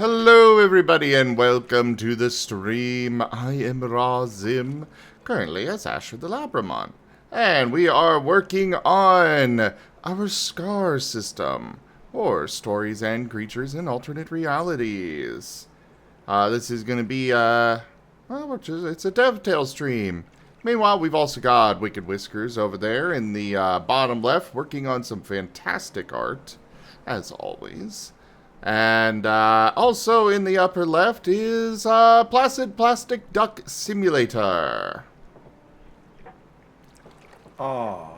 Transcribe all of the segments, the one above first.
Hello everybody and welcome to the stream. I am Razim, currently as Asher the Labramon. And we are working on our SCAR system, or Stories and Creatures in Alternate Realities. This is going to be, it's a DevTale stream. Meanwhile, we've also got Wicked Whiskers over there in the bottom left, working on some fantastic art, as always. And also in the upper left is Placid Plastic Duck Simulator. Aww.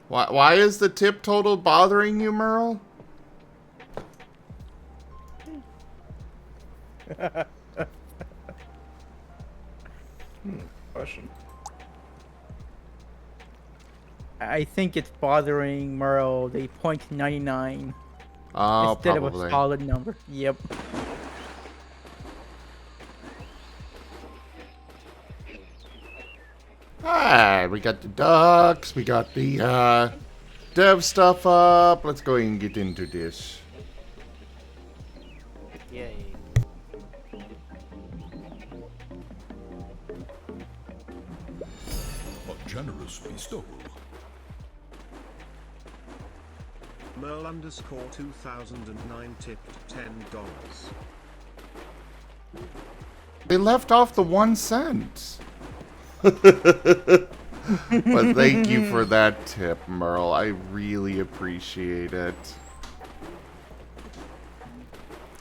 Why is the tip total bothering you, Merle? Question. I think it's bothering Merle, the .99 Oh, instead probably. of a solid number. Yep. Alright, we got the ducks, we got the dev stuff up. Let's go ahead and get into this. Yay. A generous bestowal. Merle underscore 2009 tipped $10. They left off the 1 cent. But thank you for that tip, Merle. I really appreciate it.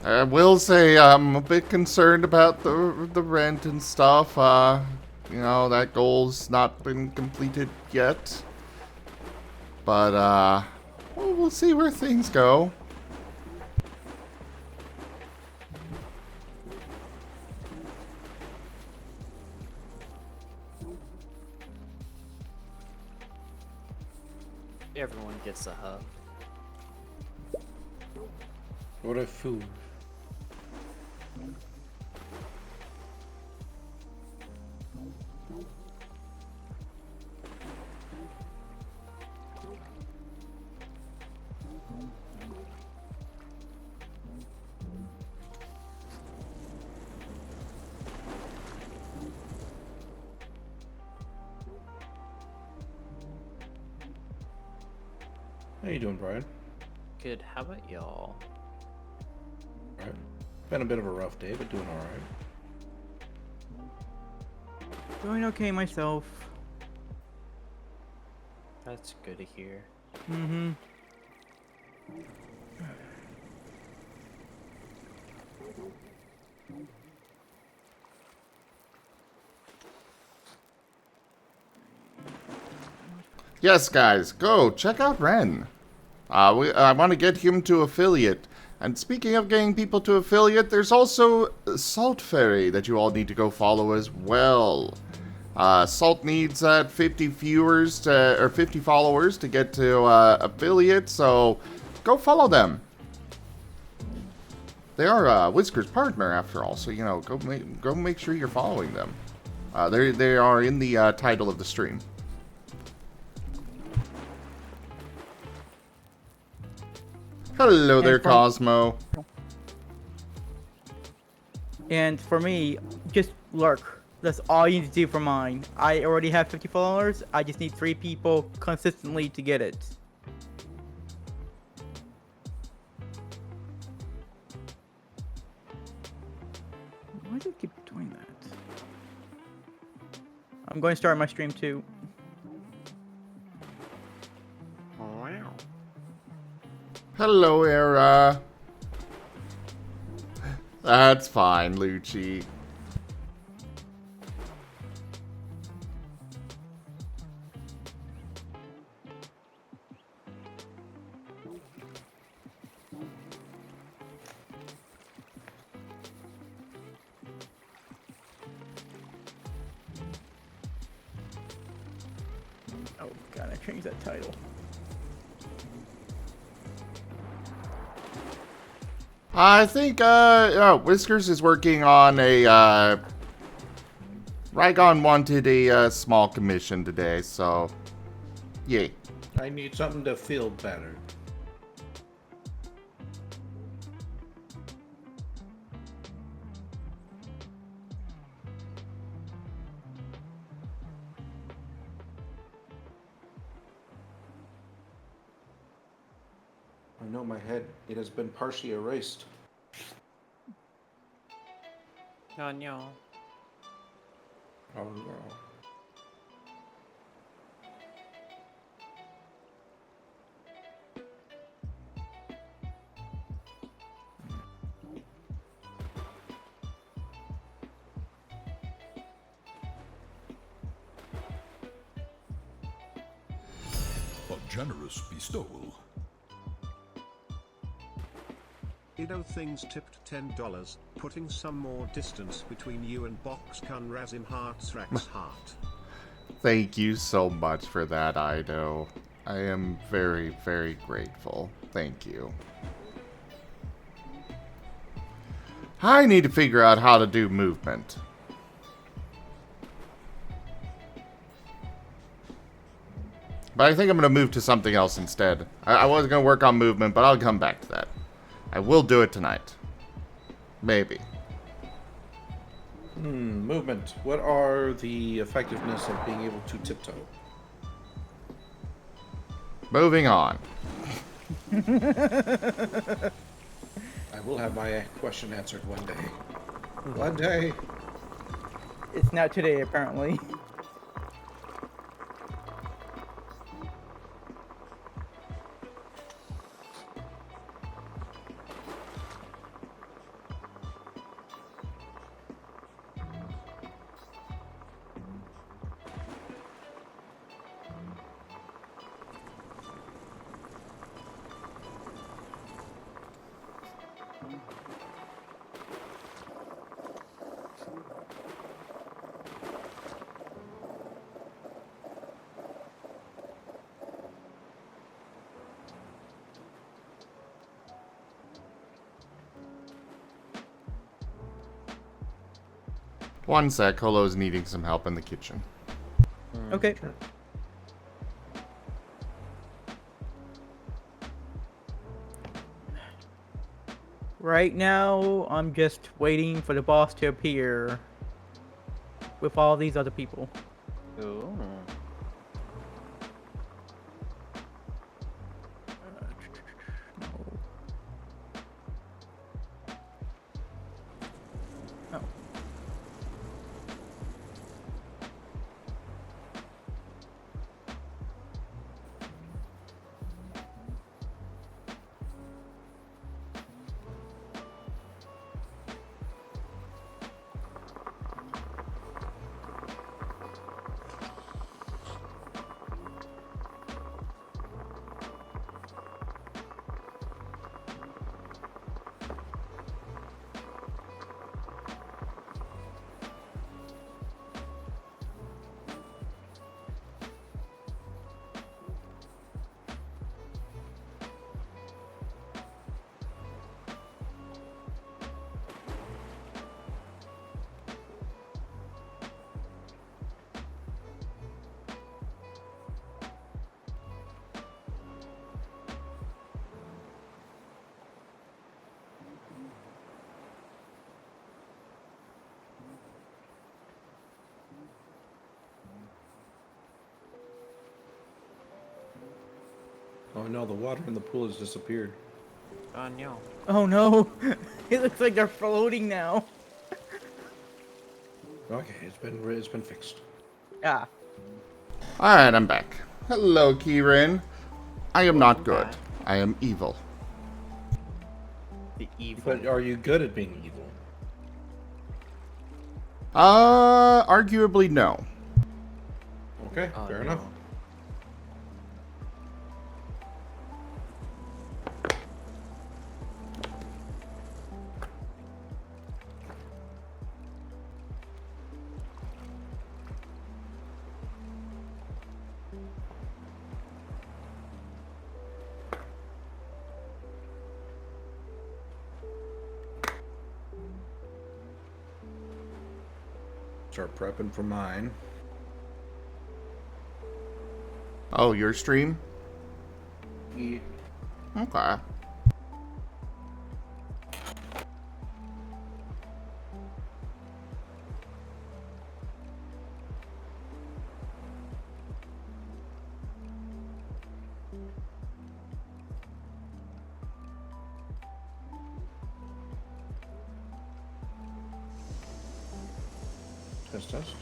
I will say I'm a bit concerned about the rent and stuff. You know, that goal's not been completed yet. But, well, we'll see where things go. Everyone gets a hug. What a fool. How you doing, Brian? Good, how about y'all? Alright. Been a bit of a rough day, but doing alright. Doing okay myself. That's good to hear. Mm-hmm. Yes, guys, go check out Ren. I want to get him to affiliate. And speaking of getting people to affiliate, there's also Salt Furry that you all need to go follow as well. Salt needs 50 viewers to, or 50 followers to get to affiliate, so go follow them. They are Whiskers' partner after all, so you know, go make sure you're following them. They are in the title of the stream. Hello there, Cosmo. And for me, just lurk. That's all you need to do for mine. I already have 50 followers. I just need 3 people consistently to get it. Why do you keep doing that? I'm going to start my stream too. Wow. Hello, Era. That's fine, Lucci. Oh god, I changed that title. I think, Whiskers is working on a, Rygon wanted a small commission today, so, yay. I need something to feel better. I know my head. It has been partially erased. Oh no. Oh no. A generous bestowal. Things tipped $10, putting some more distance between you and Boxcun Razim Hearts Rax Heart. Thank you so much for that, Ido. I am very, very grateful. Thank you. I need to figure out how to do movement. But I think I'm going to move to something else instead. I was going to work on movement, but I'll come back to that. I will do it tonight. Maybe. Movement. What are the effectiveness of being able to tiptoe? Moving on. I will have my question answered one day. One day. It's not today, apparently. One sec. Holo's needing some help in the kitchen. Okay. Right now, I'm just waiting for the boss to appear with all these other people. Ooh. Oh. Oh no, the water in the pool has disappeared. Oh no. Oh no! It looks like they're floating now. Okay, it's been fixed. Ah. Alright, I'm back. Hello, Kieran. I am not Welcome good. back. I am evil. The evil. But are you good at being evil? Arguably no. Okay, Oh, fair no. enough. Start prepping for mine. Oh, your stream? Yeah. Okay. Test, test.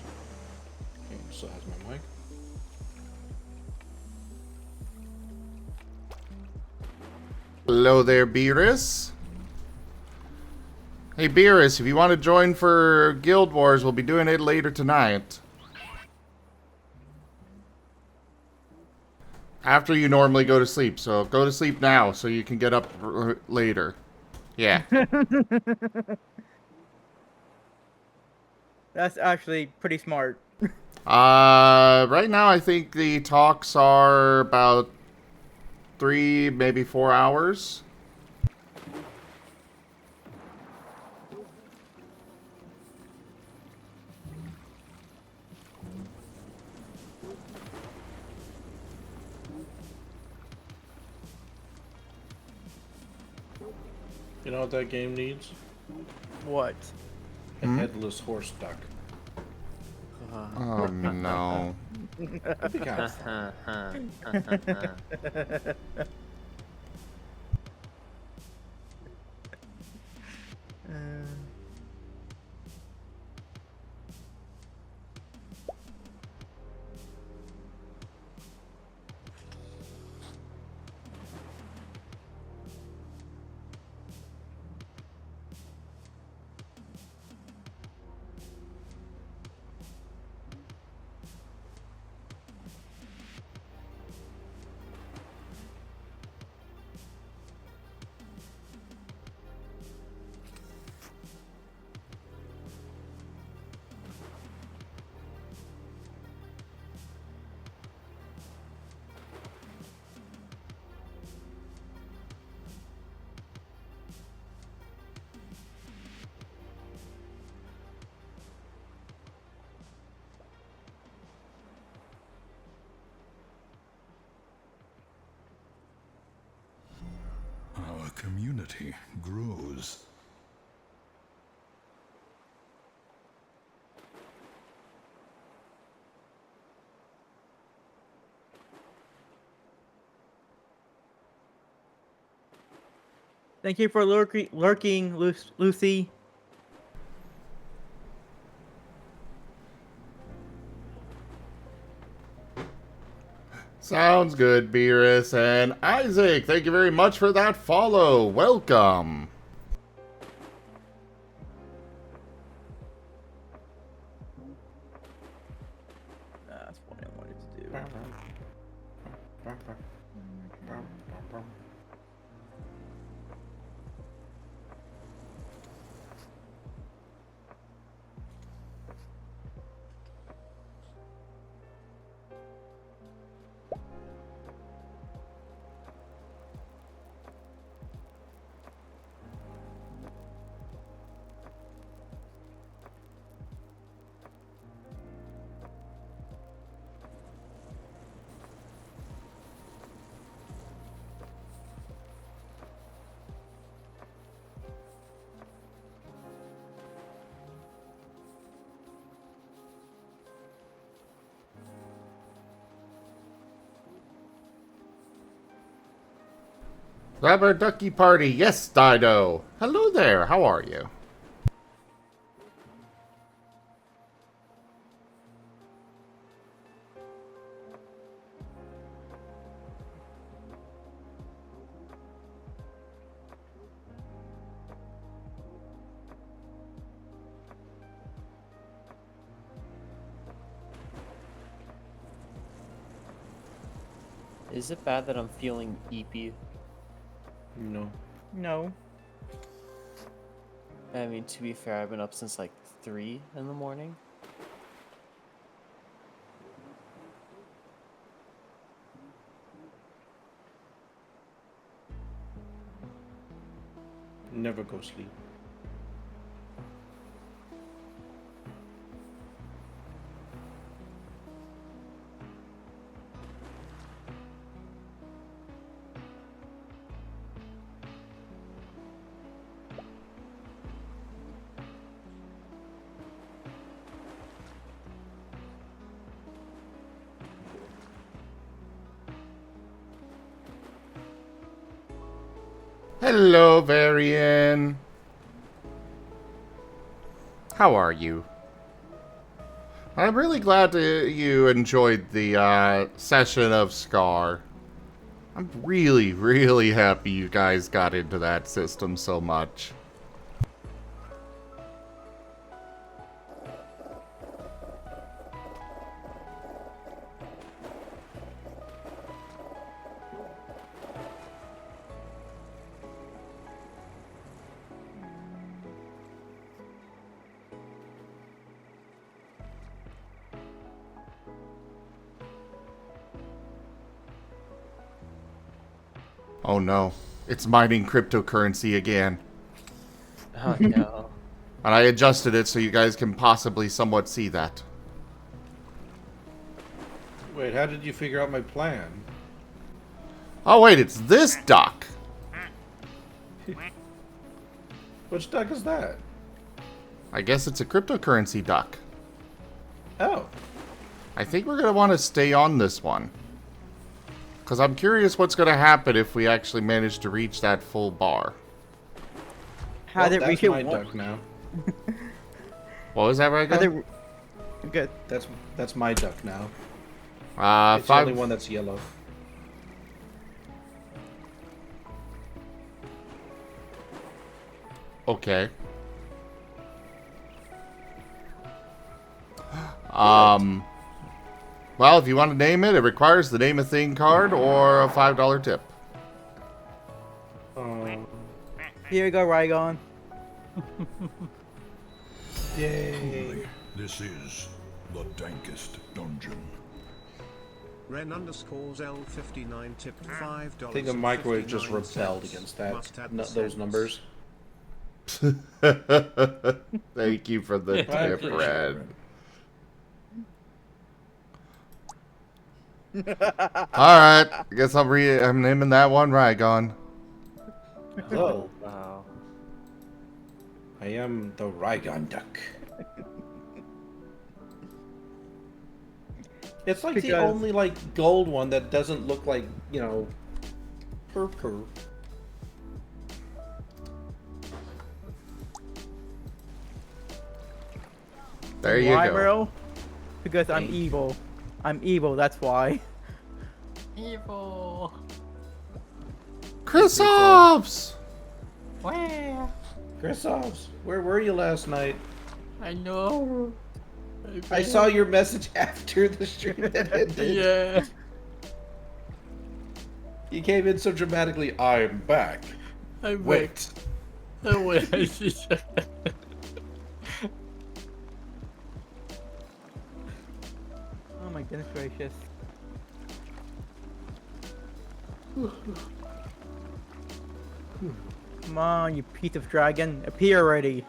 Okay, still has my mic. Hello there, Beerus. Hey, Beerus, if you want to join for Guild Wars, we'll be doing it later tonight. After you normally go to sleep, so go to sleep now so you can get up later. Yeah. That's actually pretty smart. Right now I think the talks are about 3, maybe 4 hours. You know what that game needs? What? A headless horse duck. Oh no. That'd be kind of fun. Our community grows. Thank you for lurking, Lucy. Sounds good, Beerus. And Isaac, thank you very much for that follow. Welcome. That's what I wanted to do. Rubber Ducky Party. Yes, Dido. Hello there. How are you? Is it bad that I'm feeling eepy? No. No. I mean, to be fair, I've been up since like 3 in the morning. Never go sleep. Hello, Varian. How are you? I'm really glad you enjoyed the session of Scar. I'm really, really happy you guys got into that system so much. Oh no, it's mining cryptocurrency again. Oh no. And I adjusted it so you guys can possibly somewhat see that. Wait, how did you figure out my plan? Oh wait, it's this duck! Which duck is that? I guess it's a cryptocurrency duck. Oh. I think we're gonna want to stay on this one. Because I'm curious what's gonna happen if we actually manage to reach that full bar. How did it that's reach it my once? duck now. What was that, right? How did good. That's my duck now. It's the Five. only one that's yellow. Okay. Well, if you want to name it, it requires the name a thing card or a $5 tip. Here you go, Rygon. Yay. This is the dankest dungeon. Ren underscores L59 tipped $5. I think a microwave just rebelled against that. Those numbers. Thank you for the I tip, appreciate it, Red. Alright, I guess I'm naming that one Rygon. Oh, Wow. I am the Rygon duck. It's like the Because- only like gold one that doesn't look like, you know, purple. There you Why, go. bro? Because I'm Thank you. evil. I'm evil, that's why. Evil. Chrysops! Where? Chrisops, where were you last night? I know. I saw your message after the stream that ended. Yeah. You came in so dramatically. I'm back. I Wait. Oh wait. I see. Oh my goodness gracious. Come on, you piece of dragon. Appear already.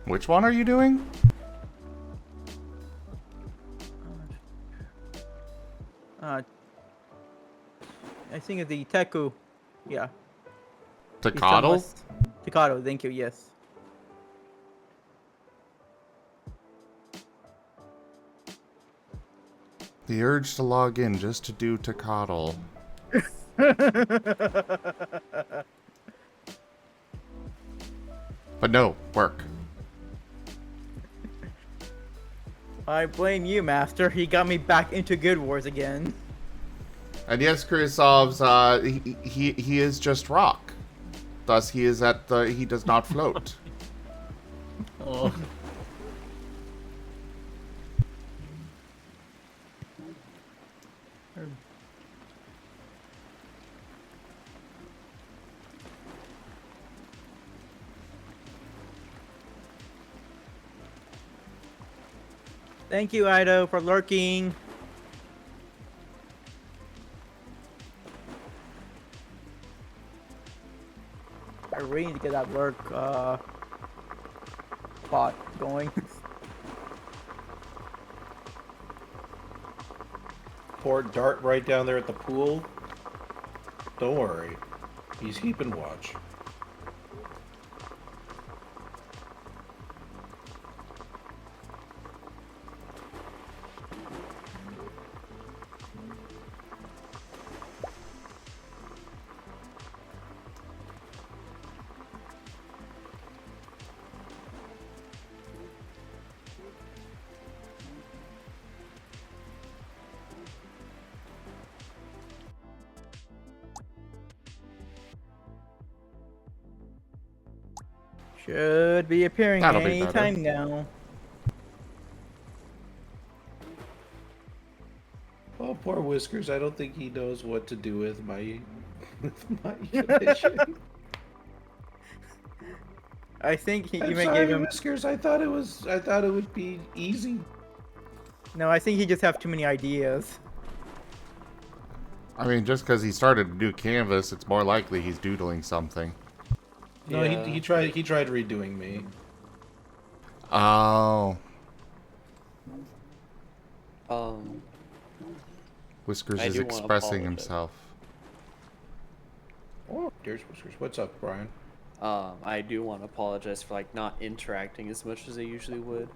Which one are you doing? I think it's the Teku. Yeah. To He's coddle? Thomas. Takado, thank you, yes. The urge to log in just to do to coddle. But no, work. I blame you, Master. He got me back into Good Wars again. And yes, Kurisov's, he is just rock. Thus, he is at the, he does not float. Oh. Thank you, Ido, for lurking. I really need to get that lurk spot going. Poor Dart right down there at the pool. Don't worry. He's keeping watch. Should be appearing That'll be any better. time now. Oh, poor Whiskers. I don't think he knows what to do with my condition. I think he I'm even sorry, gave him. Whiskers. I thought it would be easy. No, I think he just have too many ideas. I mean, just because he started a new canvas, it's more likely he's doodling something. No, Yeah. he tried redoing me. Oh. Whiskers I is do wanna expressing apologize. himself. Oh, there's Whiskers. What's up, Brian? I do want to apologize for like not interacting as much as I usually would.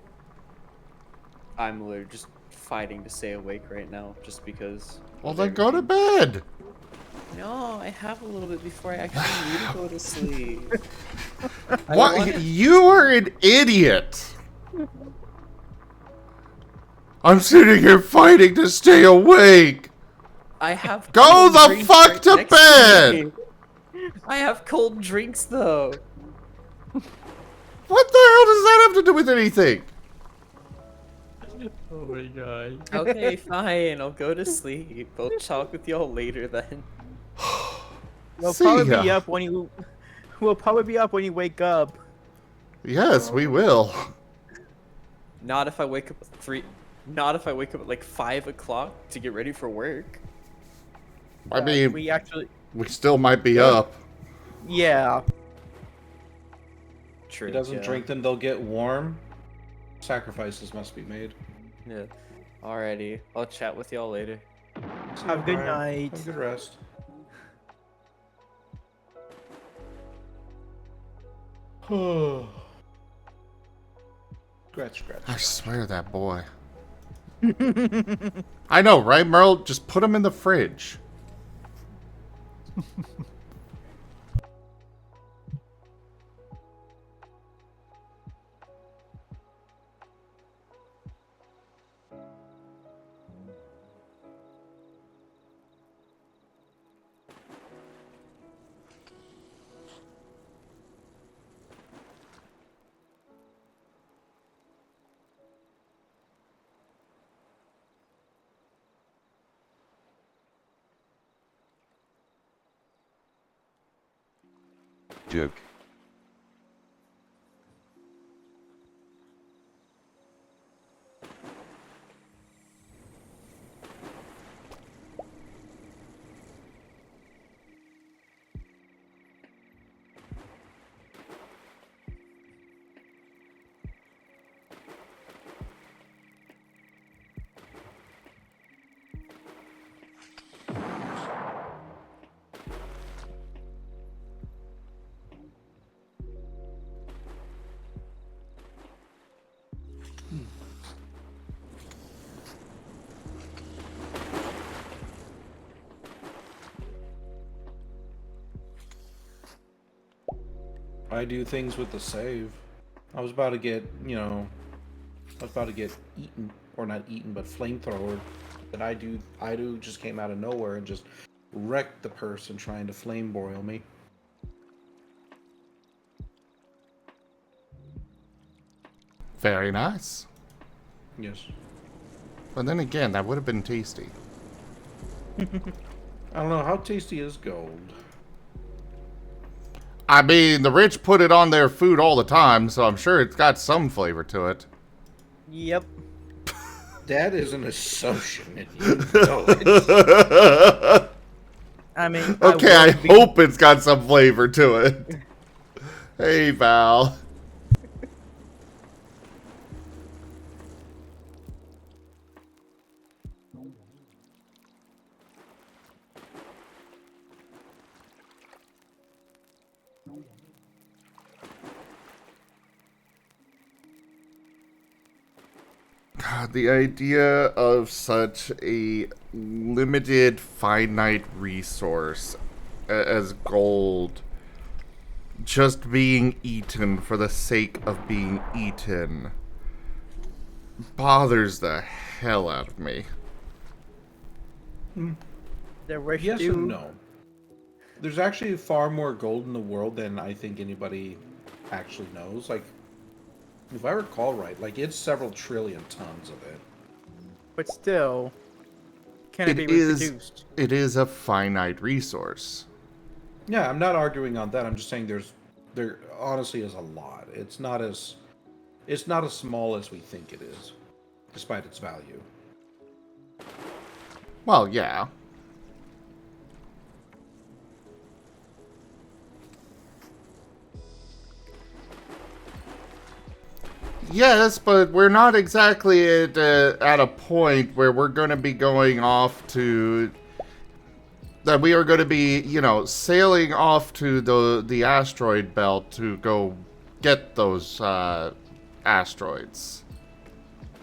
I'm literally just fighting to stay awake right now, just because. Well, of then go to everything. bed. No, I have a little bit before I actually need to go to sleep. I What? wanna- You are an idiot. I'm sitting here fighting to stay awake. I have. Go cold the drinks fuck right to next bed! me. I have cold drinks though. What the hell does that have to do with anything? Oh my god. Okay, fine. I'll go to sleep. I'll talk with y'all later then. We'll See probably be ya. up when you. We'll probably be up when you wake up. Yes, we will. Not if I wake up at 3. Not if I wake up at like 5 o'clock to get ready for work. I mean, we actually. we still might be up. Yeah. True. He doesn't yeah. drink them, they'll get warm. Sacrifices must be made. Yeah. Alrighty. I'll chat with y'all later. See Have you, a good Brian. night. Have a good rest. Scratch, scratch. I swear that boy. I know, right, Merle? Just put him in the fridge. Joke. I do things with the save. I was about to get, I was about to get eaten, or not eaten, but flamethrowered. That I do just came out of nowhere and just wrecked the person trying to flame broil me. Very nice. Yes. But then again, that would have been tasty. I don't know, how tasty is gold? I mean, the rich put it on their food all the time, so I'm sure it's got some flavor to it. Yep. That is an assumption, and you know it. I mean. Okay, I wouldn't be- hope it's got some flavor to it. Hey, Val. God, the idea of such a limited, finite resource as gold just being eaten for the sake of being eaten bothers the hell out of me. The rich Yes do. and no. There's actually far more gold in the world than I think anybody actually knows. Like, if I recall right, like it's several trillion tons of it. But still, can it be is reproduced? it is a finite resource. Yeah, I'm not arguing on that. I'm just saying there honestly is a lot. It's not as small as we think it is, despite its value. Well, yeah. Yes, but we're not exactly at a point where we're going to be going off to... That we are going to be, you know, sailing off to the asteroid belt to go get those asteroids.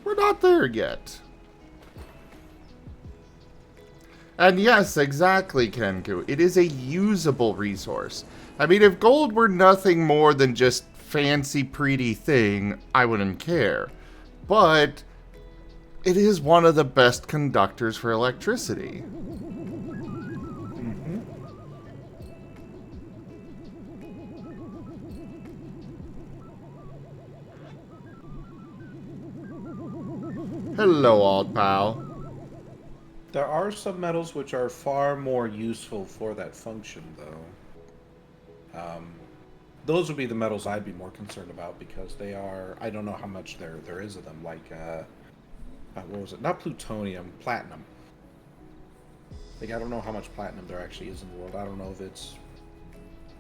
We're not there yet. And yes, exactly, Kenku. It is a usable resource. I mean, if gold were nothing more than just fancy, pretty thing, I wouldn't care. But it is one of the best conductors for electricity. Hello, old pal. There are some metals which are far more useful for that function, though. Those would be the metals I'd be more concerned about because they are. I don't know how much there is of them. Like, what was it? Not plutonium, platinum. Like, I don't know how much platinum there actually is in the world. I don't know if it's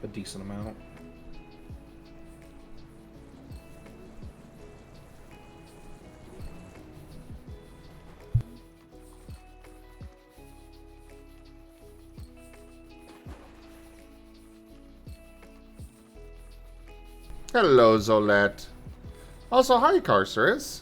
a decent amount. Hello, Zolette. Also, hi, Carcerus.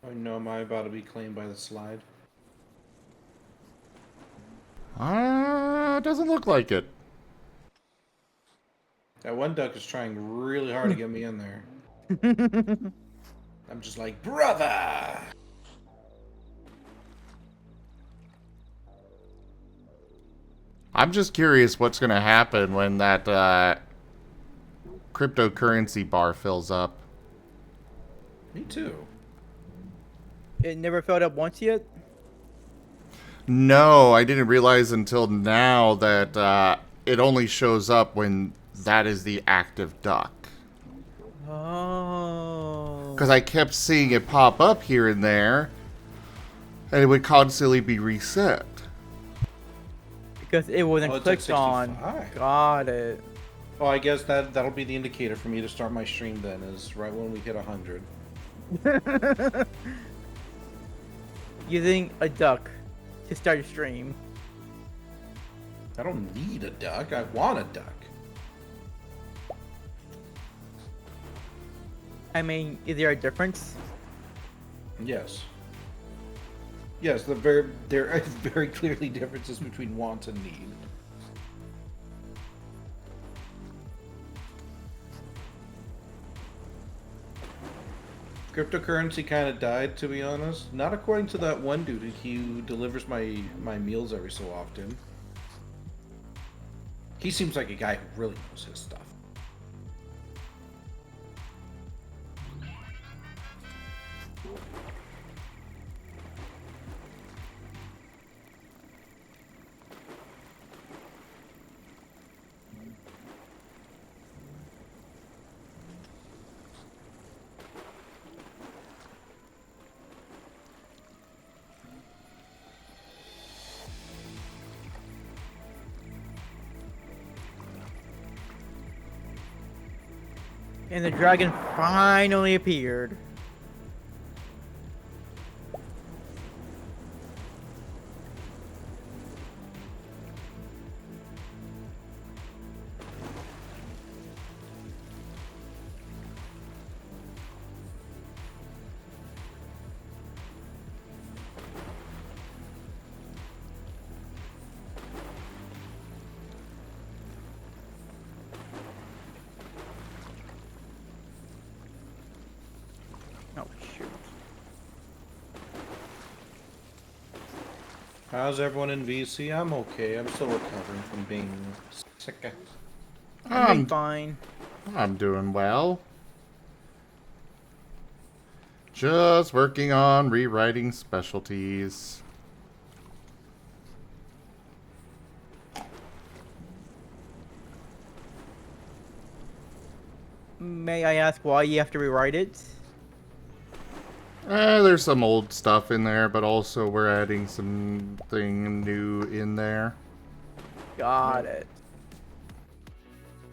I know, am I about to be claimed by the slide? Doesn't look like it. That one duck is trying really hard to get me in there. I'm just like, brother! I'm just curious what's going to happen when that cryptocurrency bar fills up. Me too. It never filled up once yet? No, I didn't realize until now that it only shows up when that is the active duck. Oh. Because I kept seeing it pop up here and there, and it would constantly be reset. Because it wasn't Oh, it's clicked at on. 65. Got it. Oh, I guess that'll be the indicator for me to start my stream then, is right when we hit 100. Using a duck to start a stream. I don't need a duck, I want a duck. I mean, is there a difference? Yes. Yes, there are very clearly differences between want and need. Cryptocurrency kind of died, to be honest. Not according to that one dude who delivers my meals every so often. He seems like a guy who really knows his stuff. And the dragon finally appeared. Oh shoot. How's everyone in VC? I'm okay. I'm still recovering from being sick. I'm doing I'm, fine. I'm doing well. Just working on rewriting specialties. May I ask why you have to rewrite it? There's some old stuff in there, but also we're adding something new in there. Got it.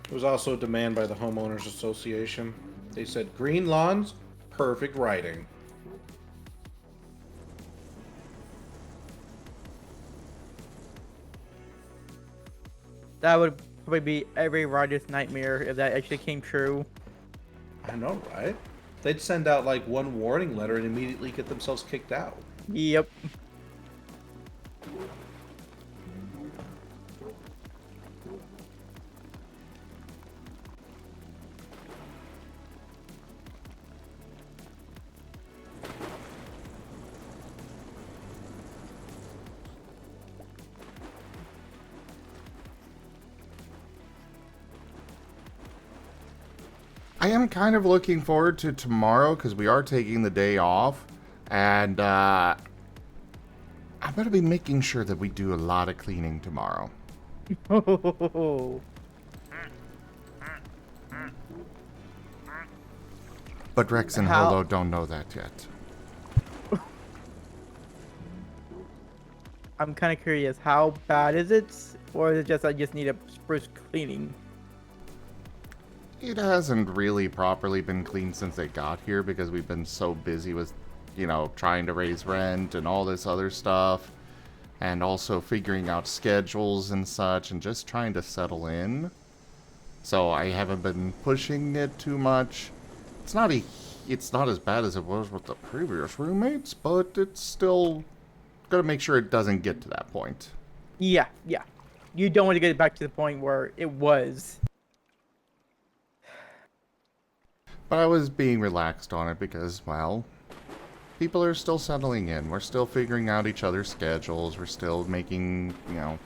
It was also a demand by the homeowners association. They said green lawns, perfect writing. That would probably be every writer's nightmare if that actually came true. I know, right? They'd send out like one warning letter and immediately get themselves kicked out. Yep. I am kind of looking forward to tomorrow because we are taking the day off, and I'm going to be making sure that we do a lot of cleaning tomorrow. But Rex and How- Holo don't know that yet. I'm kind of curious, how bad is it? Or is it just I just need a spruce cleaning? It hasn't really properly been cleaned since they got here because we've been so busy with, you know, trying to raise rent and all this other stuff. And also figuring out schedules and such and just trying to settle in. So I haven't been pushing it too much. It's not as bad as it was with the previous roommates, but it's still gotta make sure it doesn't get to that point. Yeah, yeah. You don't want to get it back to the point where it was. But I was being relaxed on it because, well, people are still settling in. We're still figuring out each other's schedules. We're still making, you know,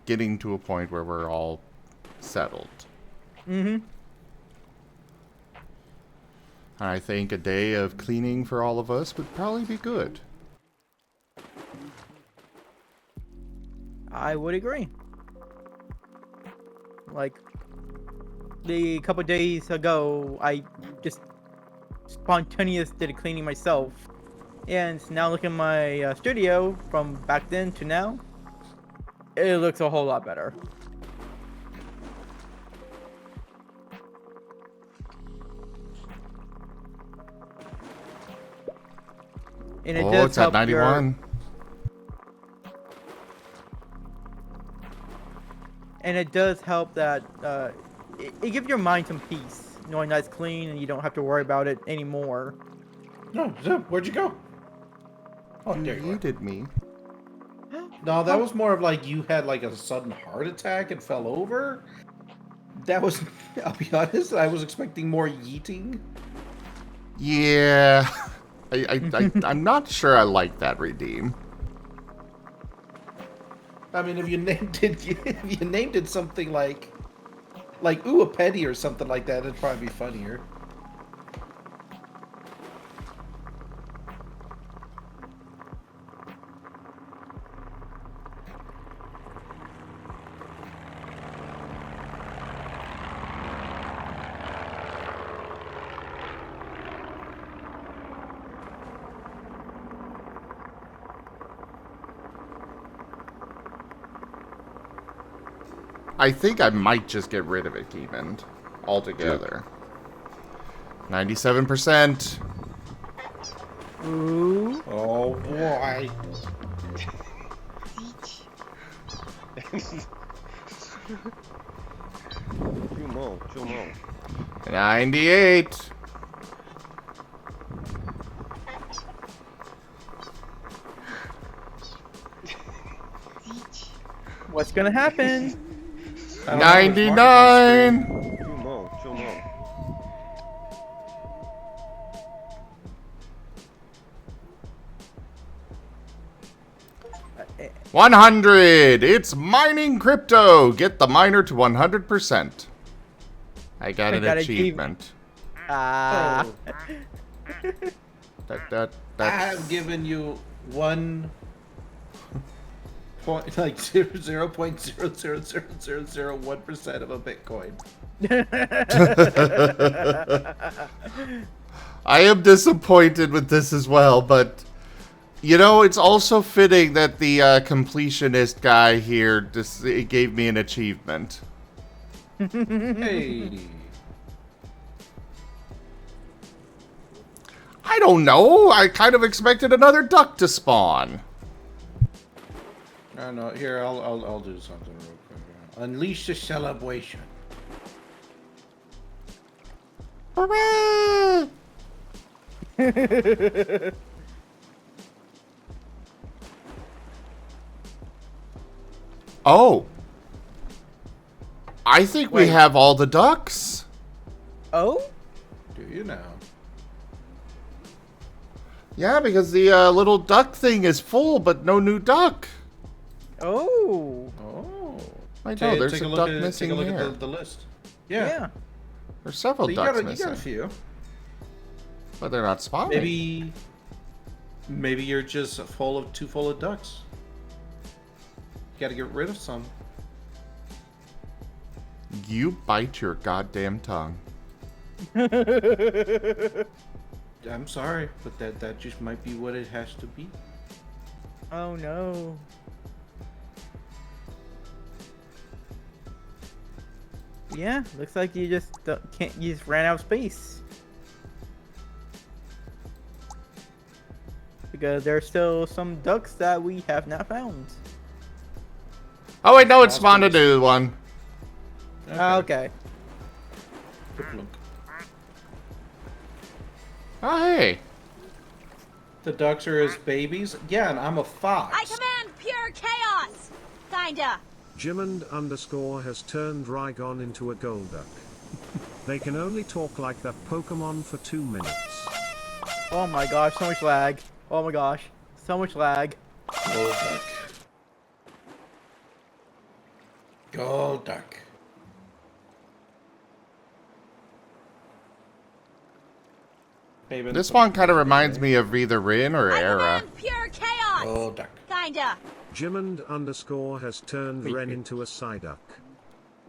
getting to a point where we're all settled. Mm-hmm. I think a day of cleaning for all of us would probably be good. I would agree. Like, the couple days ago, I just spontaneous did a cleaning myself. And now look at my studio from back then to now. It looks a whole lot better. And it Oh, does it's at help 91. And it does help that it gives your mind some peace, knowing that it's clean and you don't have to worry about it anymore. No, Zip, where'd you go? Oh, You there you are. yeeted me. No, that was more of like you had like a sudden heart attack and fell over. That was, I'll be honest, I was expecting more yeeting. Yeah. I'm not sure I like that redeem. I mean, if you named it something like ooh, a petty or something like that, it'd probably be funnier. I think I might just get rid of it even altogether. 97%. Ooh. Oh boy. Few more. 98. What's gonna happen? I don't know, there's Marten on 99. Few more. 100! It's mining crypto! Get the miner to 100%. I got an achievement. Ah. That's I've given you 1 point, like 0.0000001% of a Bitcoin. I am disappointed with this as well, but you know, it's also fitting that the completionist guy here just it gave me an achievement. Hey. I don't know. I kind of expected another duck to spawn. I know. Here, I'll do something real quick. Unleash the celebration. Hooray! Oh. I think we Wait. have all the ducks. Oh? Do you now? Yeah, because the little duck thing is full, but no new duck. Oh. Oh. I know, there's take a look duck at, missing take a look here. at the list. Yeah. Yeah. There's several So you ducks got missing, a few. but they're not spawning. Maybe you're just too full of ducks. You gotta get rid of some. You bite your goddamn tongue. I'm sorry, but that just might be what it has to be. Oh no. Yeah, looks like you just can't. You just ran out of space. Because there's still some ducks that we have not found. Oh wait, no, it spawned a new one. Okay. Look. Oh hey. The ducks are his babies? Yeah, and I'm a fox. I command pure chaos! Kinda. Jimond _ has turned Rygon into a Golduck. They can only talk like that Pokemon for 2 minutes. Oh my gosh, so much lag. Oh my gosh, so much lag. Golduck. Golduck. This one kind of reminds me of either Rin or I Era. command pure chaos! Golduck. Kinda. Jimond _ has turned Ren into a Psyduck.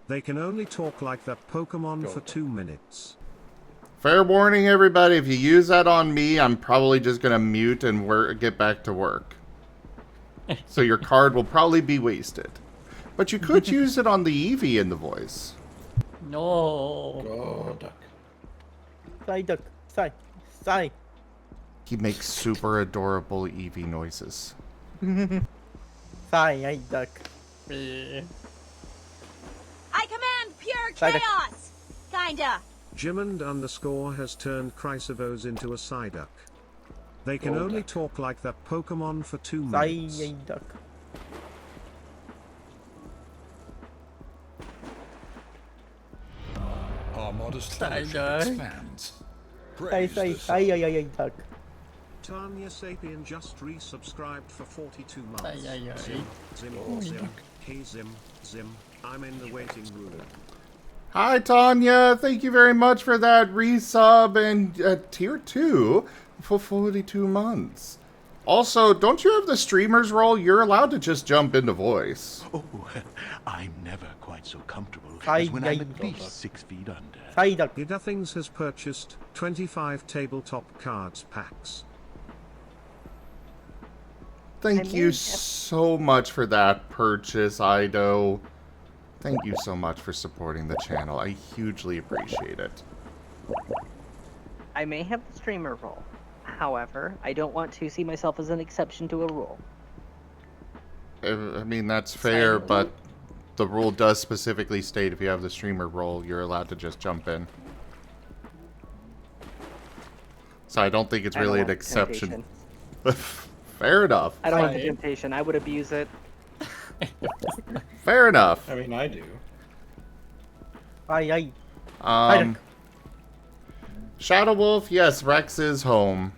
They can only talk like that Pokemon for 2 minutes. Fair warning, everybody. If you use that on me, I'm probably just gonna mute and get back to work. So your card will probably be wasted. But you could use it on the Eevee in the voice. No. Golduck. Psyduck. Psy. He makes super adorable Eevee noises. Psyduck. Eh. I command pure Psyduck. chaos! Kinda. Jimond _ has turned Chrysavos into a Psyduck. They can only Golduck. talk like that Pokemon for 2 minutes. Psyduck. Our modest Sorry, fellowship guy. expands. Praise the sun. Psyduck. Tanya Sapien just resubscribed for 42 months. Ay, ay, ay. Zim. I'm in the waiting room. Hi, Tanya. Thank you very much for that resub and tier 2 for 42 months. Also, don't you have the streamer's role? You're allowed to just jump into voice. Oh, I'm never quite so comfortable Ay, as when ay, I'm at least 6 feet under. Psyduck. Nothings has purchased 25 tabletop cards packs. Thank you so much for that purchase, Ido. Thank you so much for supporting the channel. I hugely appreciate it. I may have the streamer role. However, I don't want to see myself as an exception to a rule. I mean, that's fair, but the rule does specifically state if you have the streamer role, you're allowed to just jump in. So I don't think it's I don't really an want the exception. temptation. Fair enough. I don't want the Right. temptation. I would abuse it. Fair enough. I mean, I do. Psyduck. Shadow Wolf, yes, Rex is home.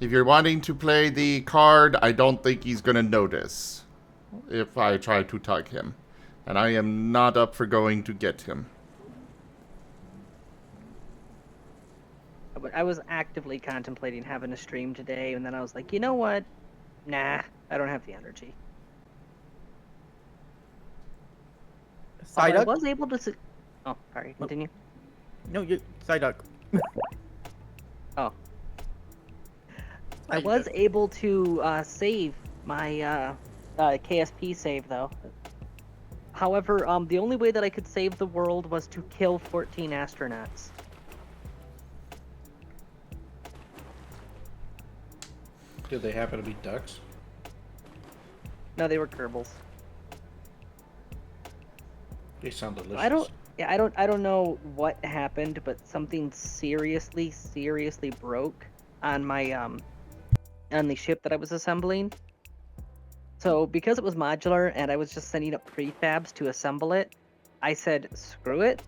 If you're wanting to play the card, I don't think he's gonna notice if I try to tug him. And I am not up for going to get him. But I was actively contemplating having a stream today, and then I was like, you know what? Nah, I don't have the energy. Psyduck? I was able to. Oh, sorry. Continue. No, you Psyduck. Oh. I was able to save my KSP save, though. However, the only way that I could save the world was to kill 14 astronauts. Did they happen to be ducks? No, they were Kerbals. They sound delicious. I don't know what happened, but something seriously broke on my on the ship that I was assembling. So because it was modular and I was just sending up prefabs to assemble it, I said screw it,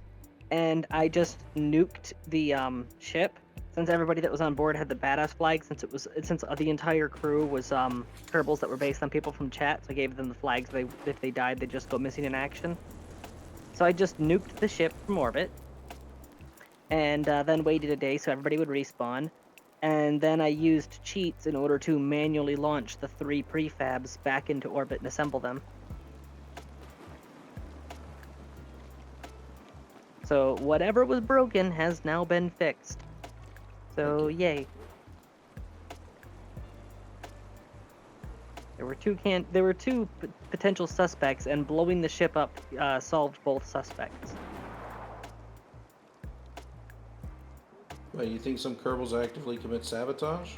and I just nuked the ship. Since everybody that was on board had the badass flag, since the entire crew was Kerbals that were based on people from chat, so I gave them the flags. If they died, they just go missing in action. So I just nuked the ship from orbit, and then waited a day so everybody would respawn, and then I used cheats in order to manually launch the 3 prefabs back into orbit and assemble them. So whatever was broken has now been fixed. So yay. There were two potential suspects, and blowing the ship up solved both suspects. Well, you think some Kerbals actively commit sabotage?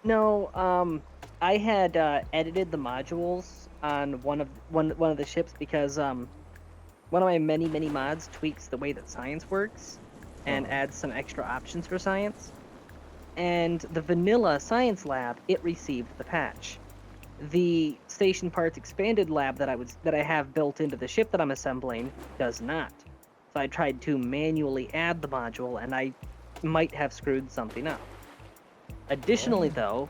No, I had edited the modules on one of the ships because one of my many mods tweaks the way that science works and adds some extra options for science. And the vanilla science lab, it received the patch. The station parts expanded lab that I have built into the ship that I'm assembling does not. So I tried to manually add the module, and I might have screwed something up. Additionally, though,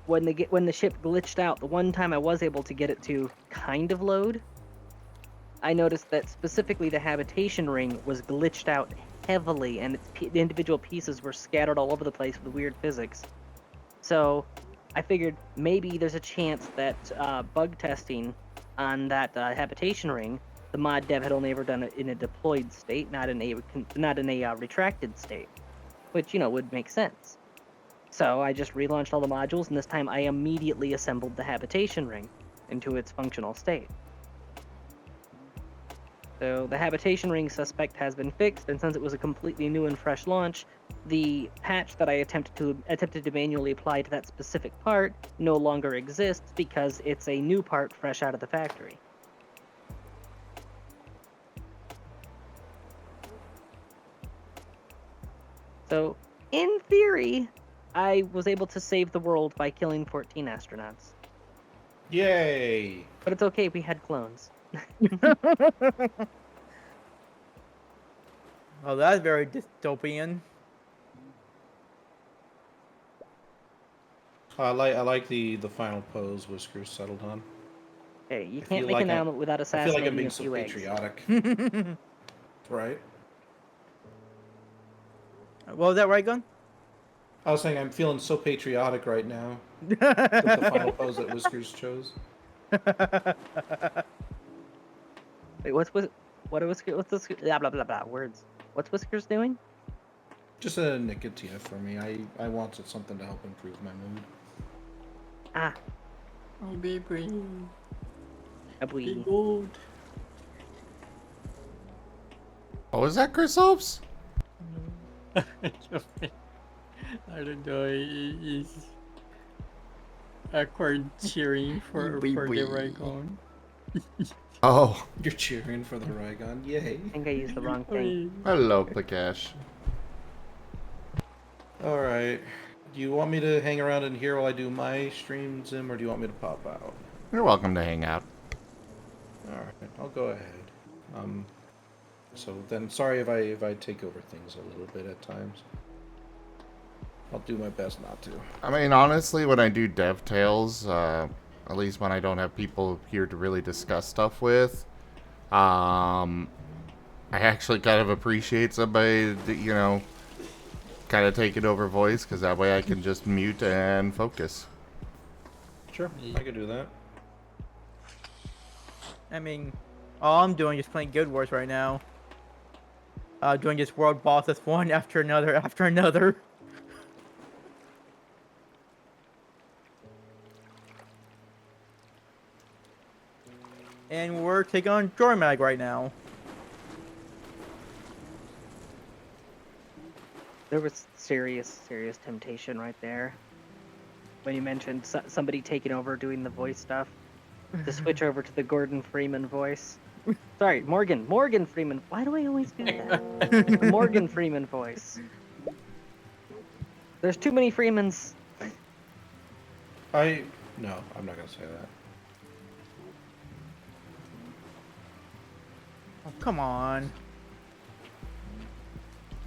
when the ship glitched out, the one time I was able to get it to kind of load, I noticed that specifically the habitation ring was glitched out heavily, and the individual pieces were scattered all over the place with weird physics. So I figured maybe there's a chance that bug testing on that habitation ring, the mod dev had only ever done it in a deployed state, not in a retracted state, which would make sense. So I just relaunched all the modules, and this time I immediately assembled the habitation ring into its functional state. So the habitation ring suspect has been fixed, and since it was a completely new and fresh launch, the patch that I attempted to manually apply to that specific part no longer exists because it's a new part fresh out of the factory. So, in theory, I was able to save the world by killing 14 astronauts. Yay! But it's okay, we had clones. Oh, that's very dystopian. I like the final pose Whiskers settled on. Hey, you I can't feel make like an omelet without I feel like I'm assassinating being a so few eggs. patriotic. Right? What was that, right gun? I was saying I'm feeling so patriotic right now with the final pose that Whiskers chose. Wait, what's this? Blah blah blah blah words. What's Whiskers doing? Just a nicotia for me. I wanted something to help improve my mood. Ah, Oh, baby. a bee. Gold. Oh, was that Chris Hopes? I don't know. He's awkward cheering for the Raycon. Oh, You're cheering for the Rygon. Yay. I think I used the wrong thing. hello, Pakash. Alright. Do you want me to hang around in here while I do my stream, Zim, or do you want me to pop out? You're welcome to hang out. Alright, I'll go ahead. So then, sorry if I take over things a little bit at times. I'll do my best not to. I mean, honestly, when I do dev tales, at least when I don't have people here to really discuss stuff with, I actually kind of appreciate somebody, that, kind of taking over voice, because that way I can just mute and focus. Sure, I could do that. I mean, all I'm doing is playing Guild Wars right now. Doing just world bosses one after another after another. And we're taking on Jormag right now. There was serious temptation right there. When you mentioned somebody taking over doing the voice stuff. To switch over to the Gordon Freeman voice. Sorry, Morgan Freeman. Why do I always do that? The Morgan Freeman voice. There's too many Freemans. No, I'm not gonna say that. Oh, come on.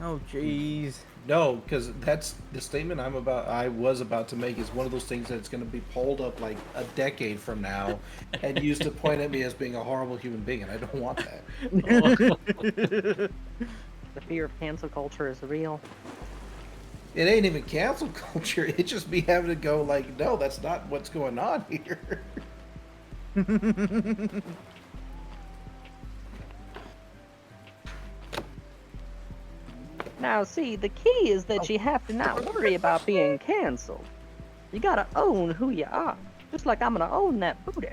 Oh, jeez. No, because that's the statement I was about to make is one of those things that's going to be pulled up like a decade from now and used to point at me as being a horrible human being, and I don't want that. The fear of cancel culture is real. It ain't even cancel culture. It's just me having to go like, no, that's not what's going on here. Now, see, the key is that you have to not worry about being canceled. You gotta own who you are. Just like I'm gonna own that booty.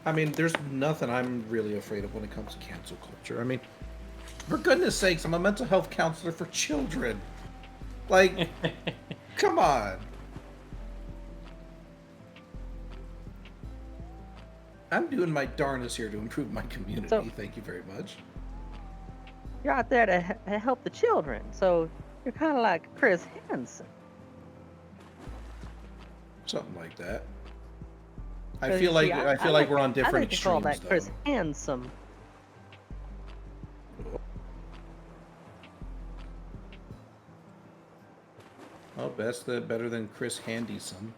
I mean, there's nothing I'm really afraid of when it comes to cancel culture. I mean, for goodness sakes, I'm a mental health counselor for children. Like, come on. I'm doing my darndest here to improve my community. Thank you very much. You're out there to help the children, so you're kind of like Chris Hansen. Something like that. I feel like we're on different extremes. I like to call that Chris Handsome. Oh, that's better than Chris Handysome.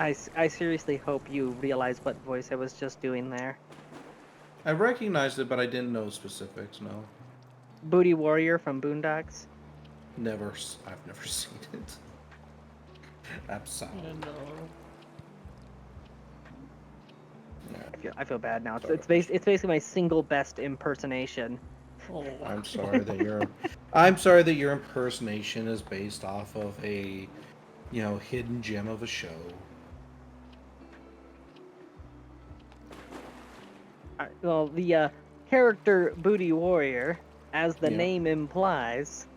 I seriously hope you realize what voice I was just doing there. I recognized it, but I didn't know specifics, no. Booty Warrior from Boondocks? I've never seen it. I'm sorry. I feel bad now. It's basically my single best impersonation. Oh. I'm sorry that your impersonation is based off of a, hidden gem of a show. Well, the character Booty Warrior, as the name implies,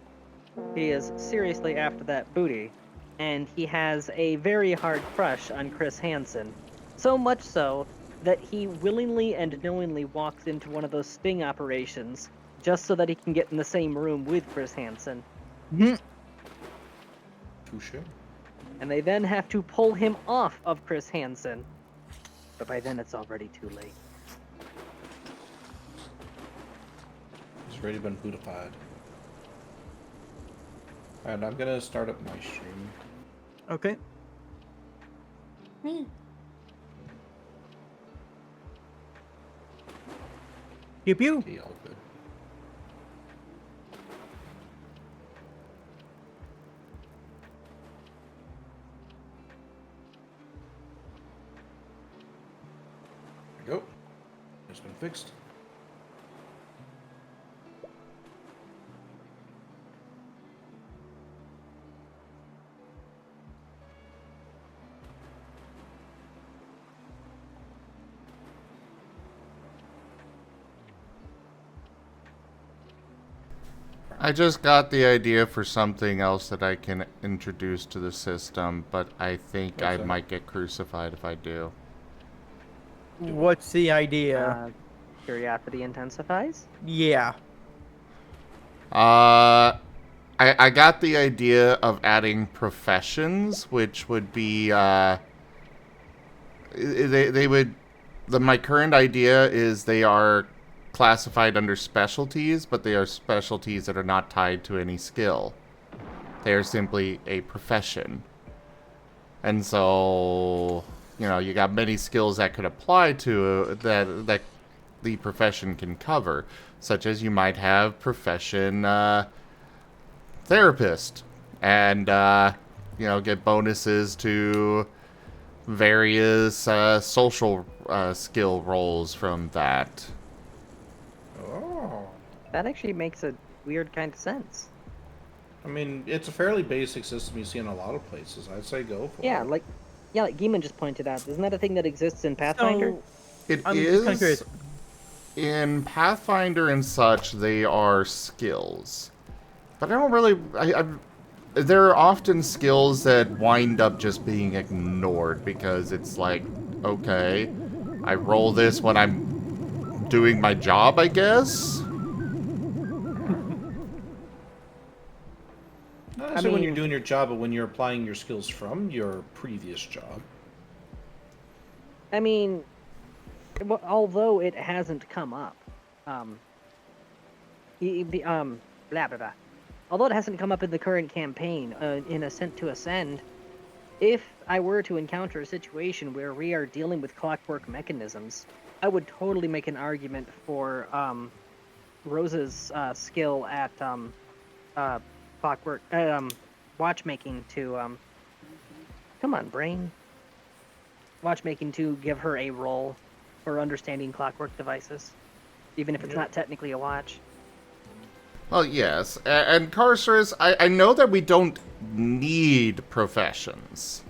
he is seriously after that booty, and he has a very hard crush on Chris Hansen. So much so that he willingly and knowingly walks into one of those sting operations just so that he can get in the same room with Chris Hansen. Touche. And they then have to pull him off of Chris Hansen. But by then it's already too late. He's already been bootified. Alright, I'm gonna start up my stream. Okay. Pew pew. Okay, all good. There we go. It's been fixed. I just got the idea for something else that I can introduce to the system, but I think I might get crucified if I do. What's the idea? Curiosity intensifies? Yeah. I got the idea of adding professions, which would be, they would my current idea is they are classified under specialties, but they are specialties that are not tied to any skill. They are simply a profession. And so, you know, you got many skills that could apply to that the profession can cover, such as you might have profession therapist, and you know, get bonuses to various social skill roles from that. Oh. That actually makes a weird kind of sense. I mean, it's a fairly basic system you see in a lot of places. I'd say go for Yeah, it. like Geeman just pointed out. Isn't that a thing that exists in Pathfinder? So, It I'm just kinda is curious. in Pathfinder and such. They are skills, but I don't really. There are often skills that wind up just being ignored because it's like, okay, I roll this when I'm doing my job, I guess. Not necessarily when you're doing your job, but when you're applying your skills from your previous job. I mean, although it hasn't come up, blah blah blah. Although it hasn't come up in the current campaign, in Ascent to Ascend, if I were to encounter a situation where we are dealing with clockwork mechanisms, I would totally make an argument for Rose's skill at clockwork, watchmaking to come on, brain. Watchmaking to give her a role for understanding clockwork devices, even if it's not technically a watch. Well, yes. And Carcerus, I know that we don't need professions.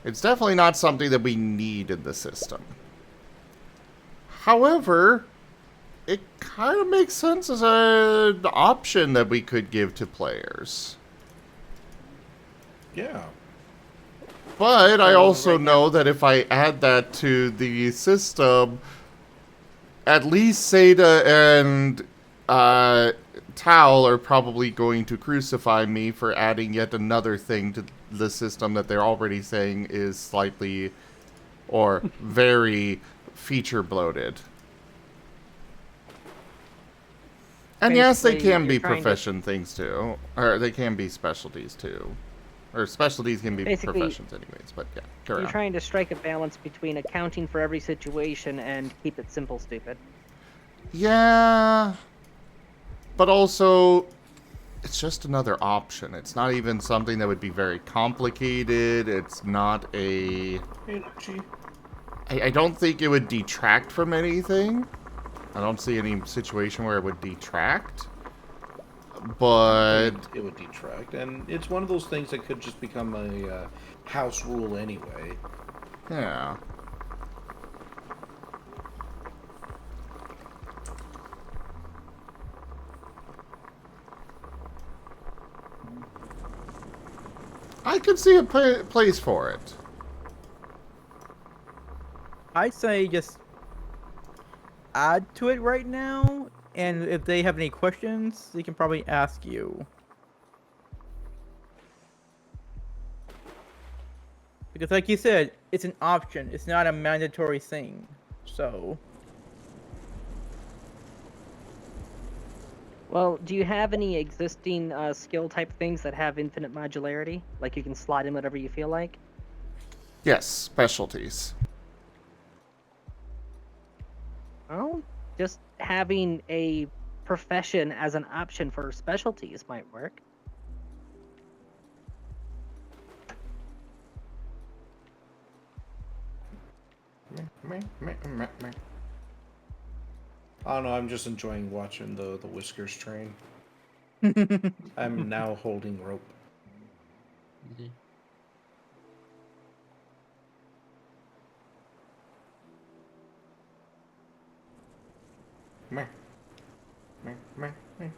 It's definitely not something that we need in the system. However, it kind of makes sense as an option that we could give to players. Yeah. But I also know that if I add that to the system, at least Seda and Tal are probably going to crucify me for adding yet another thing to the system that they're already saying is slightly or very feature bloated. And yes, they Basically, can be you're trying to- profession things too. Or they can be specialties too. Or specialties can be Basically, professions anyways, but yeah, carry You're on. trying to strike a balance between accounting for every situation and keep it simple, stupid. Yeah. But also, it's just another option. It's not even something that would be very complicated. It's not a... I don't think it would detract from anything. I don't see any situation where it would detract. But... It would detract, and it's one of those things that could just become a house rule anyway. Yeah. I could see a place for it. I'd say just add to it right now, and if they have any questions, they can probably ask you. Because like you said, it's an option. It's not a mandatory thing. So... Well, do you have any existing skill type things that have infinite modularity? Like you can slot in whatever you feel like? Yes, specialties. Well, just having a profession as an option for specialties might work. I don't know, I'm just enjoying watching the Whiskers train. I'm now holding rope. Meh. Meh, meh, meh.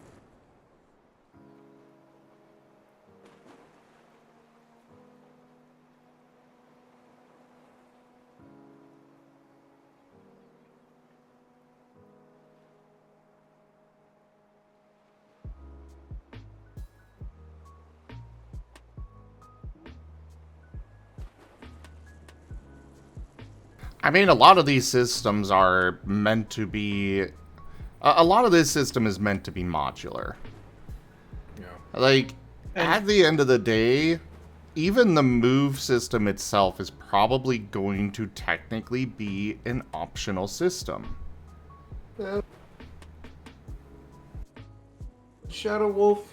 I mean, a lot of these systems are meant to be... A lot of this system is meant to be modular. Yeah. Like, at the end of the day, even the move system itself is probably going to technically be an optional system. Shadow Wolf,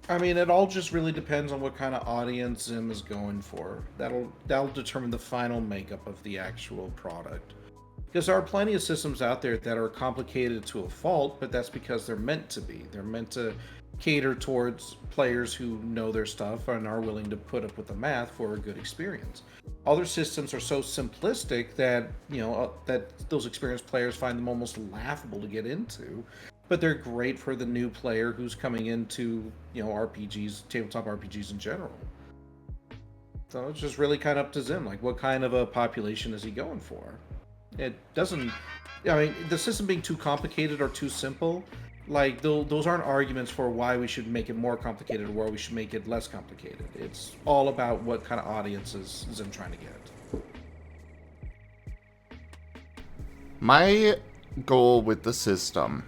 I mean, it all just really depends on what kind of audience Zim is going for. That'll determine the final makeup of the actual product. Because there are plenty of systems out there that are complicated to a fault, but that's because they're meant to be. They're meant to cater towards players who know their stuff and are willing to put up with the math for a good experience. Other systems are so simplistic that, that those experienced players find them almost laughable to get into. But they're great for the new player who's coming into, RPGs, tabletop RPGs in general. So it's just really kind of up to Zim. Like, what kind of a population is he going for? It doesn't... I mean, the system being too complicated or too simple, like, those aren't arguments for why we should make it more complicated or why we should make it less complicated. It's all about what kind of audiences Zim trying to get. My goal with the system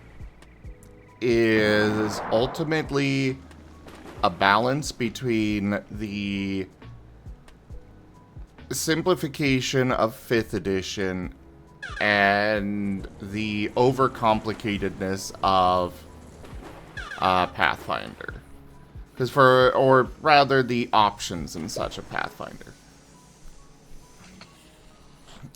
is ultimately a balance between the simplification of 5th edition and the overcomplicatedness of Pathfinder. Or rather, the options in such a Pathfinder.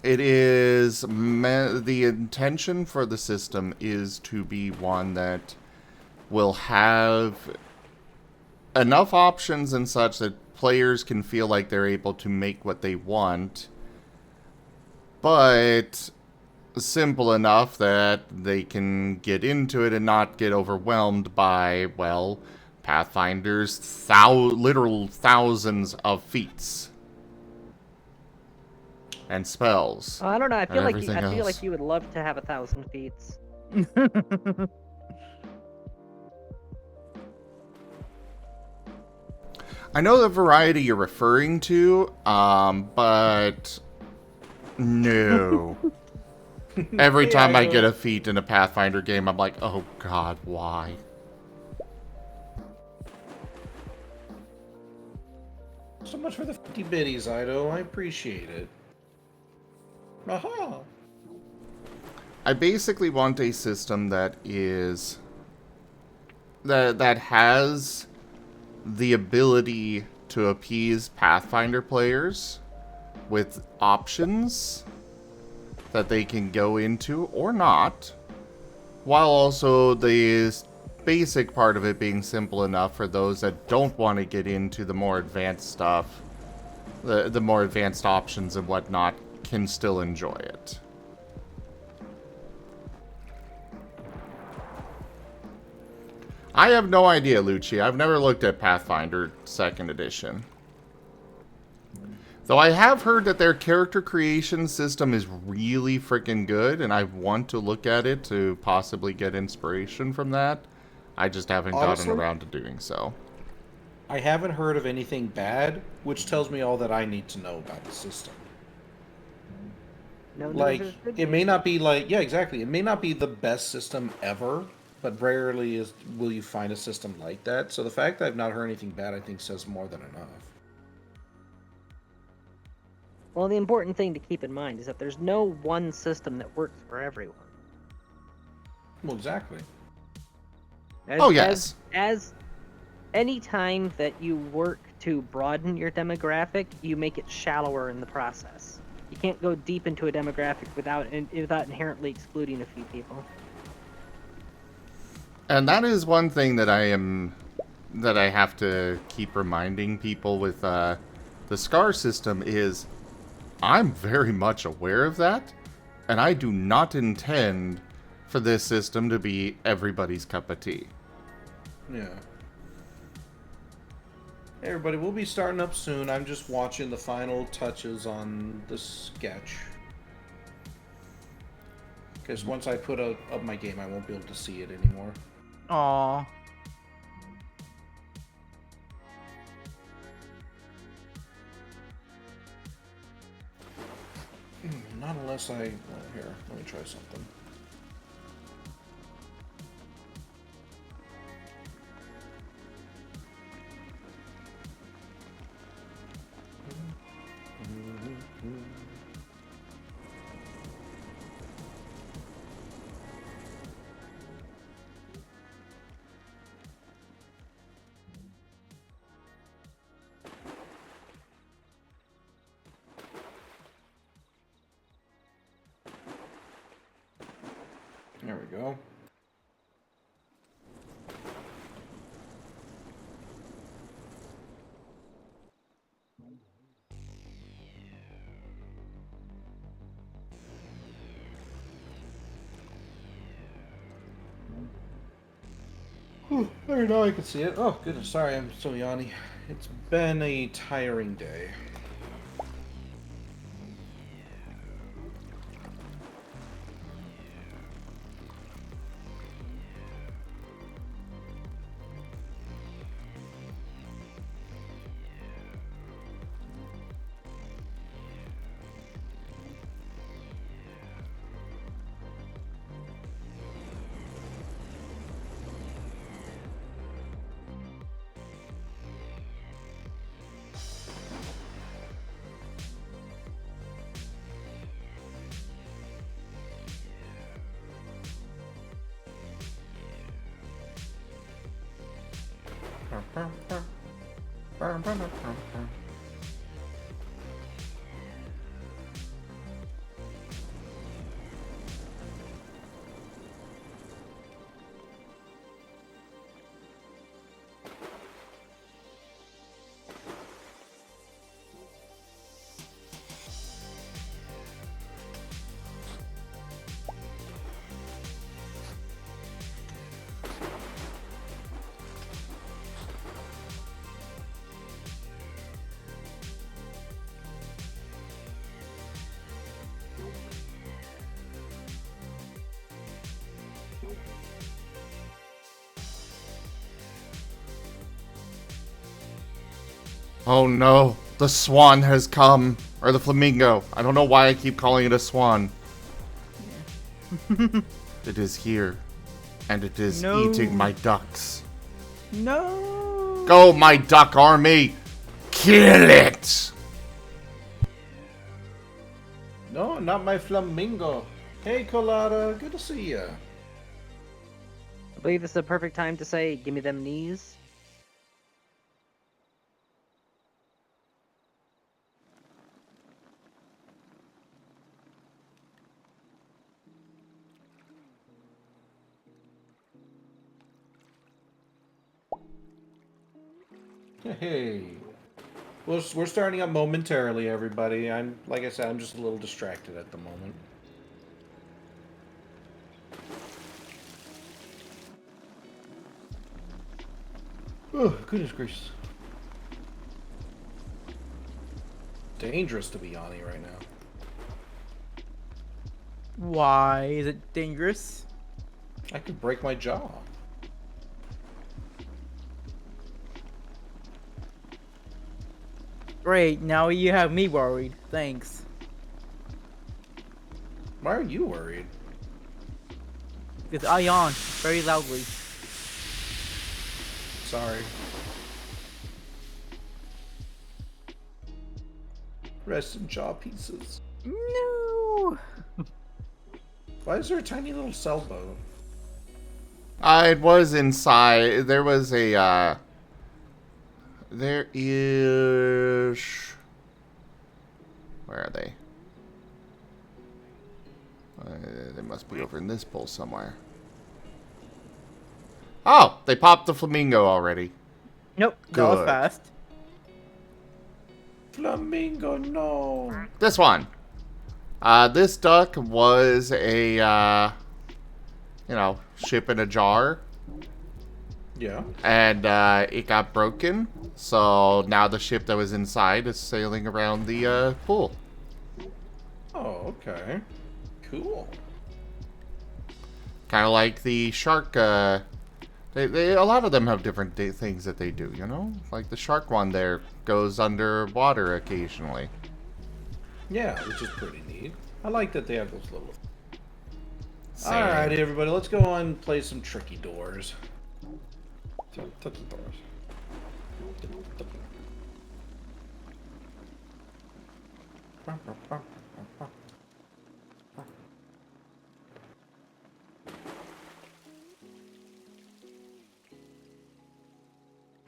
It is the intention for the system is to be one that will have enough options and such that players can feel like they're able to make what they want, but simple enough that they can get into it and not get overwhelmed by, well, Pathfinder's literal thousands of feats and spells. I don't know. I feel and like you would love to have 1,000 feats. I know the variety you're referring to, but no. Every time I get a feat in a Pathfinder game, I'm like, oh god, why? So much for the 50 biddies, Ido. I appreciate it. Aha! I basically want a system that is... that has the ability to appease Pathfinder players with options that they can go into or not, while also the basic part of it being simple enough for those that don't want to get into the more advanced stuff, the more advanced options and whatnot, can still enjoy it. I have no idea, Lucci. I've never looked at Pathfinder 2nd edition. Though I have heard that their character creation system is really freaking good, and I want to look at it to possibly get inspiration from that. I just haven't gotten around to doing so. I haven't heard of anything bad, which tells me all that I need to know about the system. No, like, it may not be like... Yeah, exactly. It may not be the best system ever, but rarely will you find a system like that. So the fact that I've not heard anything bad, I think, says more than enough. Well, the important thing to keep in mind is that there's no one system that works for everyone. Well, exactly. As any time that you work to broaden your demographic, you make it shallower in the process. You can't go deep into a demographic without inherently excluding a few people. And that is one thing that I have to keep reminding people with the SCAR system is I'm very much aware of that, and I do not intend for this system to be everybody's cup of tea. Yeah. Hey everybody, we'll be starting up soon. I'm just watching the final touches on the sketch. Because once I put up my game, I won't be able to see it anymore. Aww. Not unless I... Well, here, let me try something. There we go. There, now I can see it. Oh, goodness, sorry, I'm so yawny. It's been a tiring day. Oh no, the swan has come. Or the flamingo. I don't know why I keep calling it a swan. It is here. And it is eating my ducks. No. Go, my duck army! Kill it! No, not my flamingo. Hey, Colada, good to see ya. I believe this is the perfect time to say, give me them knees. Hey. We're starting up momentarily, everybody. Like I said, I'm just a little distracted at the moment. Oh, goodness gracious. Dangerous to be yawning right now. Why is it dangerous? I could break my jaw. Great, now you have me worried. Thanks. Why are you worried? Because I yawn very loudly. Sorry. Rest in jaw pieces. No. Why is there a tiny little sailboat? It was inside. There was a, there is... Where are they? They must be over in this pool somewhere. Oh! They popped the flamingo already. Nope, that was Good. fast. Flamingo, no! This one. This duck was a, you know, ship in a jar. Yeah. And it got broken. So now the ship that was inside is sailing around the pool. Oh, okay. Cool. Kind of like the shark. They a lot of them have different things that they do. You know, like the shark one there goes underwater occasionally. Yeah, which is pretty neat. I like that they have those little. Same. Alright, everybody, let's go on and play some tricky doors. Tricky doors.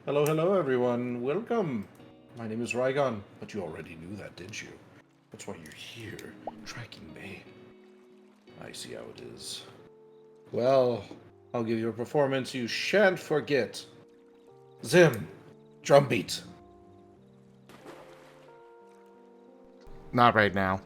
Hello, hello, everyone. Welcome. My name is Rygon, but you already knew that, didn't you? That's why you're here, tracking me. I see how it is. Well, I'll give you a performance you shan't forget. Zim, drumbeat. Not right now.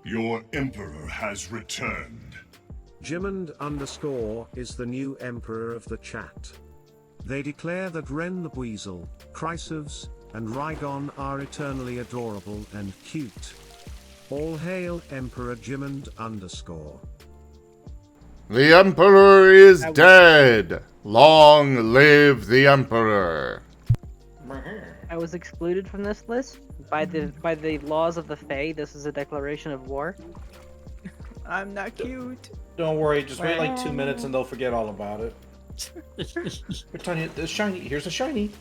Your Emperor has returned. Jimond_ is the new emperor of the chat. They declare that Ren the Weasel, Chrysovs, and Rygon are eternally adorable and cute. All hail Emperor Jimond_. The Emperor is dead! Long live the Emperor! I was excluded from this list by the laws of the Fae. This is a declaration of war. I'm not cute. Don't worry, just wait like 2 minutes and they'll forget all about it. We're telling you, the shiny. Here's a shiny.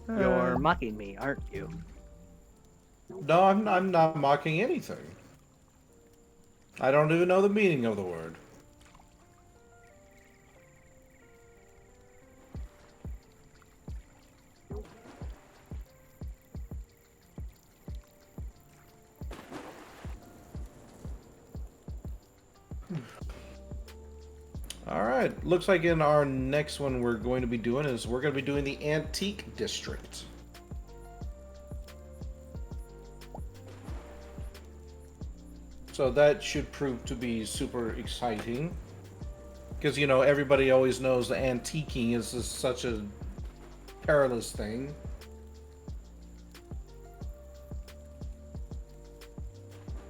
You're mocking me, aren't you? No, I'm not mocking anything. I don't even know the meaning of the word. Alright, looks like in our next one we're going to be doing the Antique District. So that should prove to be super exciting. Because, you know, everybody always knows the antiquing is just such a perilous thing.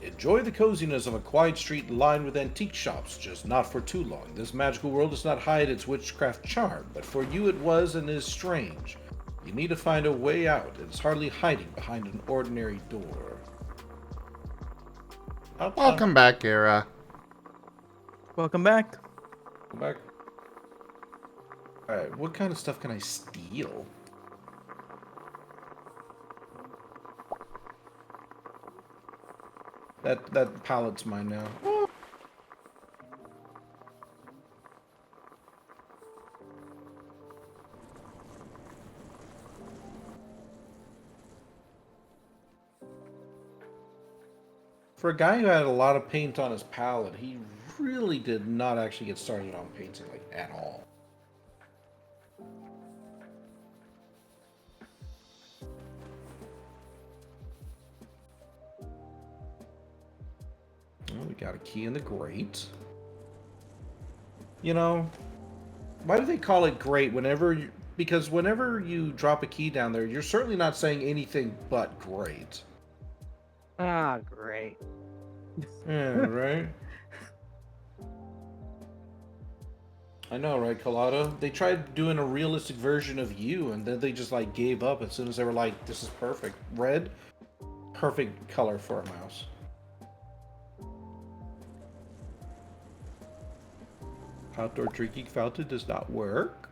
Enjoy the coziness of a quiet street lined with antique shops, just not for too long. This magical world does not hide its witchcraft charm, but for you it was and is strange. You need to find a way out. It's hardly hiding behind an ordinary door. Welcome back, Era. Welcome back. Go back. Alright, what kind of stuff can I steal? That pallet's mine now. For a guy who had a lot of paint on his palette, he really did not actually get started on painting like at all. Well, we got a key in the grate. You know, why do they call it grate because whenever you drop a key down there, you're certainly not saying anything but grate. Ah, great. Yeah, right? I know, right, Colada? They tried doing a realistic version of you, and then they just, like, gave up as soon as they were like, this is perfect. Red, perfect color for a mouse. Outdoor drinking fountain does not work.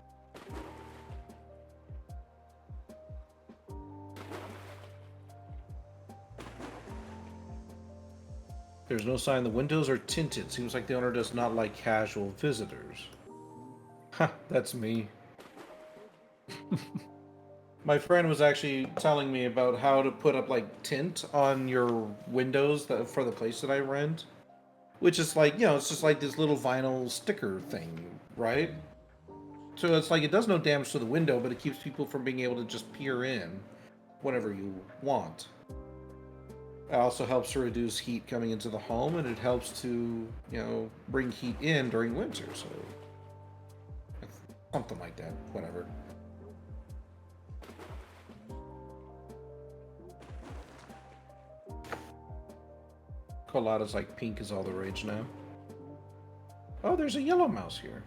There's no sign the windows are tinted. Seems like the owner does not like casual visitors. Ha, that's me. My friend was actually telling me about how to put up like tint on your windows for the place that I rent. Which is like, you know, it's just like this little vinyl sticker thing, right? So it's like it does no damage to the window, but it keeps people from being able to just peer in whenever you want. It also helps to reduce heat coming into the home, and it helps to, you know, bring heat in during winter, so something like that, whatever. Colada's like pink is all the rage now. Oh, there's a yellow mouse here.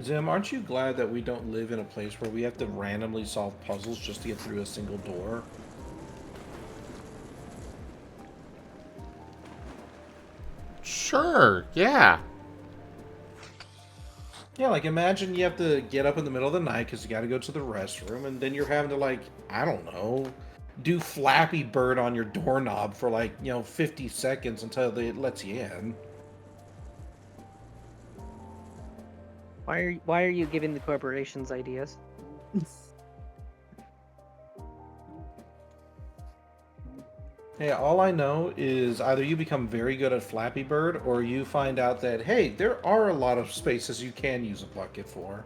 Zim, aren't you glad that we don't live in a place where we have to randomly solve puzzles just to get through a single door? Sure, yeah. Yeah, like imagine you have to get up in the middle of the night because you got to go to the restroom, and then you're having to, like, I don't know, do Flappy Bird on your doorknob for, like, 50 seconds until it lets you in. Why are you giving the corporations ideas? Hey, all I know is either you become very good at Flappy Bird, or you find out that, hey, there are a lot of spaces you can use a bucket for.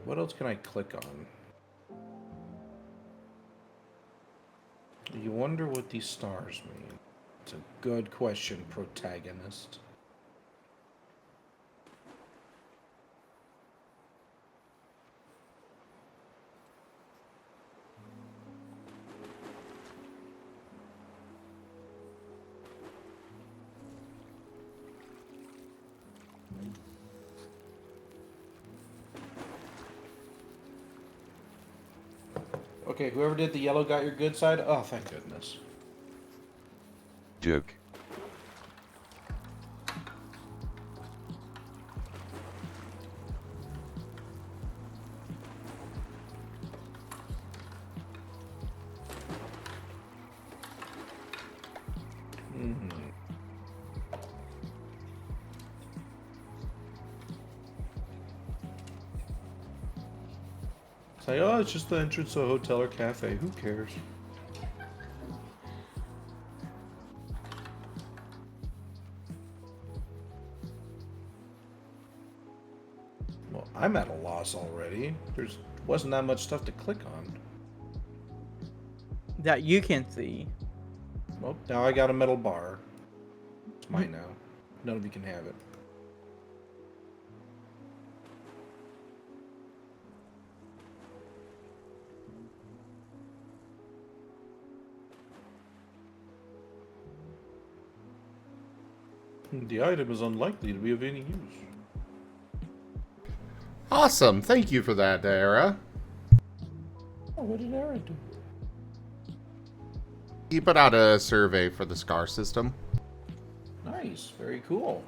What else can I click on? You wonder what these stars mean. It's a good question, protagonist. Okay, whoever did the yellow got your good side? Oh, thank goodness. Joke. Say, oh, it's just the entrance to a hotel or cafe. Who cares? Well, I'm at a loss already. There's wasn't that much stuff to click on. That you can see. Well, now I got a metal bar. It's mine now. None of you can have it. The item is unlikely to be of any use. Awesome. Thank you for that, Era. Oh, what did Era do? He put out a survey for the SCAR system. Nice. Very cool.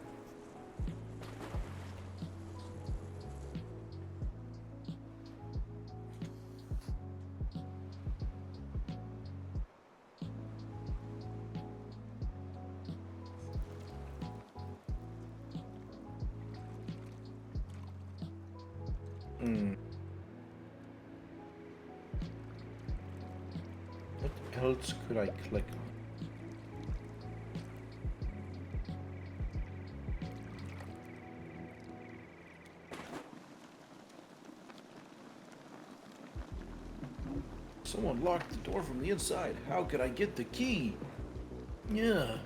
What else could I click on? Someone locked the door from the inside. How could I get the key? Yeah.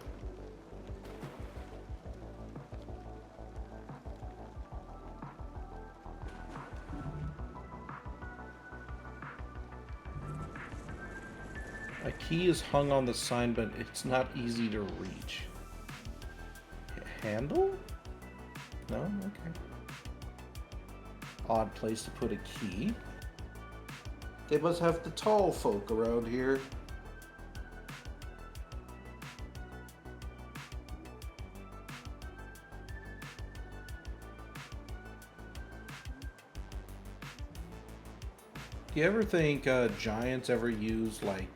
A key is hung on the sign, but it's not easy to reach. Handle? No? Okay. Odd place to put a key. They must have the tall folk around here. Do you ever think giants ever use, like,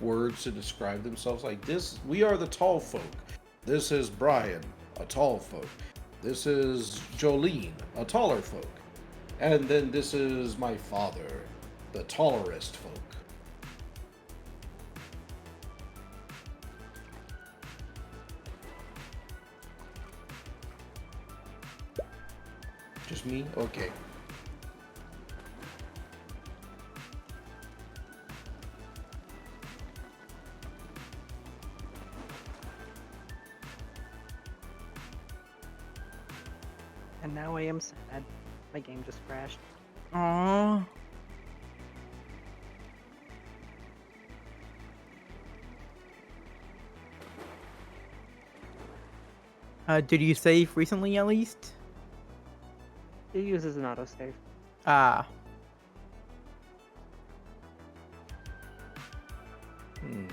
words to describe themselves? Like this, we are the tall folk. This is Brian, a tall folk. This is Jolene, a taller folk. And then this is my father, the tallerest folk. Just me? Okay. And now I am sad. My game just crashed. Aww. Did you save recently at least? It uses an autosave. Ah. Hmm.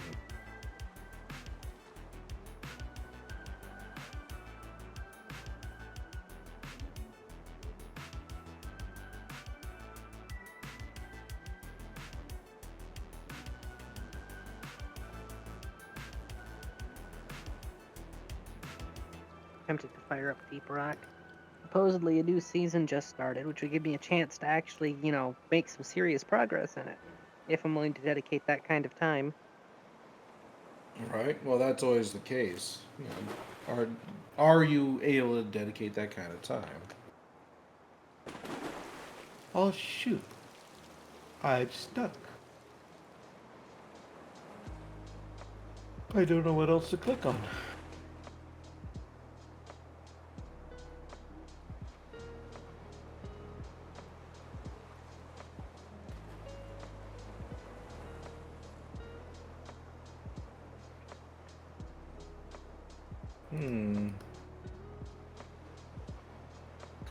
Tempted to fire up Deep Rock. Supposedly a new season just started, which would give me a chance to actually, make some serious progress in it. If I'm willing to dedicate that kind of time. Right. Well, that's always the case. Are you able to dedicate that kind of time? Oh shoot! I'm stuck. I don't know what else to click on.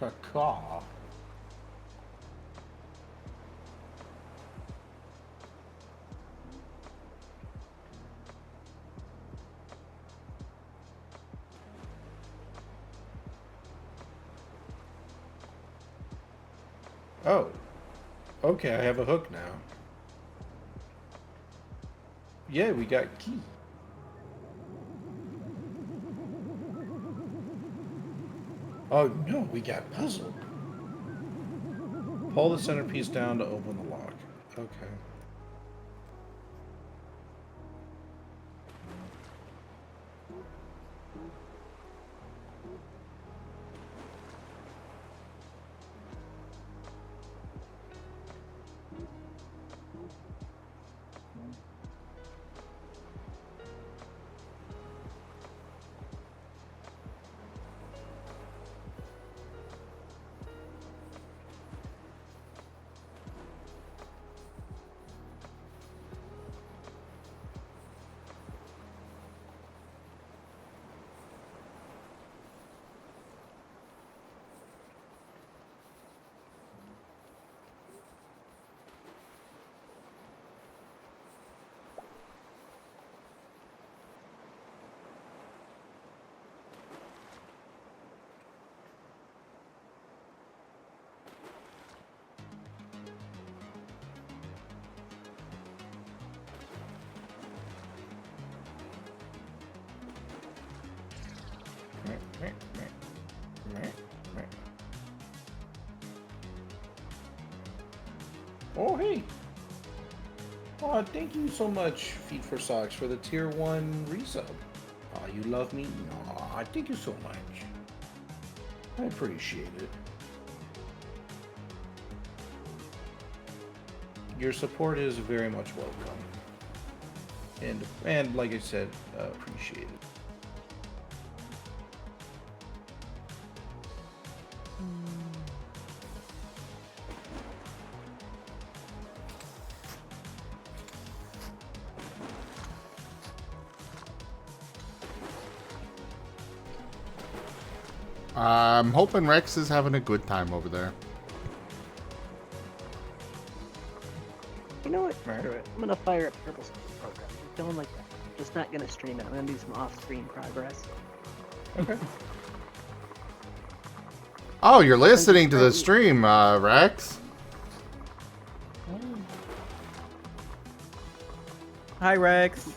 Caca. Oh. Okay, I have a hook now. Yeah, we got key. Oh no, we got puzzle. Pull the centerpiece down to open the lock. Okay. Oh, hey. Oh, thank you so much, Feet for Socks, for the tier 1 resub. Oh, you love me? Aw, thank you so much. I appreciate it. Your support is very much welcome. And like I said, appreciate it. I'm hoping Rex is having a good time over there. You know what? Screw it. I'm gonna fire up Purple State Program. I'm feeling like that. I'm just not gonna stream it. I'm gonna do some off-screen progress. Okay. Oh, you're listening to the stream, Rex. Hi, Rex.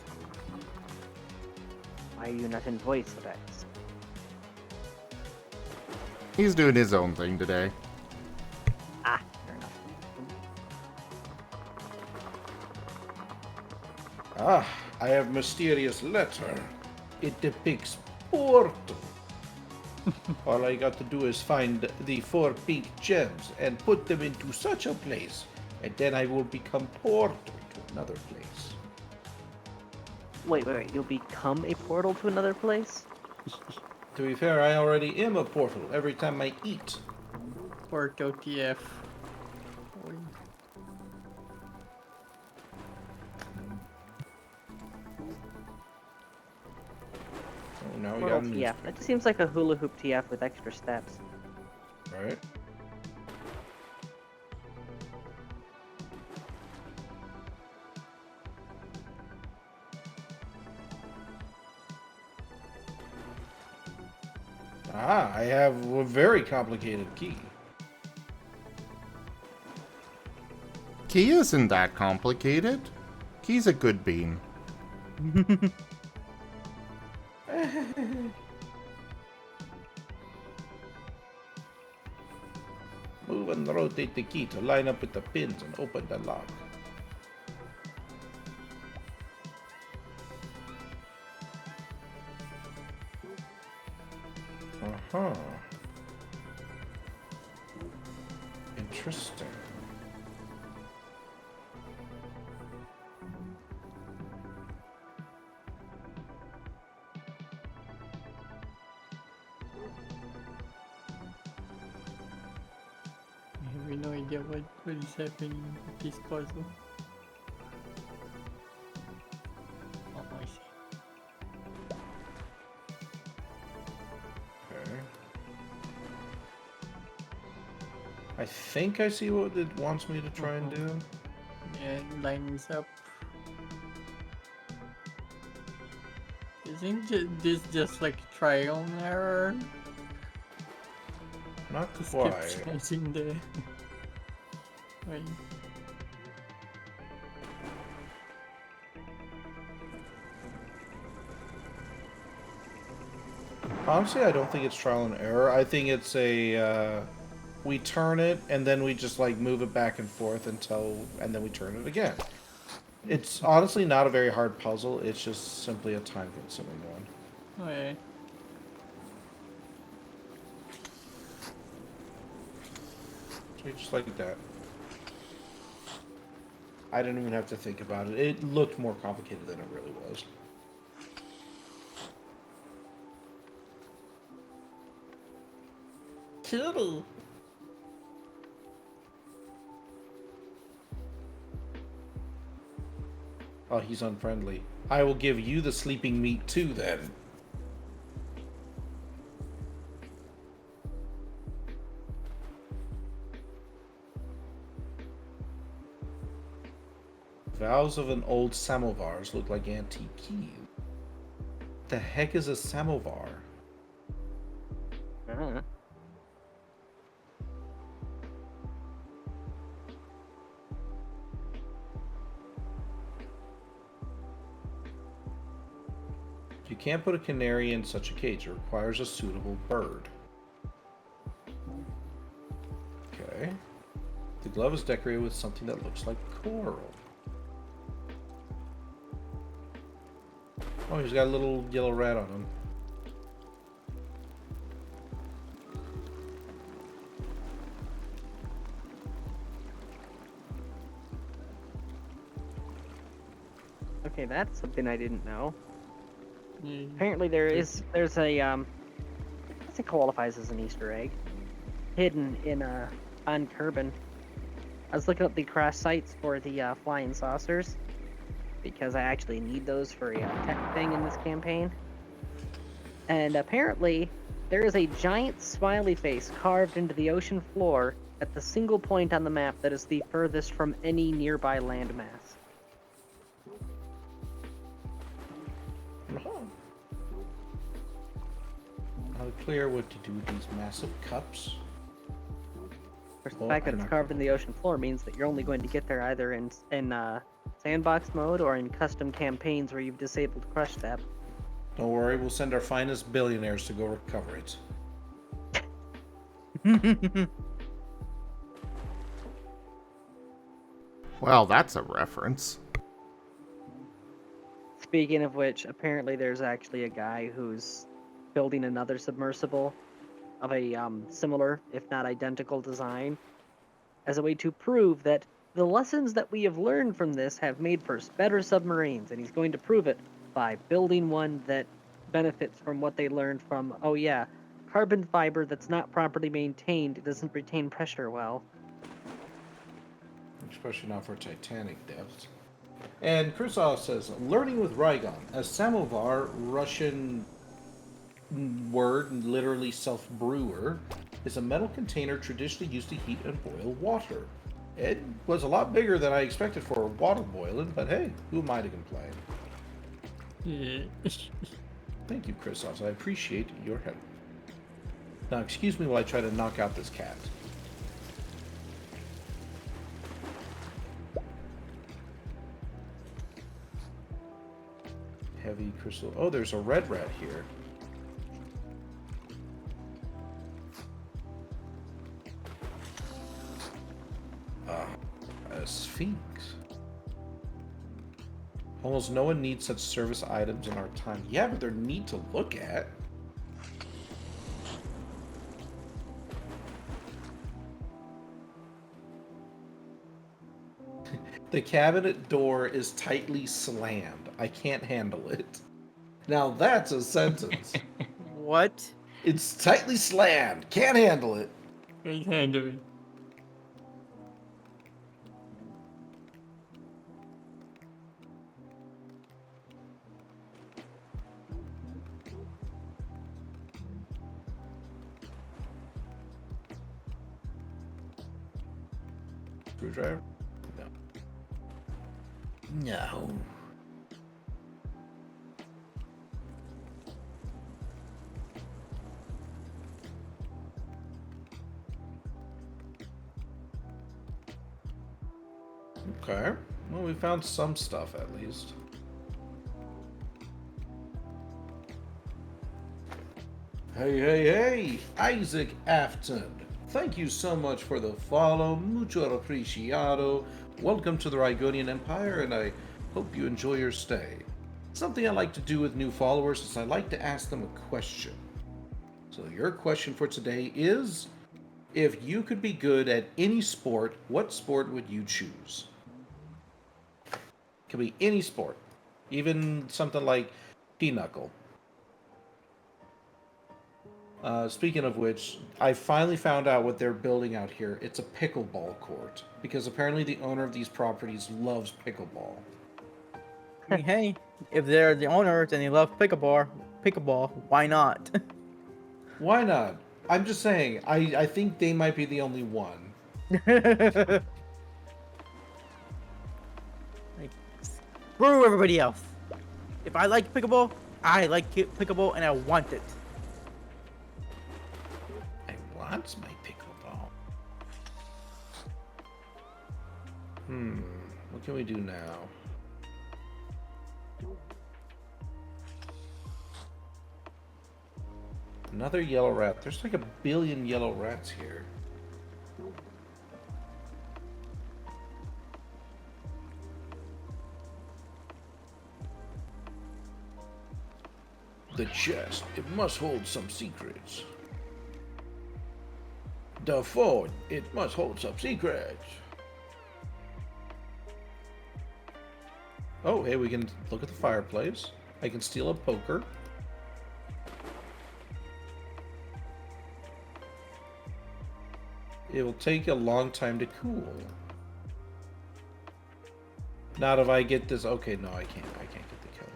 Why are you not in voice, Rex? He's doing his own thing today. Ah, fair enough. Ah, I have mysterious letter. It depicts portal. All I got to do is find the 4 pink gems and put them into such a place, and then I will become portal to another place. Wait. You'll become a portal to another place? To be fair, I already am a portal every time I eat. Or TF. Oh now we Little got a TF. newspaper. It just seems like a hula hoop TF with extra steps. Right? Ah, I have a very complicated key. Key isn't that complicated. Key's a good bean. Move and rotate the key to line up with the pins and open the lock. Uh-huh. Interesting. I have no idea what is happening with this puzzle. Oh, I see. Okay. I think I see what it wants me to try and do. Yeah, it lines up. Isn't this just like trial and error? Not Just quite. keep changing the... Wait. Honestly, I don't think it's trial and error. I think it's a, we turn it, and then we just, like, move it back and forth until, and then we turn it again. It's honestly not a very hard puzzle, it's just simply a time-consuming one. Okay. So just like that. I didn't even have to think about it. It looked more complicated than it really was. Kitty! Oh, he's unfriendly. I will give you the sleeping meat too, then. Valves of an old samovars look like antique keys. What the heck is a samovar? You can't put a canary in such a cage. It requires a suitable bird. Okay. The glove is decorated with something that looks like coral. Oh, he's got a little yellow rat on him. Okay, that's something I didn't know. Yeah. Apparently there's a I guess it qualifies as an Easter egg hidden in on Kerbin. I was looking up the crash sites for the flying saucers because I actually need those for a tech thing in this campaign. And apparently there is a giant smiley face carved into the ocean floor at the single point on the map that is the furthest from any nearby landmass. Not clear what to do with these massive cups. Of course, the Well, fact that I'm it's not- carved in the ocean floor means that you're only going to get there either in sandbox mode or in custom campaigns where you've disabled crush step. Don't worry, we'll send our finest billionaires to go recover it. Well, that's a reference. Speaking of which, apparently there's actually a guy who's building another submersible of a similar, if not identical, design as a way to prove that the lessons that we have learned from this have made for better submarines, and he's going to prove it by building one that benefits from what they learned from, oh yeah, carbon fiber that's not properly maintained doesn't retain pressure well. Especially not for Titanic depths. And Krusov says, learning with Rygon, a samovar Russian word, literally self-brewer, is a metal container traditionally used to heat and boil water. It was a lot bigger than I expected for water boiling, but hey, who am I to complain? Yeah. Thank you, Christos. I appreciate your help. Now, excuse me while I try to knock out this cat. Heavy crystal. Oh, there's a red rat here. A sphinx. Almost no one needs such service items in our time. Yeah, but they're neat to look at. The cabinet door is tightly slammed. I can't handle it. Now that's a sentence. What? It's tightly slammed. Can't handle it. Can't handle it. Screwdriver? No. No. Okay. Well, we found some stuff at least. Hey, hey, hey! Isaac Afton! Thank you so much for the follow. Mucho apreciado. Welcome to the Rygonian Empire, and I hope you enjoy your stay. Something I like to do with new followers is I like to ask them a question. So your question for today is, if you could be good at any sport, what sport would you choose? Could be any sport. Even something like pinochle. Speaking of which, I finally found out what they're building out here. It's a pickleball court. Because apparently the owner of these properties loves pickleball. I mean, hey, if they're the owners and they love pickleball, why not? Why not? I'm just saying, I think they might be the only one. Like, screw everybody else. If I like pickleball, I like pickleball and I want it. I want my pickleball. What can we do now? Another yellow rat. There's like 1 billion yellow rats here. The chest, it must hold some secrets. The fort, it must hold some secrets. Oh, hey, we can look at the fireplace. I can steal a poker. It will take a long time to cool. Not if I get this. Okay, no, I can't get the kill.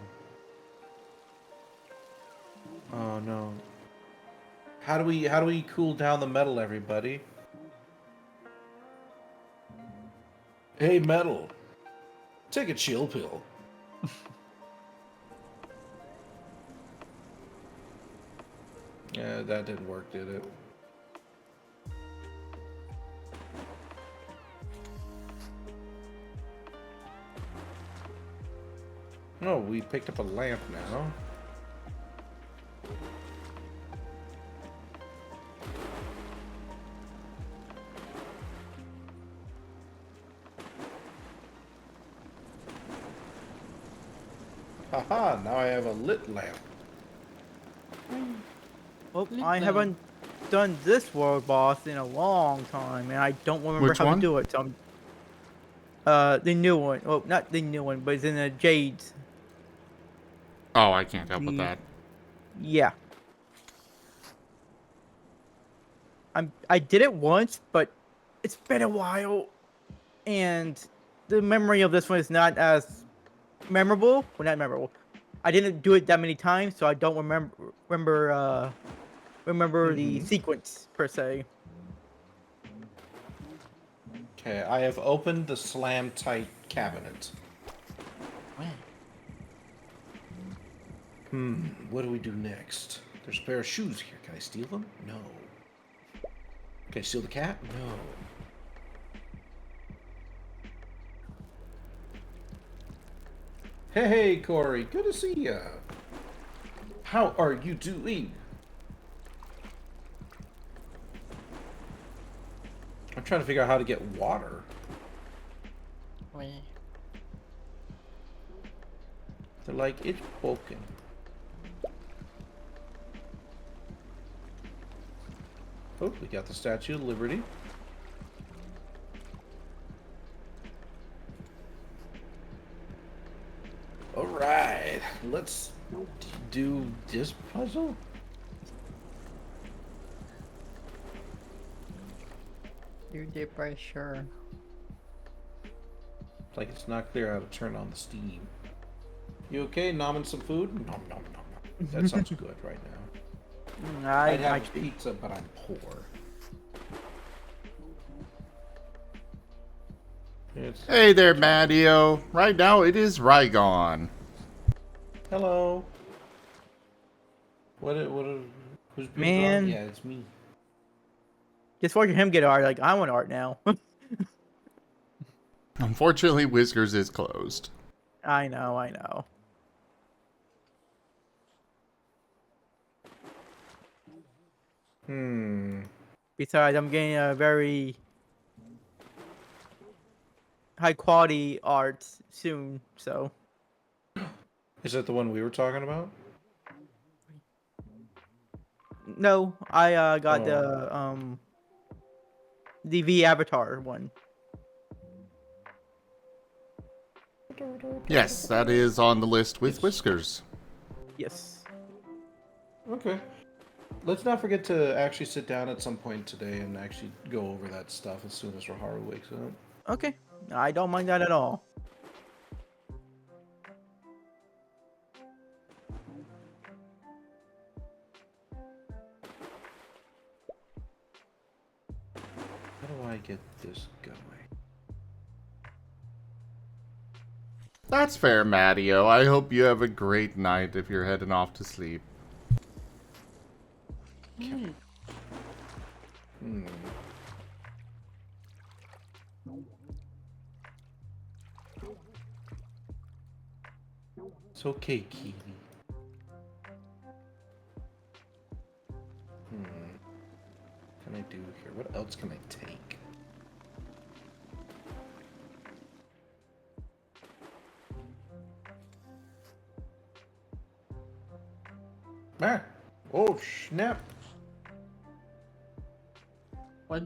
Oh no. How do we cool down the metal, everybody? Hey, metal. Take a chill pill. Yeah, that didn't work, did it? Oh, we picked up a lamp now. Haha, now I have a lit lamp. Well, Lit I lamp. haven't done this world boss in a long time, and I don't remember Which how one? to do it. So the new one. Well, not the new one, but it's in the Jades. Oh, I can't help with The- that. Yeah. I did it once, but it's been a while, and the memory of this one is not as memorable. Well, not memorable. I didn't do it that many times, so I don't remember the sequence per se. Okay, I have opened the slam tight cabinet. What do we do next? There's a pair of shoes here. Can I steal them? No. Can I steal the cat? No. Hey, Corey. Good to see ya. How are you doing? I'm trying to figure out how to get water. They're like, it's broken. Oh, we got the Statue of Liberty. Alright, let's do this puzzle. Do the pressure. Like it's not clear how to turn on the steam. You okay? Nomming some food? Nom nom nom nom. That sounds good right now. I'd have a pizza, but I'm poor. Hey there, Mattio. Right now it is Rygon. Hello. Who's being Man. drawn? Yeah, it's me. Just watching him get art, like I want art now. Unfortunately, Whiskers is closed. I know. Besides, I'm getting a very high quality art soon, so. Is that the one we were talking about? No, I got the V Avatar one. Yes, that is on the list with Whiskers. Yes. Okay. Let's not forget to actually sit down at some point today and actually go over that stuff as soon as Raharu wakes up. Okay. I don't mind that at all. How do I get this going? That's fair, Mattio. I hope you have a great night if you're heading off to sleep. It's okay, Kiwi. What can I do here? What else can I take? Ah! Oh, snap! What?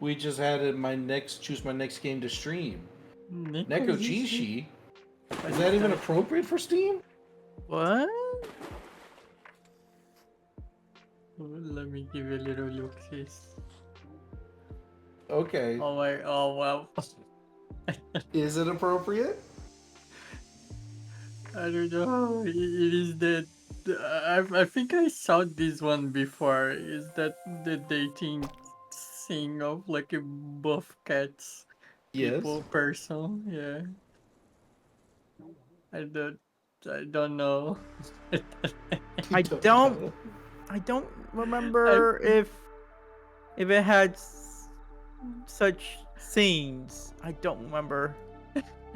We just had choose my next game to stream. Neko Jishi? Is that even appropriate for Steam? What? Let me give you a little look, sis. Okay. Oh my, oh wow. Is it appropriate? I don't know. It is that. I think I saw this one before. Is that the dating thing of like a buff cats? Yes. People person, yeah. I don't know. I don't remember if it had such scenes. I don't remember.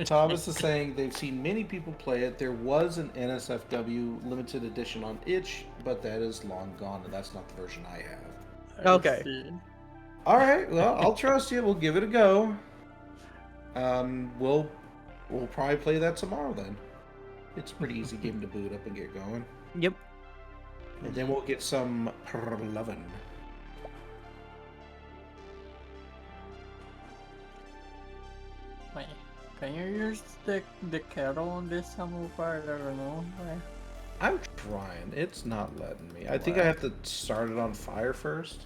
Thomas is saying they've seen many people play it. There was an NSFW limited edition on itch, but that is long gone, and that's not the version I have. Okay. All right. Well, I'll trust you. We'll give it a go. We'll probably play that tomorrow then. It's a pretty easy game to boot up and get going. Yep. And then we'll get some lovin'. Wait, can you use the kettle on this some part? I don't know. I'm trying. It's not letting me. I think I have to start it on fire first.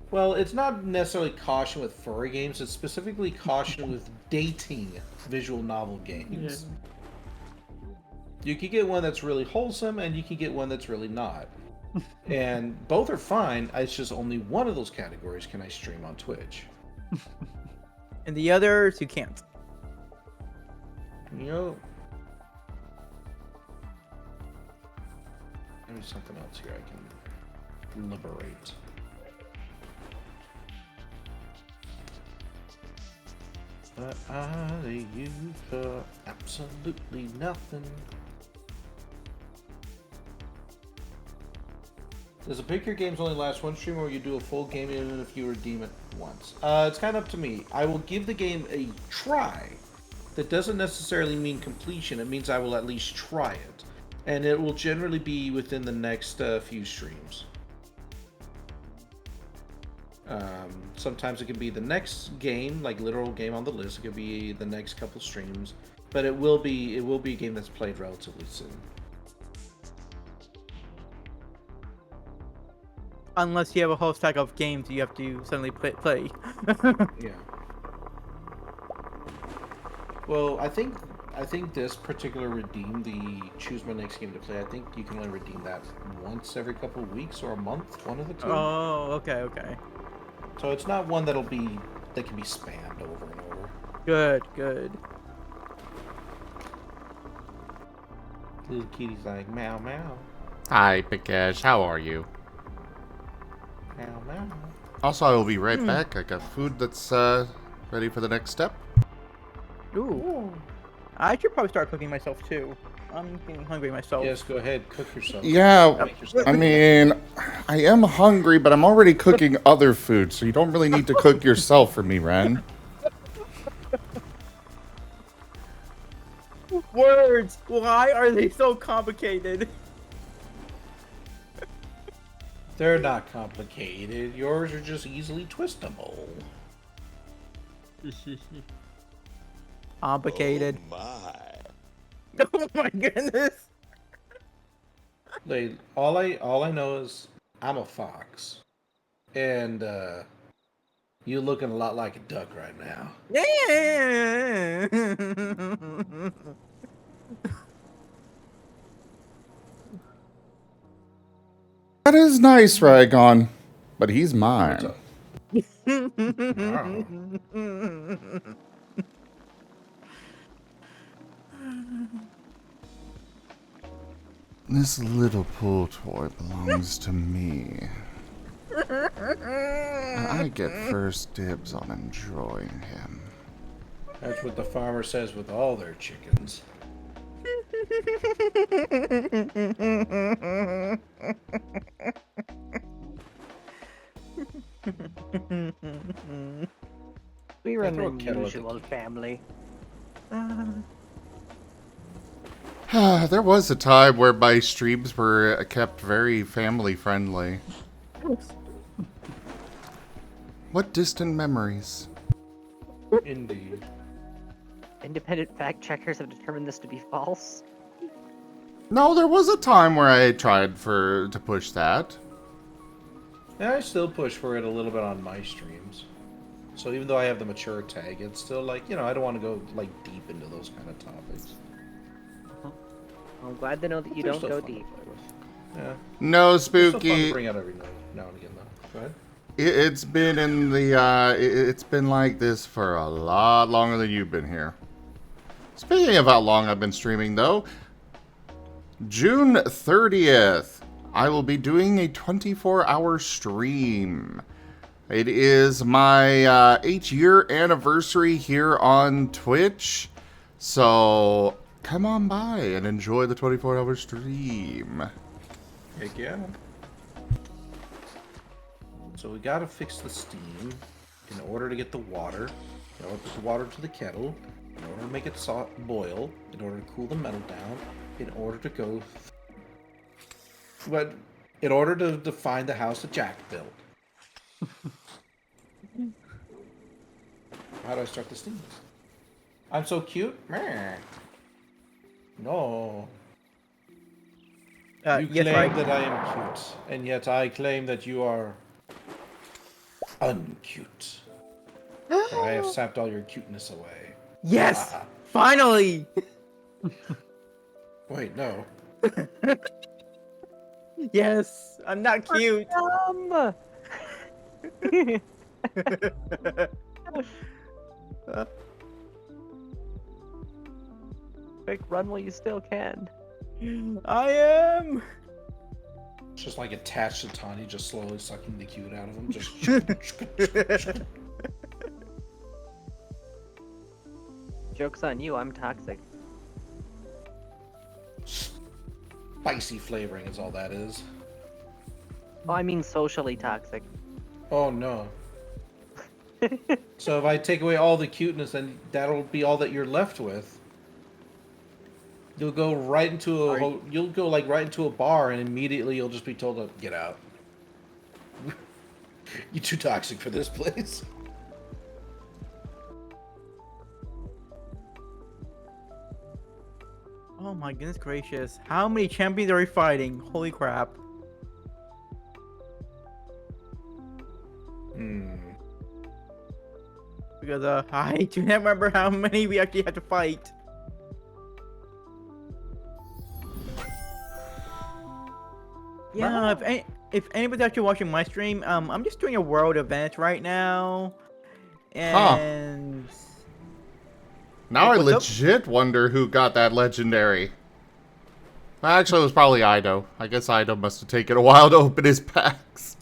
Well, it's not necessarily caution with furry games. It's specifically caution with dating visual novel games. You can get one that's really wholesome, and you can get one that's really not. And both are fine. It's just only one of those categories can I stream on Twitch. And the others, you can't. You know, maybe something else here I can liberate. But I use for absolutely nothing. Does a pick your games only last one stream, or you do a full game even if you redeem it once? It's kind of up to me. I will give the game a try. That doesn't necessarily mean completion. It means I will at least try it. And it will generally be within the next few streams. Sometimes it can be the next game, like literal game on the list. It could be the next couple streams. But it will be a game that's played relatively soon. Unless you have a whole stack of games you have to suddenly play. Yeah. Well, I think this particular redeem, the choose my next game to play, I think you can only redeem that once every couple of weeks or a month, one of the two. Oh, okay. So it's not one that can be spammed over and over. Good. Little kitty's like, meow meow. Hi, Pikash. How are you? Meow meow. Also, I will be right back. I got food that's ready for the next step. Ooh. I should probably start cooking myself too. I'm getting hungry myself. Yes, go ahead, cook yourself. Yeah, Make yourself. I mean, I am hungry, but I'm already cooking other food, so you don't really need to cook yourself for me, Ren. Words! Why are they so complicated? They're not complicated. Yours are just easily twistable. Complicated. Oh my. Oh my goodness. Like, all I know is I'm a fox, and you looking a lot like a duck right now. Yeah. That is nice, Raygon, but he's mine. Wow. This little pool toy belongs to me. I get first dibs on enjoying him. That's what the farmer says with all their chickens. We were an throw a kettle at the unusual family. There was a time where my streams were kept very family friendly. What distant memories? Indeed. Independent fact checkers have determined this to be false. No, there was a time where I tried to push that. Yeah, I still push for it a little bit on my streams. So even though I have the mature tag, it's still like, I don't want to go like deep into those kind of topics. I'm glad to know that you They're don't still go fun to deep. play with. Yeah. No, It's still fun to Spooky. bring out every now and again, though. Go ahead. It's been in the it's been like this for a lot longer than you've been here. Speaking of how long I've been streaming, though, June 30th, I will be doing a 24-hour stream. It is my 8-year anniversary here on Twitch, so come on by and enjoy the 24-hour stream. Heck yeah. So we gotta fix the steam in order to get the water. In order to put the water to the kettle. In order to make it boil. In order to cool the metal down. In order to go... But in order to find the house that Jack built. How do I start the steam? I'm so cute? Meh. No. You Yes, claim right. that I am cute, and yet I claim that you are uncute. For I have sapped all your cuteness away. Yes! Ah. Finally! Wait, no. Yes! I'm not cute! Quick, run while you still can. I am! It's just like attached to Tani, just slowly sucking the cute out of him. Just Joke's on you, I'm toxic. spicy flavoring is all that is. Oh, I mean socially toxic. Oh no. So if I take away all the cuteness, then that'll be all that you're left with. You'll go right into you'll go like right into a bar, and immediately you'll just be told to get out. You're too toxic for this place. Oh my goodness gracious. How many champions are we fighting? Holy crap. Because I do not remember how many we actually had to fight. Yeah, if anybody's actually watching my stream, I'm just doing a world event right now. And Now I What's up? legit wonder who got that legendary. Actually, it was probably Ido. I guess Ido must have taken a while to open his packs.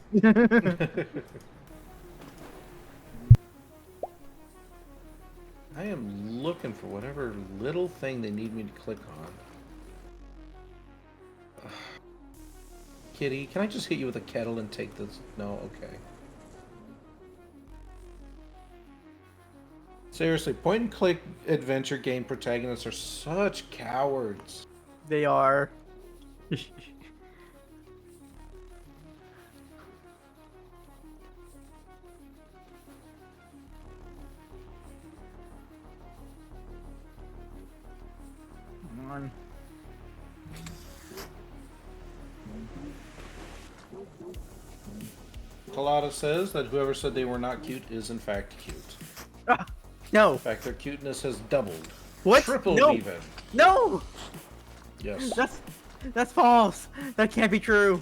I am looking for whatever little thing they need me to click on. Ugh. Kitty, can I just hit you with a kettle and take this? No, okay. Seriously, point and click adventure game protagonists are such cowards. they are. Come on. Colada says that whoever said they were not cute is in fact cute. Ah, no. In fact, their cuteness has doubled. What? Tripled No. even. No. Yes. That's false. That can't be true.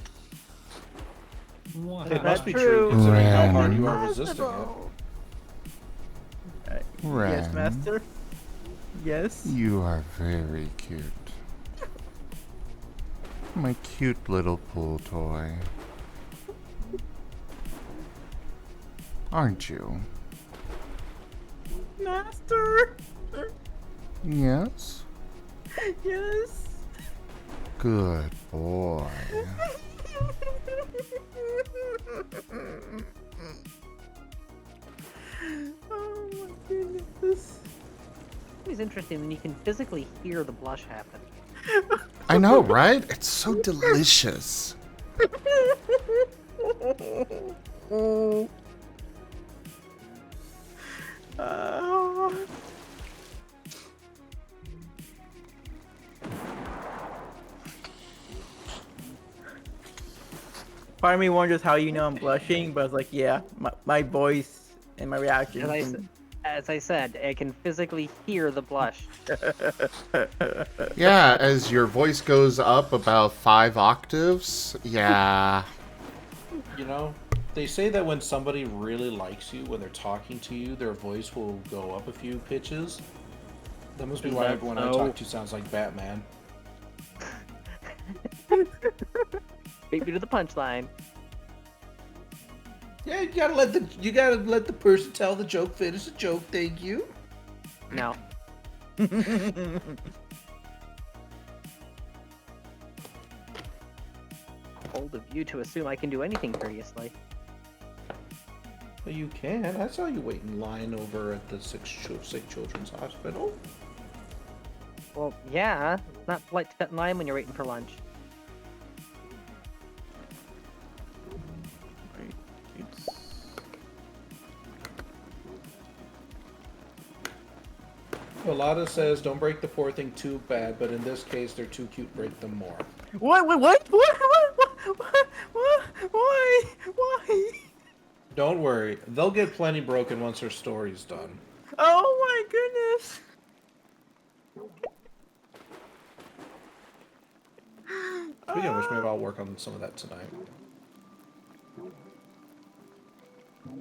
It must be true. true considering how hard you are resisting it. Yes, Ren. master. Yes. You are very cute. My cute little pool toy. Aren't you? Master. Yes? Yes. Good boy. Oh my goodness. It's interesting when you can physically hear the blush happen. I know, right? It's so delicious. Part of me wonders how you know I'm blushing, but I was like, yeah, my voice and my reaction. As I said, I can physically hear the blush. Yeah, as your voice goes up about 5 octaves. Yeah. You know, they say that when somebody really likes you, when they're talking to you, their voice will go up a few pitches. That must be Is why that everyone I so? talk to sounds like Batman. Beat me to the punchline. Yeah, you gotta let the person tell the joke, finish the joke. Thank you. No. Bold of you to assume I can do anything courteously. Well, you can. I saw you wait in line over at the sick children's hospital. Well, yeah. It's not polite to cut in line when you're waiting for lunch. Colada says, "Don't break the poor thing too bad, but in this case, they're too cute. Break them more." What? Why? Don't worry, they'll get plenty broken once her story's done. Oh my goodness. Speaking of which, maybe I'll work on some of that tonight.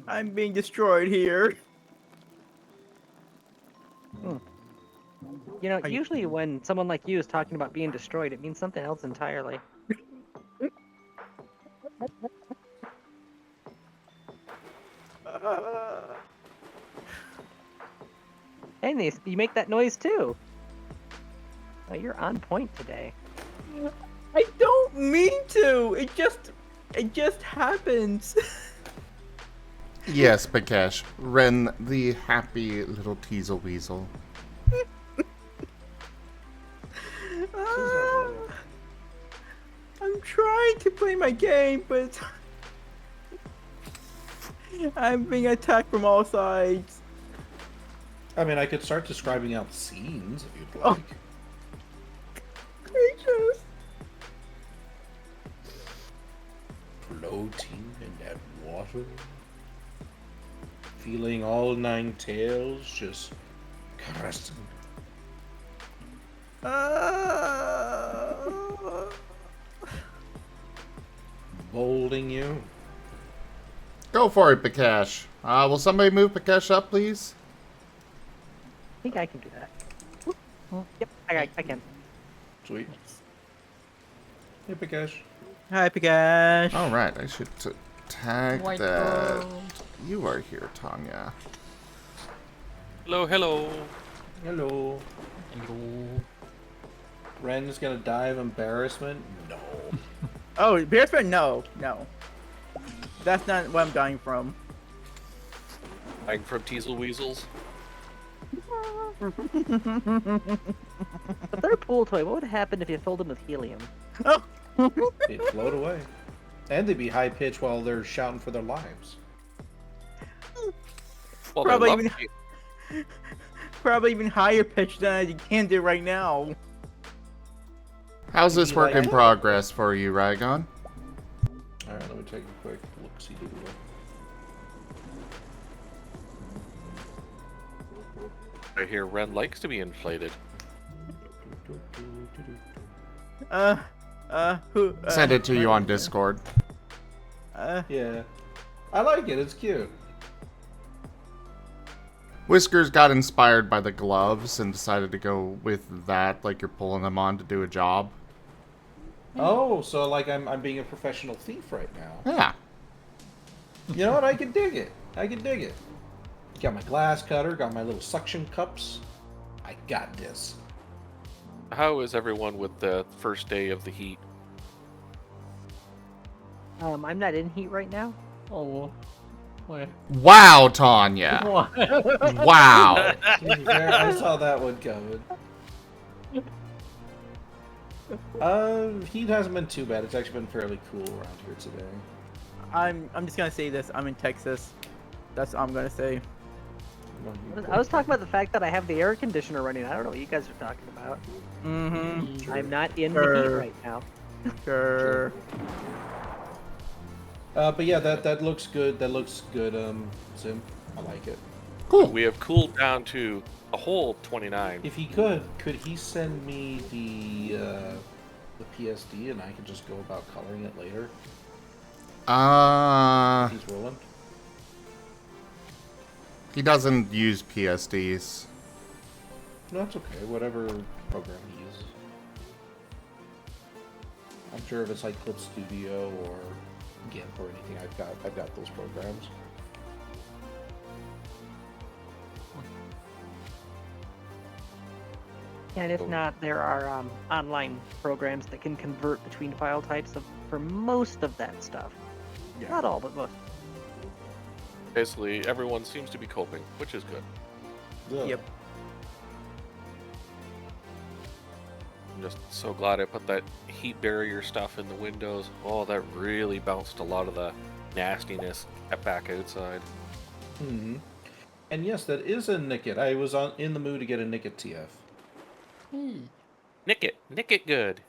I'm being destroyed here. You know, Are you- usually when someone like you is talking about being destroyed, it means something else entirely. Hey, you make that noise too. Oh, you're on point today. I don't mean to. It just happens. Yes, Bakesh. Ren, the happy little teasel weasel. I'm trying to play my game, but I'm being attacked from all sides. I mean, I could start describing out scenes if you'd Oh. like. Gracious. Floating in that water. Feeling all 9 tails just caressing. Molding you. Go for it, Bakesh. Will somebody move Bakesh up, please? I think I can do that. Yep, I can. Sweet. Hey, Pikash. Hi, Pikash. All right, I should tag White that. girl. You are here, Tanya. Hello, hello. Hello. Hello. Ren's gonna die of embarrassment? No. Oh, embarrassment? No. That's not what I'm dying from. I'm from Teasel Weasels. But they're a pool toy. What would happen if you filled them with helium? Oh. They'd float away. And they'd be high pitched while they're shouting for their lives. Well, Probably they love even- me. Probably even higher pitch than I can do right now. How's this You work like in it? progress for you, Rygon? Alright, let me take a quick look-see. I hear Ren likes to be inflated. Who? Send it to you on Discord. Yeah. I like it, it's cute. Whiskers got inspired by the gloves and decided to go with that, like you're pulling them on to do a job. Oh, so like I'm being a professional thief right now. Yeah. You know what? I can dig it. I can dig it. Got my glass cutter, got my little suction cups. I got this. How is everyone with the first day of the heat? I'm not in heat right now. Oh. Wait. Wow, Tanya. What? Wow. Yeah, I saw that one coming. Heat hasn't been too bad. It's actually been fairly cool around here today. I'm just gonna say this. I'm in Texas. That's all I'm gonna say. I was talking about the fact that I have the air conditioner running. I don't know what you guys are talking about. Mm-hmm. I'm not in the heat Sure. right now. Sure. But yeah, that looks good. That looks good, Sim. I like it. Cool. We have cooled down to a whole 29. If he could he send me the PSD and I can just go about coloring it later? He's rolling. He doesn't use PSDs. No, that's okay. Whatever program he uses. I'm sure if it's like Clip Studio or GIMP or anything, I've got those programs. And if not, there are online programs that can convert between file types for most of that stuff. Yeah. Not all, but most. Basically, everyone seems to be coping, which is good. Yep. I'm just so glad I put that heat barrier stuff in the windows. Oh, that really bounced a lot of the nastiness back outside. Hmm. And yes, that is a Nicket. I was in the mood to get a Nicket TF. Nick it good.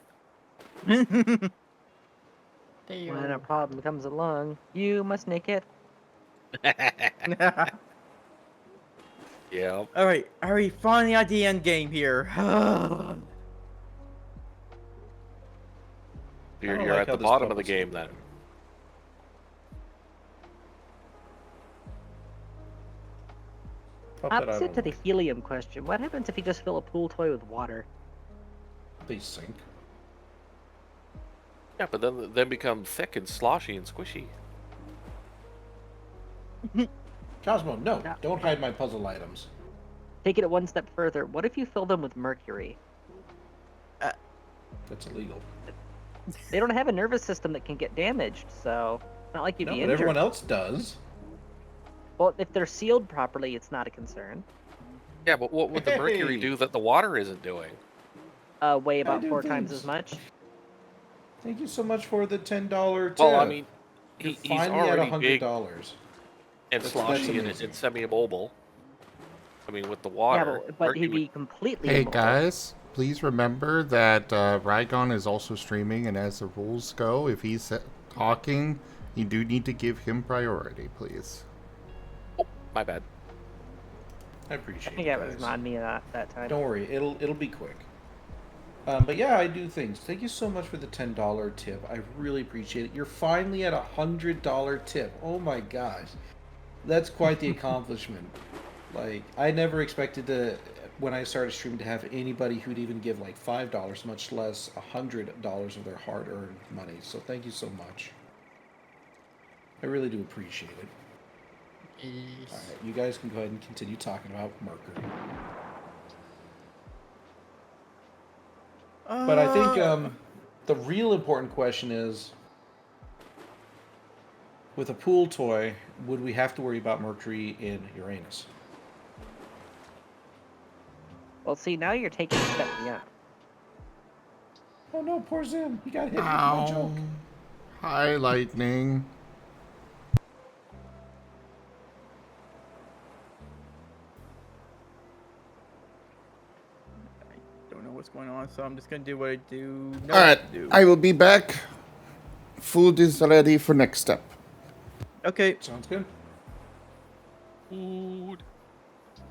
When a problem comes along, you must nick it. Yeah. Alright, are we finally at the end game here? You're, don't you're like at how the this bottom of the bubbles game so then. Pop that out Opposite of to the the way. helium question, what happens if you just fill a pool toy with water? They sink. Yeah, but then become thick and sloshy and squishy. Cosmo, no, No. don't hide my puzzle items. Take it one step further. What if you fill them with mercury? That's illegal. They don't have a nervous system that can get damaged, so it's not like you'd No, be but injured. everyone else does. Well, if they're sealed properly, it's not a concern. Yeah, but what would the mercury Hey! do that the water isn't doing? Weigh about do 4 times things. as much. Thank you so much for the $10 tip. Well, I mean, You're he's finally at already big $100. and That's sloshy amazing. and semi-mobile. I mean, with the Yeah, water. but he'd mercury be completely Hey immobile. guys, please remember that Rygon is also streaming, and as the rules go, if he's talking, you do need to give him priority, please. My bad. I I appreciate think it, that was guys. on me that time. Don't worry, it'll be quick. But yeah, I do things. Thank you so much for the $10 tip. I really appreciate it. You're finally at a $100 tip. Oh my gosh, that's quite the accomplishment. Like, I never expected to, when I started streaming, to have anybody who'd even give like $5, much less $100 of their hard-earned money. So thank you so much. I really do appreciate it. All right, you guys can go ahead and continue talking about Mercury. But I think the real important question is, with a pool toy, would we have to worry about Mercury in Uranus? Well, see, now you're taking a step beyond. Oh no, poor Zim. He got hit with my joke. Hi, Lightning. Don't know what's going on, so I'm just gonna do what I do. Alright, Do. I will be back. Food is ready for next step. Okay. Sounds good. Food.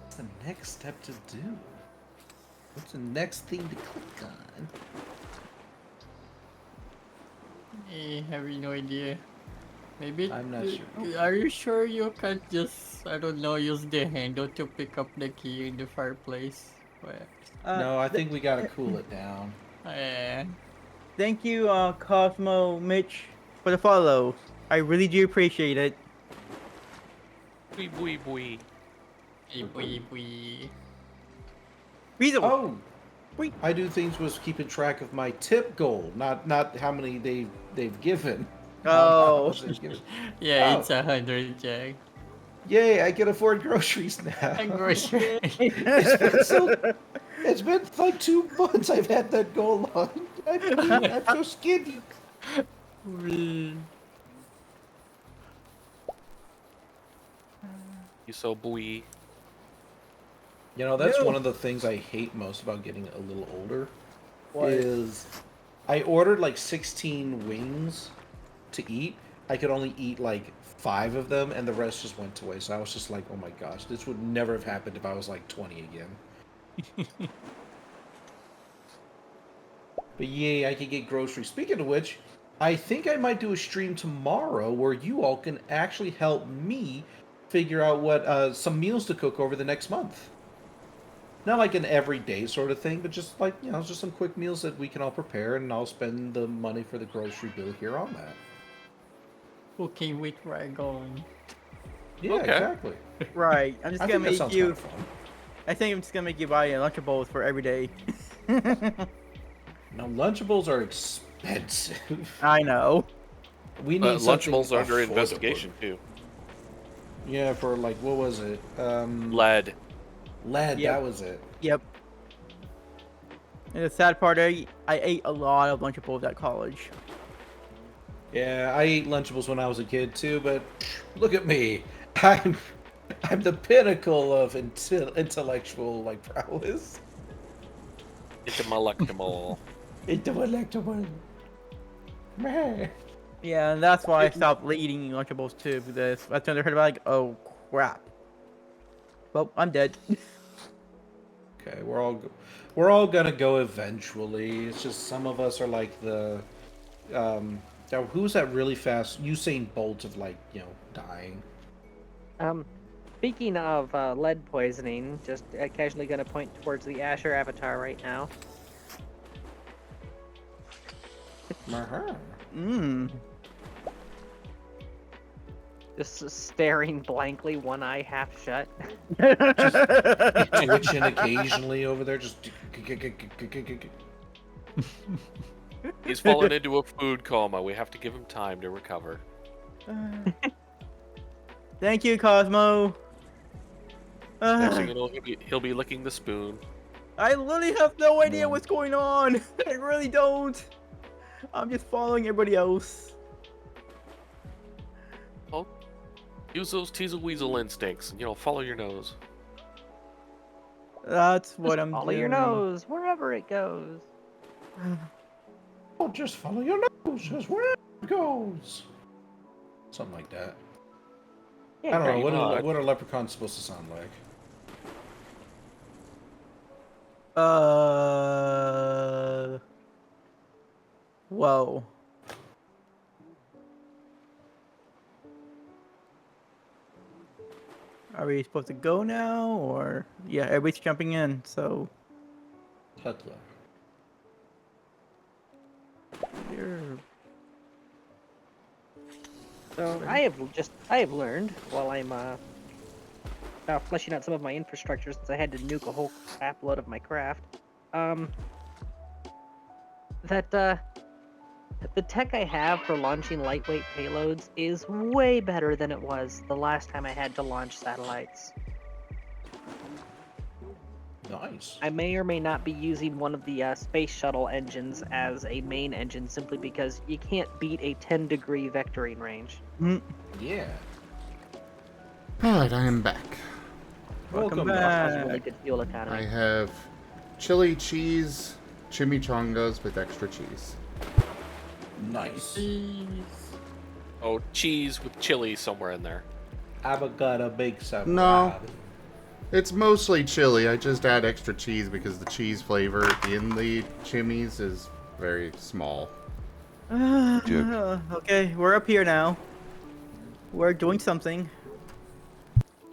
What's the next step to do? What's the next thing to click on? I have no idea. Maybe. I'm not sure. Are you sure you can't just, I don't know, use the handle to pick up the key in the fireplace? Well, No, I think we gotta cool it down. Thank you, Cosmo Mitch, for the follow. I really do appreciate it. Bwee bwee bwee. Reasonable. Oh, I do things was keeping track of my tip goal, not how many they've given. Oh. Not how much they've given. yeah, Oh. it's 100, Jack. Yay! I can afford groceries now. And grocery. It's been like 2 months I've had that goal on. I'm so skinny. You so bwee. You know, that's No. one of the things I hate most about getting a little older. What? Is I ordered like 16 wings to eat. I could only eat like 5 of them, and the rest just went to waste. I was just like, oh my gosh, this would never have happened if I was like 20 again. But yay, I could get groceries. Speaking of which, I think I might do a stream tomorrow where you all can actually help me figure out what some meals to cook over the next month. Not like an everyday sort of thing, but just like, you know, just some quick meals that we can all prepare, and I'll spend the money for the grocery bill here on that. Cooking with Dragon. Yeah, Okay. exactly. Right. I'm just I gonna think that make sounds you. kind of fun. I think I'm just gonna make you buy Lunchables for every day. Now, Lunchables are expensive. I know. We need something Lunchables are under affordable. investigation too. Yeah, for like, what was it? Lead. Lead, Yep. that was it. Yep. And the sad part, I ate a lot of Lunchables at college. Yeah, I ate Lunchables when I was a kid too, but look at me. I'm the pinnacle of intellectual like prowess. It's a molectable. Intellectual. Meh. Yeah, and that's why I stopped eating Lunchables too, because I turned to heard like, oh crap. Well, I'm dead. Okay, we're all gonna go eventually. It's just some of us are like the now, who's that really fast Usain Bolt of like, dying? Speaking of lead poisoning, just casually gonna point towards the Asher avatar right now. Uh-huh. Mmm. Just staring blankly, one eye half shut. Twitching occasionally over there, just He's fallen into a food coma. We have to give him time to recover. Thank you, Cosmo. Next thing you know, he'll be licking the spoon. I literally have no idea what's going on. I really don't. I'm just following everybody else. Well, use those teasel weasel instincts. Follow your nose. That's what Just I'm follow doing. your nose wherever it goes. oh, just follow your nose, just where it goes. Something like that. Yeah, I don't know. great. What are leprechauns supposed to sound like? Whoa. Are we supposed to go now, or yeah, everybody's jumping in, so Heck yeah. So I have learned while I'm now fleshing out some of my infrastructure since I had to nuke a whole crap load of my craft. That the tech I have for launching lightweight payloads is way better than it was the last time I had to launch satellites. Nice. I may or may not be using one of the space shuttle engines as a main engine simply because you can't beat a 10-degree vectoring range. Yeah. Alright, I am back. welcome That has back. really good fuel economy. I have chili cheese chimichangas with extra cheese. Nice. Oh, cheese with chili somewhere in there. I've got a big surprise. No. It's mostly chili. I just add extra cheese because the cheese flavor in the chimmies is very small. Okay, we're up here now. We're doing something.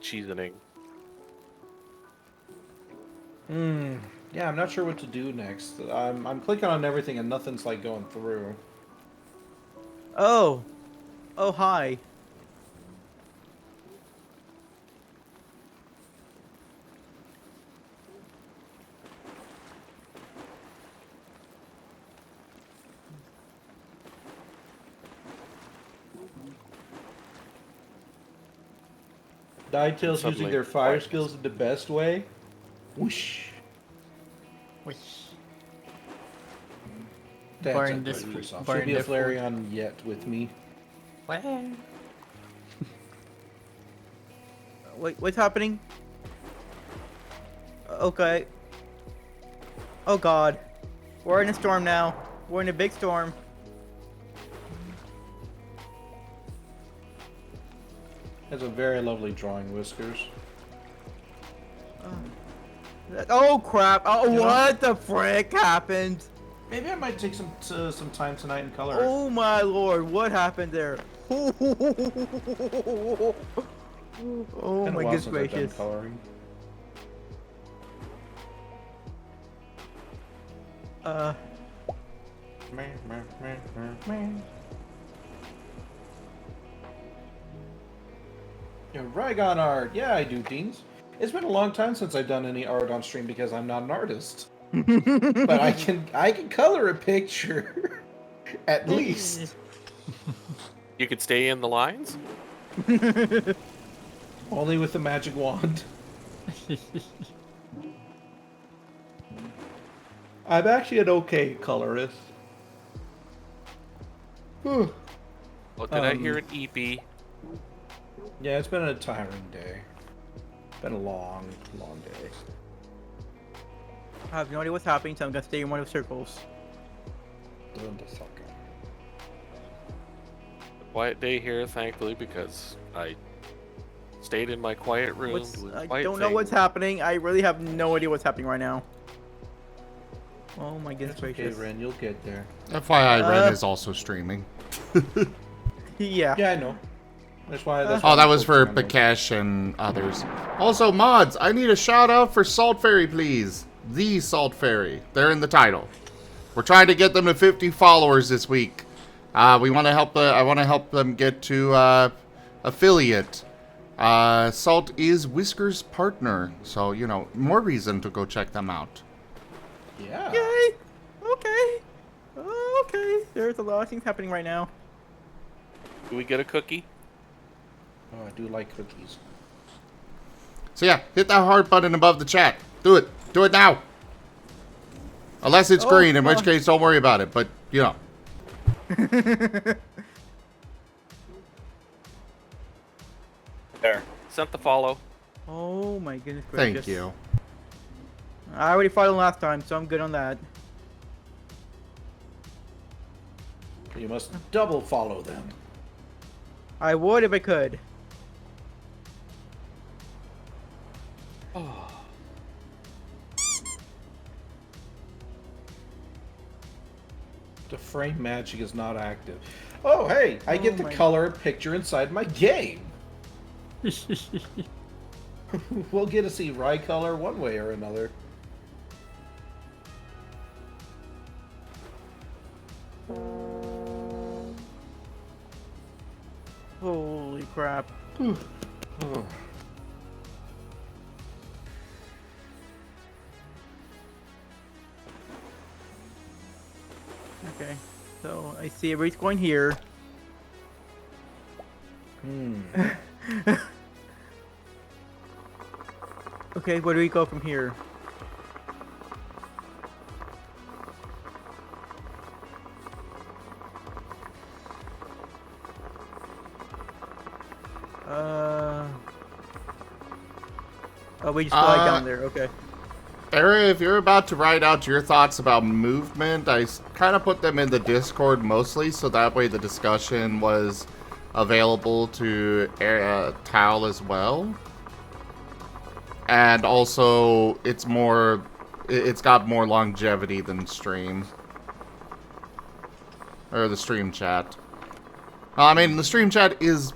Cheesening. Yeah, I'm not sure what to do next. I'm clicking on everything and nothing's like going through. Oh. Oh, hi. Dytail's Suddenly, using their fire quiet. skills in the best way. Whoosh. That's Burn a this- good use off. burn She'll be a the food. Flareon yet with me. Wait, what's happening? Okay. Oh god. We're in a storm now. We're in a big storm. Has a very lovely drawing, Whiskers. Oh crap. Oh, You know- what the frick happened? Maybe I might take some time tonight and color. Oh my lord, what happened there? Oh Been a my while goodness since I've done gracious. coloring. Yeah, Rygon art. Yeah, I do, Deans. It's been a long time since I've done any art on stream because I'm not an artist. But I can color a picture, at least. You could stay in the lines? Only with the magic wand. I'm actually an okay colorist. Whew. Oh, did I hear an EP? Yeah, it's been a tiring day. Been a long, long day. I have no idea what's happening, so I'm gonna stay in one of the circles. Quiet day here, thankfully, because I stayed in my quiet room doing I quiet don't know what's things. happening. I really have no idea what's happening right now. Oh my goodness It's okay, gracious. Ren. You'll get there. FYI, Ren is also streaming. Yeah. Yeah, I know. That's why. Oh, that was for focusing on those. Bakesh and others. Also, mods, I need a shout out for Salt Fairy, please. The Salt Fairy. They're in the title. We're trying to get them to 50 followers this week. We want to help. I want to help them get to affiliate. Salt is Whiskers' partner, so you know more reason to go check them out. Yeah. Yay! Okay. Okay. There's a lot of things happening right now. Do we get a cookie? Oh, I do like cookies. So yeah, hit that heart button above the chat. Do it. Do it now. Unless it's green, in which case don't worry about it. But you know. There. Sent the follow. Oh my goodness gracious. Thank you. I already followed last time, so I'm good on that. You must double follow them. I would if I could. The frame magic is not active. Oh, hey, I get to my- color a picture inside my game. We'll get to see Rye color one way or another. Holy crap. Okay, so I see everybody's going here. Okay, where do we go from here? Oh, we just fly down there. Okay. Era, if you're about to write out your thoughts about movement, I kind of put them in the Discord mostly, so that way the discussion was available to Tal as well. And also, it's got more longevity than stream. Or the stream chat. I mean, the stream chat is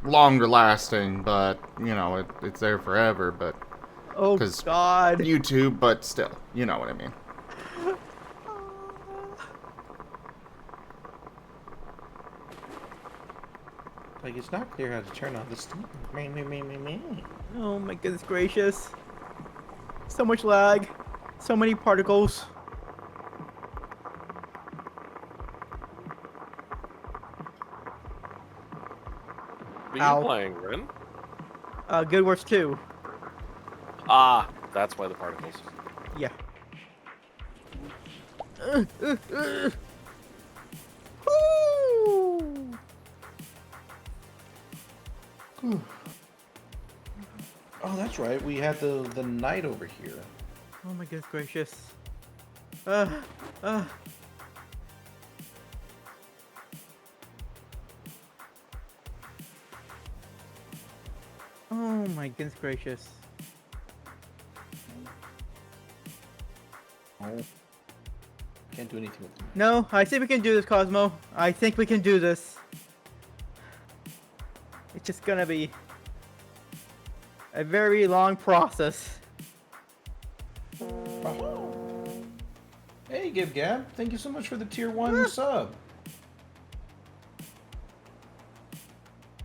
longer lasting, but, you know, it's there forever, but... Oh, God. YouTube, but still, you know what I mean. Like, it's not clear how to turn on the steam. Oh my goodness gracious. So much lag. So many particles. What are Ow. you playing, Ren? Good Wars 2. Ah, that's why the particles. Yeah. Woo! Oh, that's right. We had the knight over here. Oh my goodness gracious. Oh my goodness gracious. Oh. Can't do anything with them. No, I think we can do this, Cosmo. I think we can do this. It's just gonna be a very long process. Oh. Hey, Gib Gab. Thank you so much for the tier 1 sub.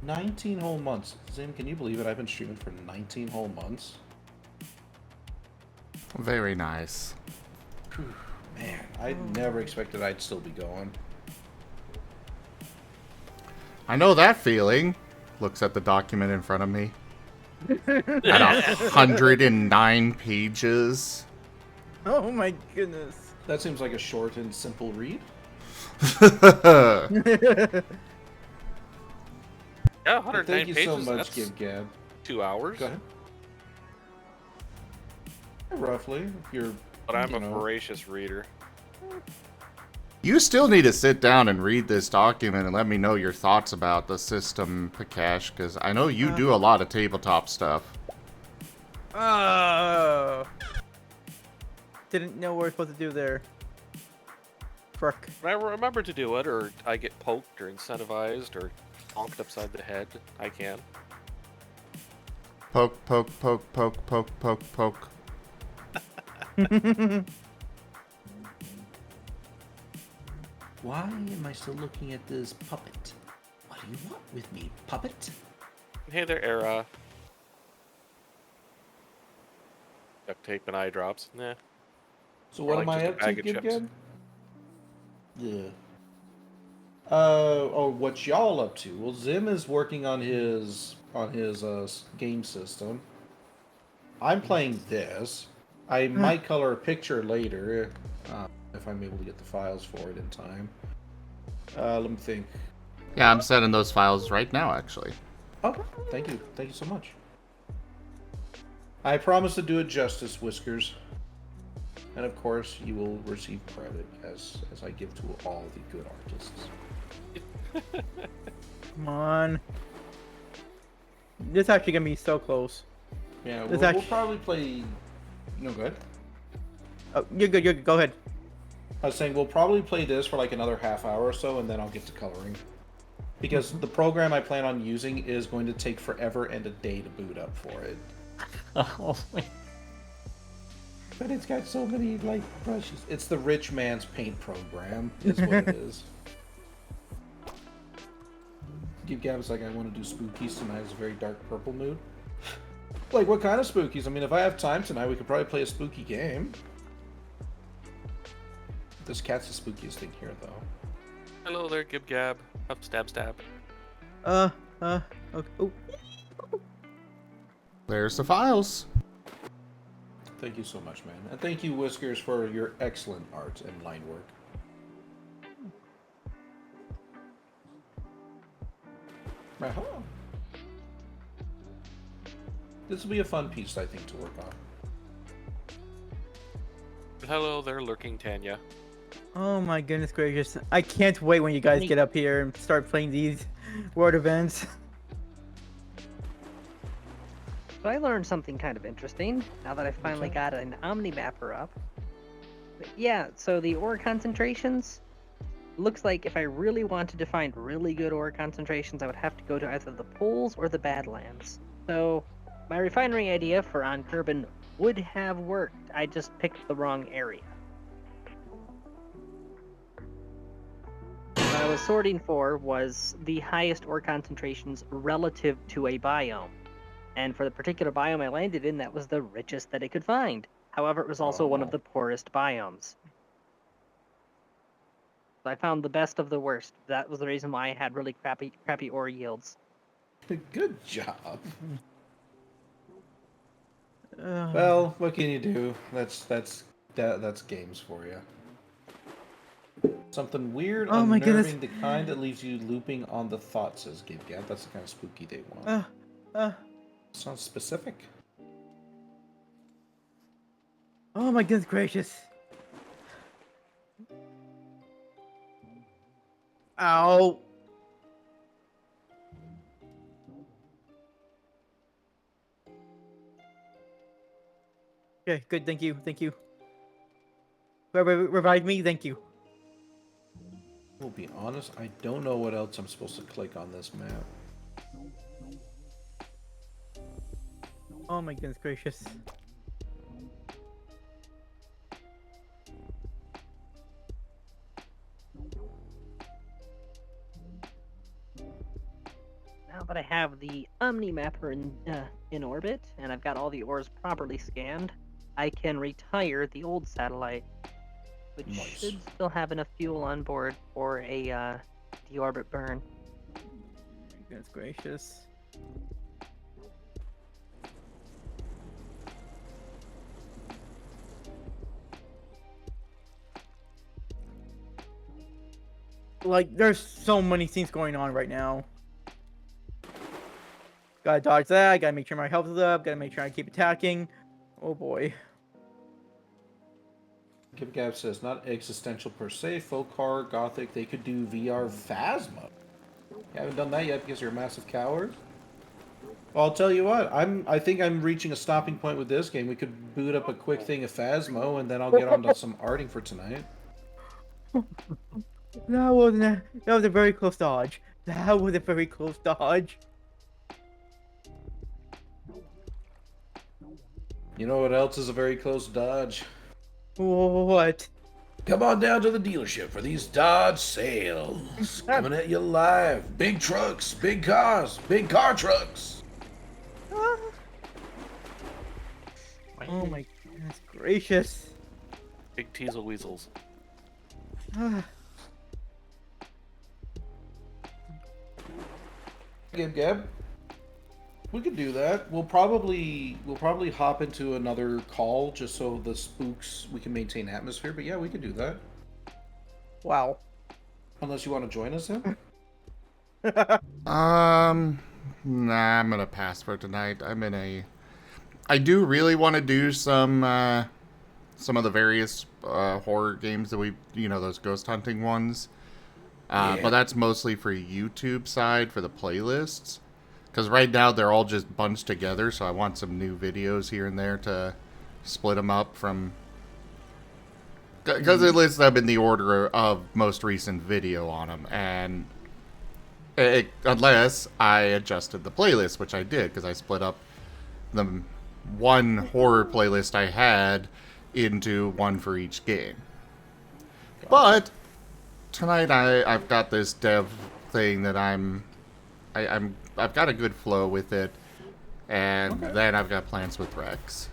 19 whole months. Zim, can you believe it? I've been streaming for 19 whole months. Very nice. Whew, man, I never expected I'd still be going. I know that feeling. Looks at the document in front of me. At 109 pages. Oh my goodness. That seems like a short and simple read. Yeah, 109 Thank you pages. so much, That's Gib Gab. 2 hours. Go ahead. Roughly, if you're. But I'm you a know. voracious reader. You still need to sit down and read this document and let me know your thoughts about the system, Pakash, because I know you do a lot of tabletop stuff. Didn't know what we're supposed to do there. Frick. I remember to do it, or I get poked or incentivized or bonked upside the head. I can. Poke, poke, poke, poke, poke, poke, poke. Why am I still looking at this puppet? What do you want with me, puppet? Hey there, Era. Duct tape and eye drops. Nah. So what Or am like I just a up to, bag of chips. Gib? Yeah. Oh, what y'all up to? Well, Zim is working on his game system. I'm playing this. I might color a picture later if I'm able to get the files for it in time. Let me think. Yeah, I'm sending those files right now, actually. Oh, thank you so much. I promise to do it justice, Whiskers. And of course, you will receive credit as I give to all the good artists. Come on. This is actually gonna be so close. Yeah, This we'll probably play. No, go ahead. Oh, you're good. You're good. Go ahead. I was saying we'll probably play this for like another half hour or so, and then I'll get to coloring. Because the program I plan on using is going to take forever and a day to boot up for it. Oh, But it's got so many like brushes. It's the rich man's paint program, is what it is. Gab's like, I want to do spookies tonight. It's a very dark purple mood. Like, what kind of spookies? I mean, if I have time tonight, we could probably play a spooky game. This cat's the spookiest thing here, though. Hello there, Gib Gab. Up, stab, stab. Okay. Oh. There's the files. Thank you so much, man. And thank you, Whiskers, for your excellent art and line work. Uh-huh. This will be a fun piece, I think, to work on. Hello there, lurking Tanya. Oh my goodness gracious. I can't wait when you guys get up here and start playing these world events. So I learned something kind of interesting now that I finally got an Omnimapper up. But yeah, so the ore concentrations, looks like if I really wanted to find really good ore concentrations, I would have to go to either the Poles or the Badlands. So my refinery idea for on Kerbin would have worked. I just picked the wrong area. What I was sorting for was the highest ore concentrations relative to a biome. And for the particular biome I landed in, that was the richest that it could find. However, it was also one of the poorest biomes. So I found the best of the worst. That was the reason why I had really crappy ore yields. Good job. Well, what can you do? That's games for you. Something weird, Oh my goodness. unnerving, the kind that leaves you looping on the thought, says Gib Gab. That's the kind of spooky they want. Sounds specific. Oh my goodness gracious. Ow. Okay, good, thank you. Revive me, thank you. We'll be honest, I don't know what else I'm supposed to click on this map. Oh my goodness gracious. Now that I have the Omnimapper in orbit, and I've got all the ores properly scanned, I can retire the old satellite, which should still have enough fuel on board for a deorbit burn. Goodness gracious. Like, there's so many things going on right now. Gotta dodge that, gotta make sure my health is up, gotta make sure I keep attacking. Oh boy. Gab says, not existential per se, folk horror, gothic. They could do VR Phasma. You haven't done that yet because you're a massive coward? Well, I'll tell you what. I think I'm reaching a stopping point with this game. We could boot up a quick thing of Phasmo, and then I'll get on to some arting for tonight. That was a very close dodge. That was a very close dodge. You know what else is a very close dodge? What? Come on down to the dealership for these Dodge sales. Coming at you live. Big trucks, big cars, big car trucks. Oh my goodness gracious. Big teasel weasels. Gab. We could do that. We'll probably hop into another call just so the spooks we can maintain atmosphere. But yeah, we could do that. Wow. Unless you want to join us, Em? Nah, I'm gonna pass for tonight. I do really want to do some of the various horror games that those ghost hunting ones. But that's mostly for YouTube side for the playlists. Because right now they're all just bunched together, so I want some new videos here and there to split them up from... Because it lists them in the order of most recent video on them, and... unless I adjusted the playlist, which I did, because I split up the one horror playlist I had into one for each game. Gotcha. But tonight I've got this dev thing that I've got a good flow with it, and then I've got plans with Rex.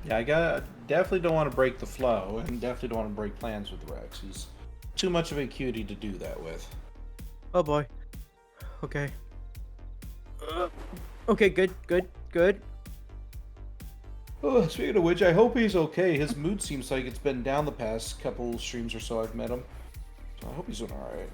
Yeah, definitely don't want to break the flow, and definitely don't want to break plans with Rex. He's too much of a cutie to do that with. Oh boy. Okay. Okay, good. Oh, speaking of which, I hope he's okay. His mood seems like it's been down the past couple streams or so I've met him. So I hope he's doing alright.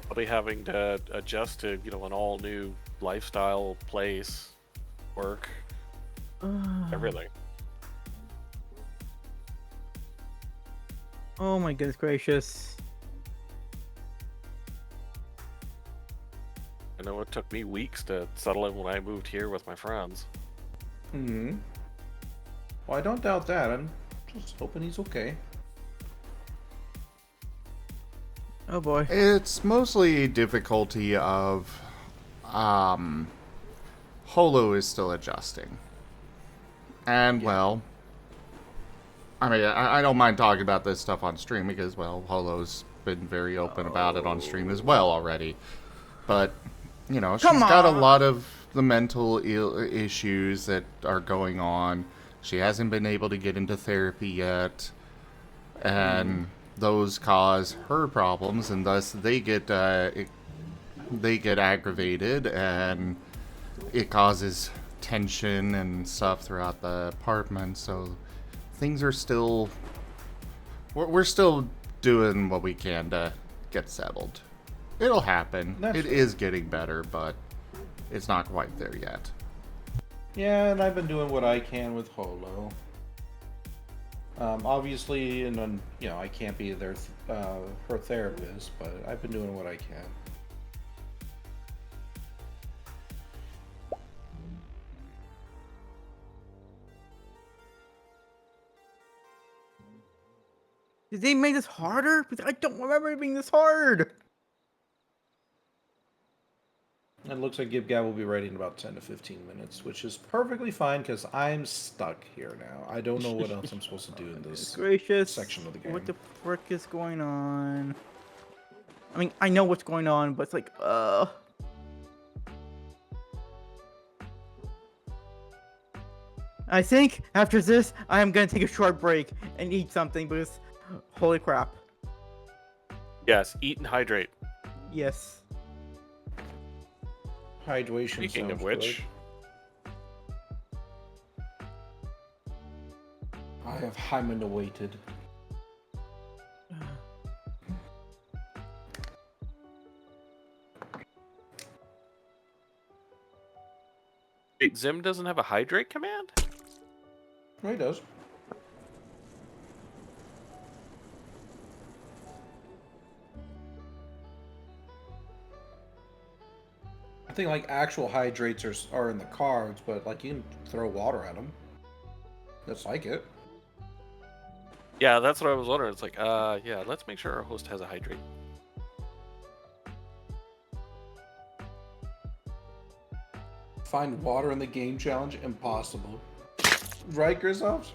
I'll be having to adjust to, an all new lifestyle, place, work, everything. Oh my goodness gracious. I know it took me weeks to settle in when I moved here with my friends. Hmm. Well, I don't doubt that. I'm just hoping he's okay. Oh boy. It's mostly difficulty of Holo is still adjusting. And well, I mean, I don't mind talking about this stuff on stream because, well, Holo's been very open about it on stream as well already. But, she's got a lot of the mental issues that are going on. She hasn't been able to get into therapy yet. And those cause her problems, and thus they get aggravated, and it causes tension and stuff throughout the apartment. So things are still, we're still doing what we can to get settled. It'll happen. It is getting better, but it's not quite there yet. Yeah, and I've been doing what I can with Holo. Obviously, and then, I can't be her therapist, but I've been doing what I can. Did they make this harder? Because I don't remember it being this hard. It looks like Gib Gab will be ready in about 10 to 15 minutes, which is perfectly fine because I'm stuck here now. I don't know what else I'm supposed to do in this section of the game. What the frick is going on? I mean, I know what's going on, but it's like, I think after this, I am gonna take a short break and eat something because, holy crap. Yes, eat and hydrate. Yes. Hydration. Speaking of which, I have hymen awaited. Wait, Zim doesn't have a hydrate command? No, he does. I think like actual hydrates are in the cards, but like you can throw water at them. That's like it. Yeah, that's what I was wondering. It's like, yeah, let's make sure our host has a hydrate. Find water in the game challenge? Impossible. Right, Grizzovs?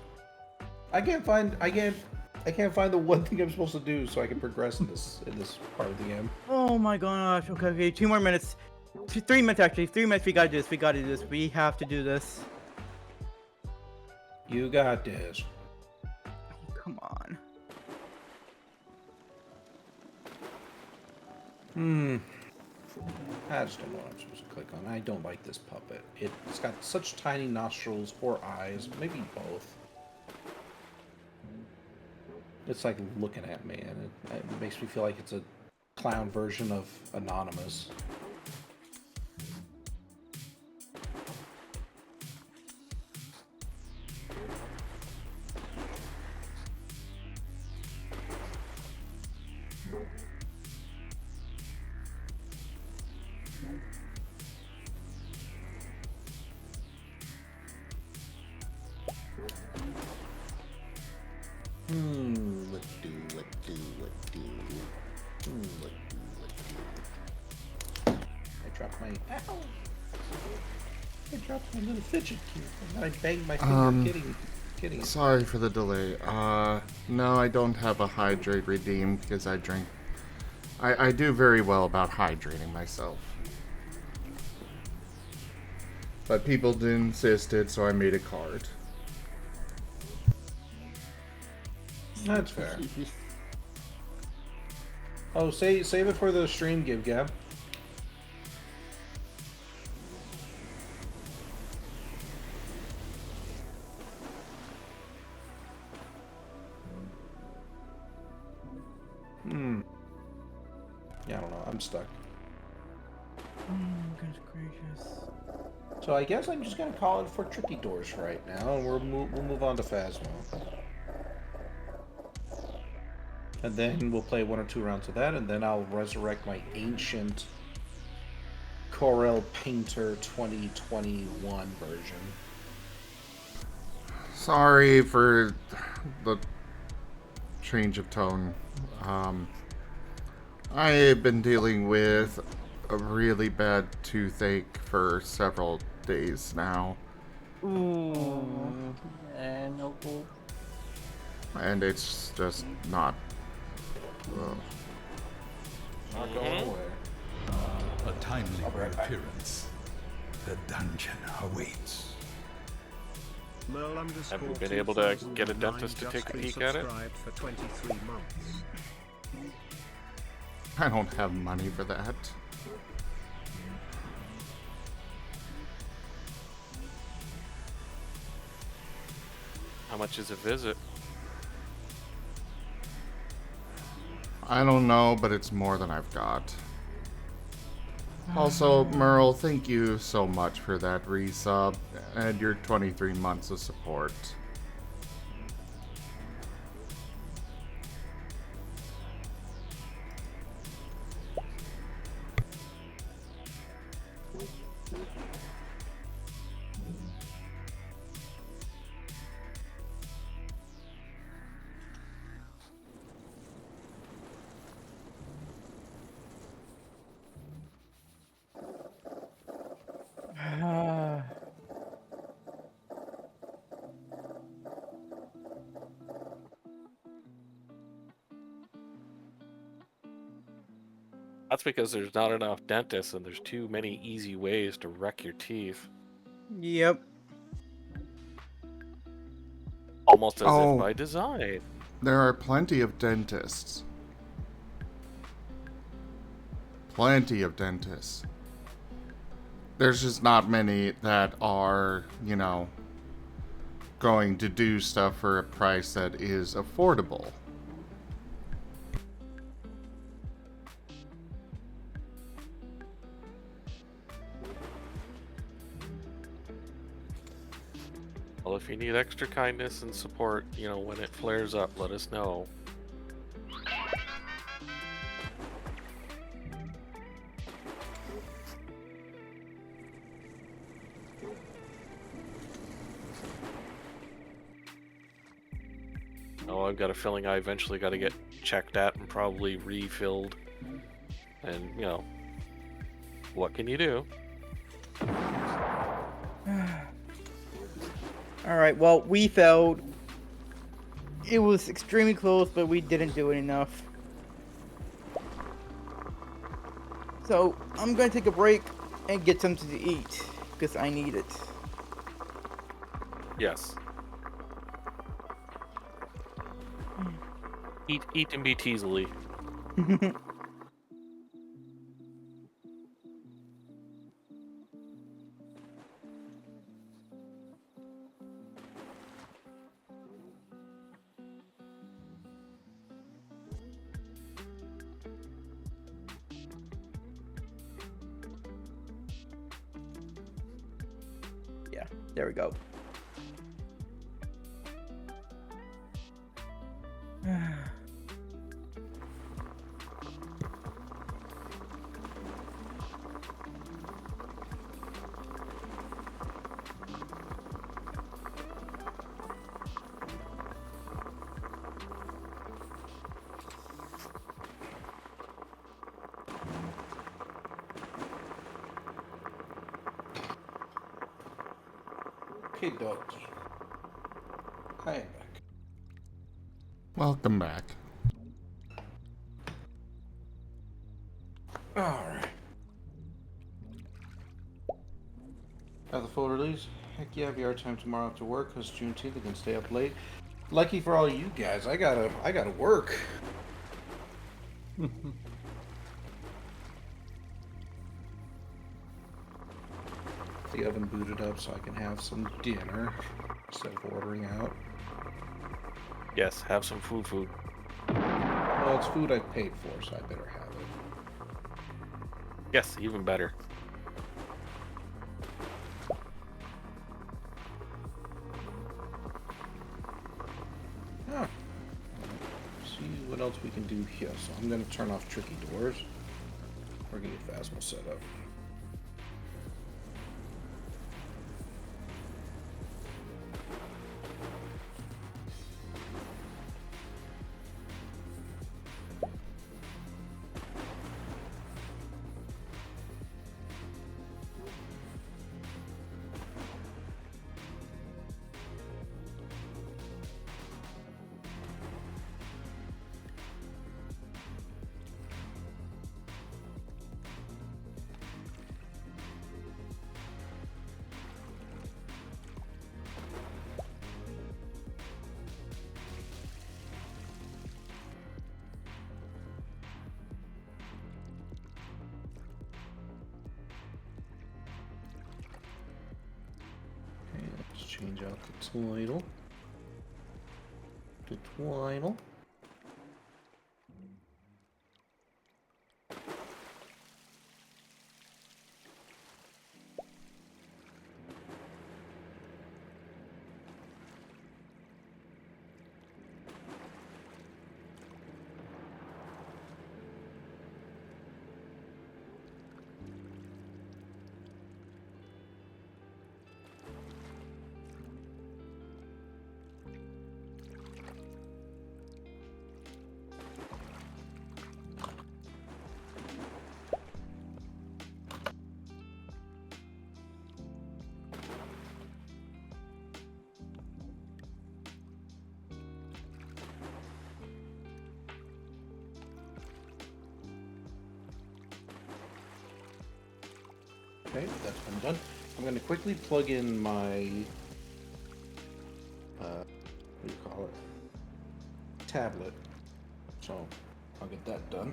I can't find the one thing I'm supposed to do so I can progress in this part of the game. Oh my gosh. Okay, 2 more minutes. 3 minutes actually. 3 minutes. We gotta do this. We gotta do this. We have to do this. You got this. Oh, come on. I just don't know what I'm supposed to click on. I don't like this puppet. It's got such tiny nostrils or eyes. Maybe both. It's like looking at me, and it makes me feel like it's a clown version of Anonymous. I dropped my little fidget cube, and I banged my finger getting it. Sorry for the delay. No, I don't have a hydrate redeemed because I drink. I do very well about hydrating myself. But people insisted, so I made a card. That's fair. Oh, save it for the stream give, Gab. Yeah, I don't know. I'm stuck. Goodness gracious. So I guess I'm just gonna call it for Tricky Doors right now, and we'll move on to Phasmo. And then we'll play 1 or 2 rounds of that, and then I'll resurrect my ancient Corel Painter 2021 version. Sorry for the change of tone. I've been dealing with a really bad toothache for several days now. Ooh. And no. And it's just not. Not going away. A timely I'll be right back. appearance. The dungeon awaits. Have we been able to get a dentist to take a peek at it? For 23 months. I don't have money for that. How much is a visit? I don't know, but it's more than I've got. Also, Merle, thank you so much for that resub and your 23 months of support. That's because there's not enough dentists and there's too many easy ways to wreck your teeth. Yep. Almost as Oh. if by design. There are plenty of dentists. Plenty of dentists. There's just not many that are, you know, going to do stuff for a price that is affordable. Well, if you need extra kindness and support, when it flares up, let us know. Oh, I've got a feeling I eventually got to get checked at and probably refilled. And, what can you do? Alright, well, we failed. It was extremely close, but we didn't do it enough. So, I'm gonna take a break and get something to eat, because I need it. Yes. Eat and be teasily. Yeah, there we go. Okay, dokie. I am back. Welcome back. Alright. Got the full release? Heck yeah, VR time tomorrow after work, because Juneteenth I can stay up late. Lucky for all you guys, I gotta work. The oven booted up so I can have some dinner instead of ordering out. Yes, have some food. Well, it's food I paid for, so I better have it. Yes, even better. Ah. See what else we can do here. So I'm gonna turn off tricky doors. We're gonna get Phasma set up. Let's change out the title. Okay, that's been done. I'm going to quickly plug in my, what do you call it? Tablet. So I'll get that done.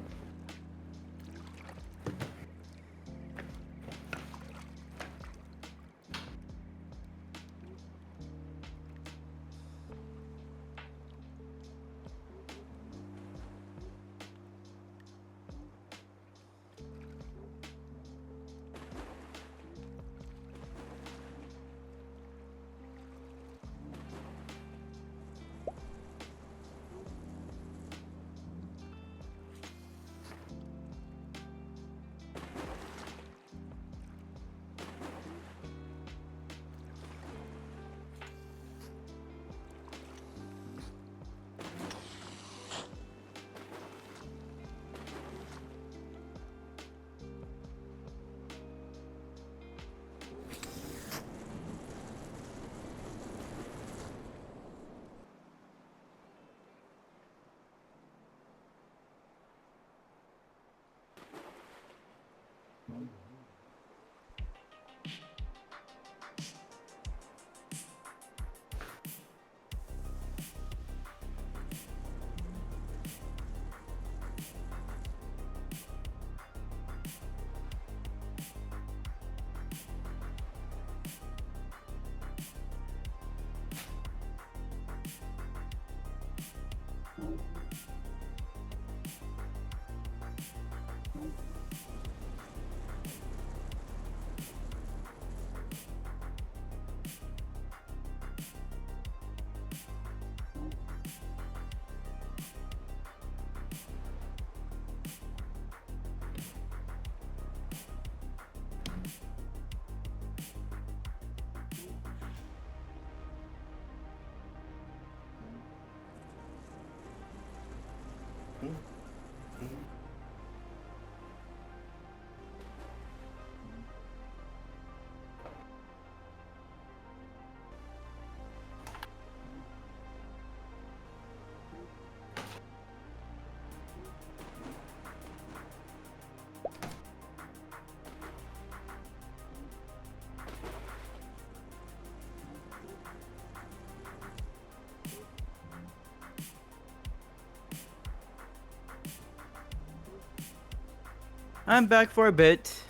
I'm back for a bit.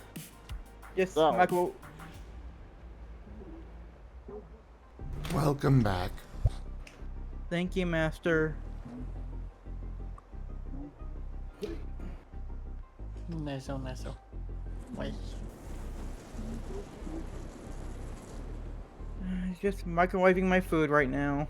Just So- micro. Welcome back. Thank you, Master. Neso, neso. Wait. Just microwaving my food right now.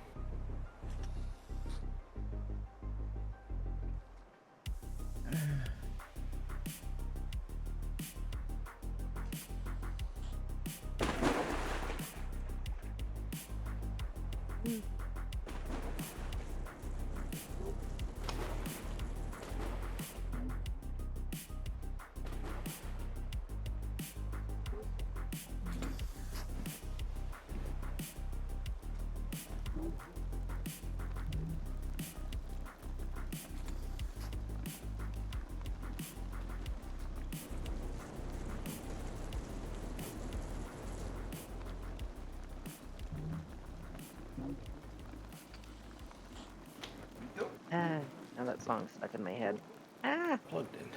Ah, now that song's stuck in my head. Ah. Plugged in.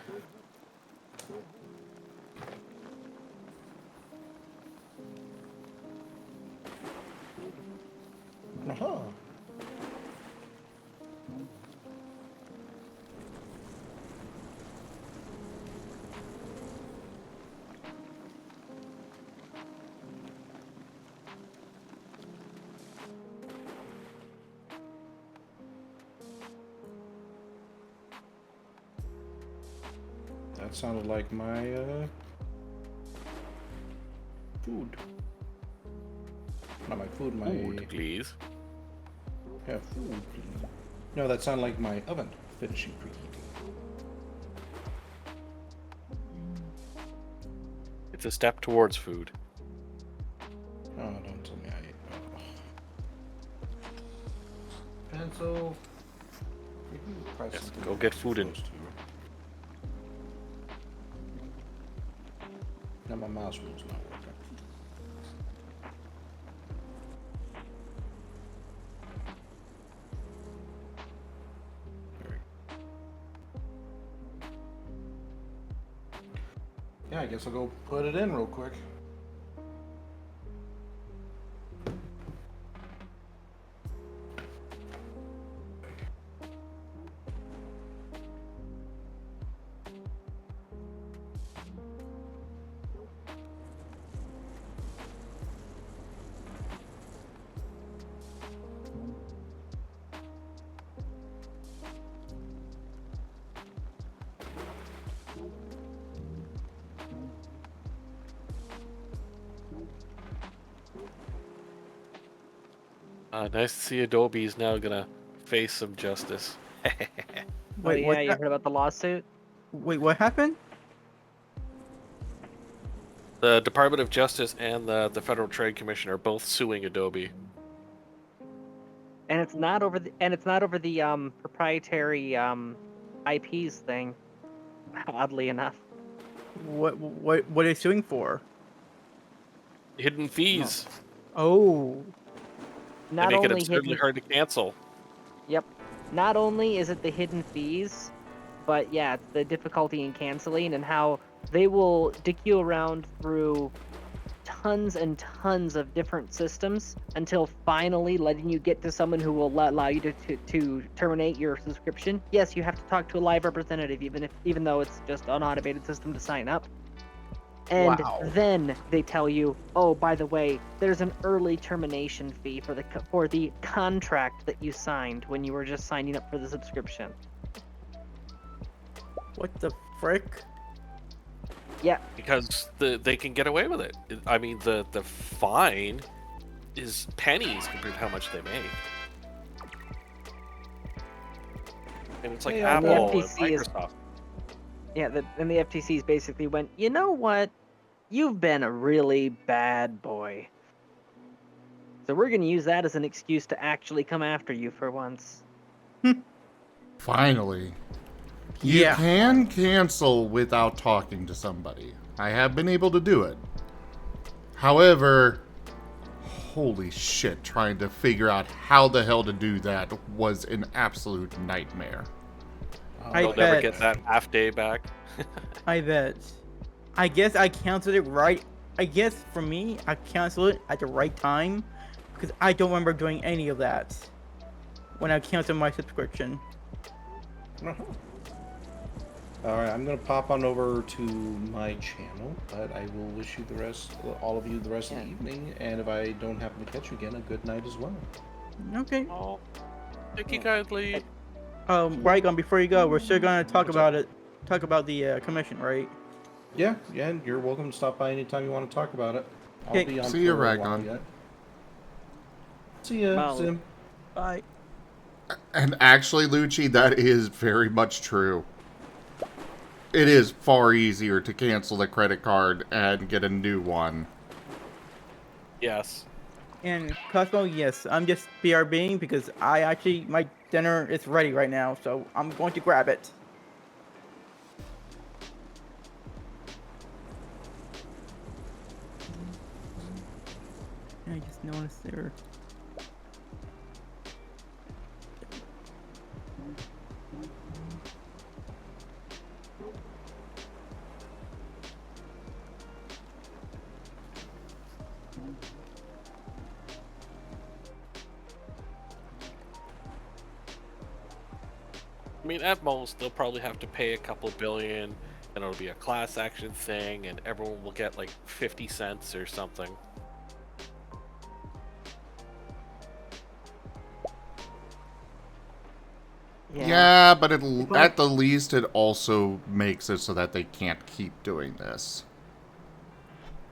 Uh-huh. That sounded like my food. Not my food, my Food, please. yeah, food. No, that sounded like my oven finishing preheating. It's a step towards food. Oh, don't tell me I ate. Oh. Pencil. Yes, go get food in. Now my mouse wheel's not working. There we go. Yeah, I guess I'll go put it in real quick. Nice to see Adobe's now gonna face some justice. Wait, yeah, what? you heard about the lawsuit? Wait, what happened? The Department of Justice and the Federal Trade Commission are both suing Adobe. And it's not over the proprietary IPs thing. Oddly enough. What are they suing for? Hidden fees. Oh. They Not make it only absurdly hidden. hard to cancel. Yep. Not only is it the hidden fees, but yeah, it's the difficulty in canceling and how they will dick you around through tons and tons of different systems until finally letting you get to someone who will allow you to terminate your subscription. Yes, you have to talk to a live representative, even though it's just an automated system to sign up. And Wow. then they tell you, oh, by the way, there's an early termination fee for the contract that you signed when you were just signing up for the subscription. What the frick? Yeah, Because they can get away with it. I mean, the fine is pennies compared to how much they make. And it's like Yeah, the Apple and FTC is- Microsoft. yeah, and the FTC's basically went, you know what? You've been a really bad boy. So we're going to use that as an excuse to actually come after you for once. Finally. You Yeah. can cancel without talking to somebody. I have been able to do it. However, holy shit, trying to figure out how the hell to do that was an absolute nightmare. I You'll never bet. get that half day back. I bet. I guess I canceled it right. I guess for me, I canceled it at the right time because I don't remember doing any of that when I canceled my subscription. Alright, I'm gonna pop on over to my channel, but I will wish you all of you the rest of the evening, and if I don't happen to catch you again, a good night as well. Okay. Oh, thank you kindly. Rygon, before you go, we're still gonna talk What's about it. Talk about the commission, right? Yeah, and you're welcome to stop by anytime you want to talk about it. I'll Okay. be on See you, for a while Ragnar. yet. See ya, Well, Sim. Bye. And actually, Lucci, that is very much true. It is far easier to cancel the credit card and get a new one. Yes. And Cosmo, yes, I'm just BRBing because my dinner is ready right now, so I'm going to grab it. I just noticed there. I mean, at most, they'll probably have to pay a couple billion, and it'll be a class action thing, and everyone will get like 50 cents or something. Yeah, but at the least, it also makes it so that they can't keep doing this.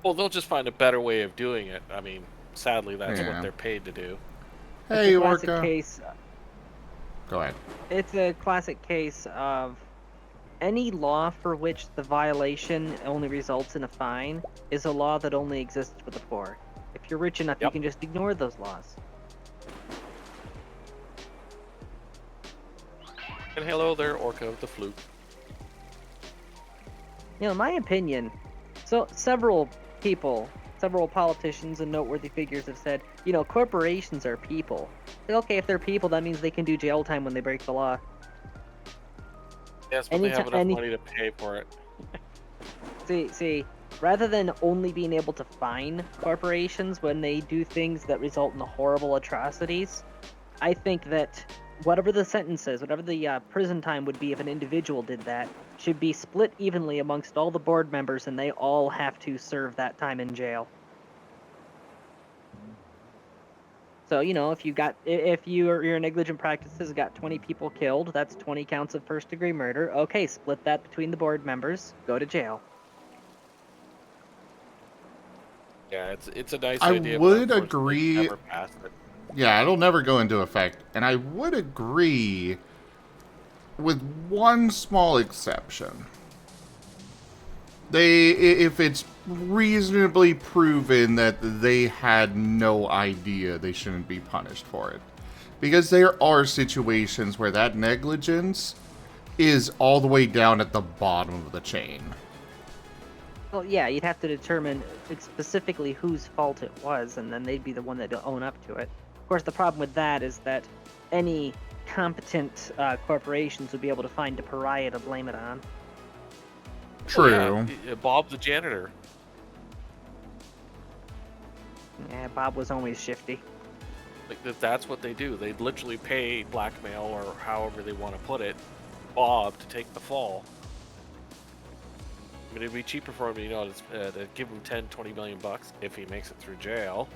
Well, they'll just find a better way of doing it. I mean, sadly, that's Yeah. what they're paid to do. Hey, it's a classic Orca. case. Go ahead. It's a classic case of any law for which the violation only results in a fine is a law that only exists for the poor. If you're rich enough, you Yep. can just ignore those laws. And hello there, Orca of the Flute. You know, in my opinion, so several politicians and noteworthy figures have said, you know, corporations are people. Okay, if they're people, that means they can do jail time when they break the law. Yes, but they have Anytime- enough any- money to pay for it. See, rather than only being able to fine corporations when they do things that result in horrible atrocities, I think that whatever the sentence is, whatever the prison time would be if an individual did that, should be split evenly amongst all the board members, and they all have to serve that time in jail. So, you know, if your negligent practices got 20 people killed, that's 20 counts of first-degree murder. Okay, split that between the board members. Go to jail. Yeah, it's a nice I idea. but would unfortunately, agree- Never passed it. Yeah, it'll never go into effect. And I would agree with one small exception. If it's reasonably proven that they had no idea, they shouldn't be punished for it. Because there are situations where that negligence is all the way down at the bottom of the chain. Well, yeah, you'd have to determine specifically whose fault it was, and then they'd be the one that own up to it. Of course, the problem with that is that any competent corporations would be able to find a pariah to blame it on. True. Oh, yeah, Bob the janitor. Yeah, Bob was always shifty. Like that's what they do. They literally pay blackmail or however they want to put it, Bob to take the fall. I mean, it'd be cheaper for him, to give him 10, 20 million bucks if he makes it through jail,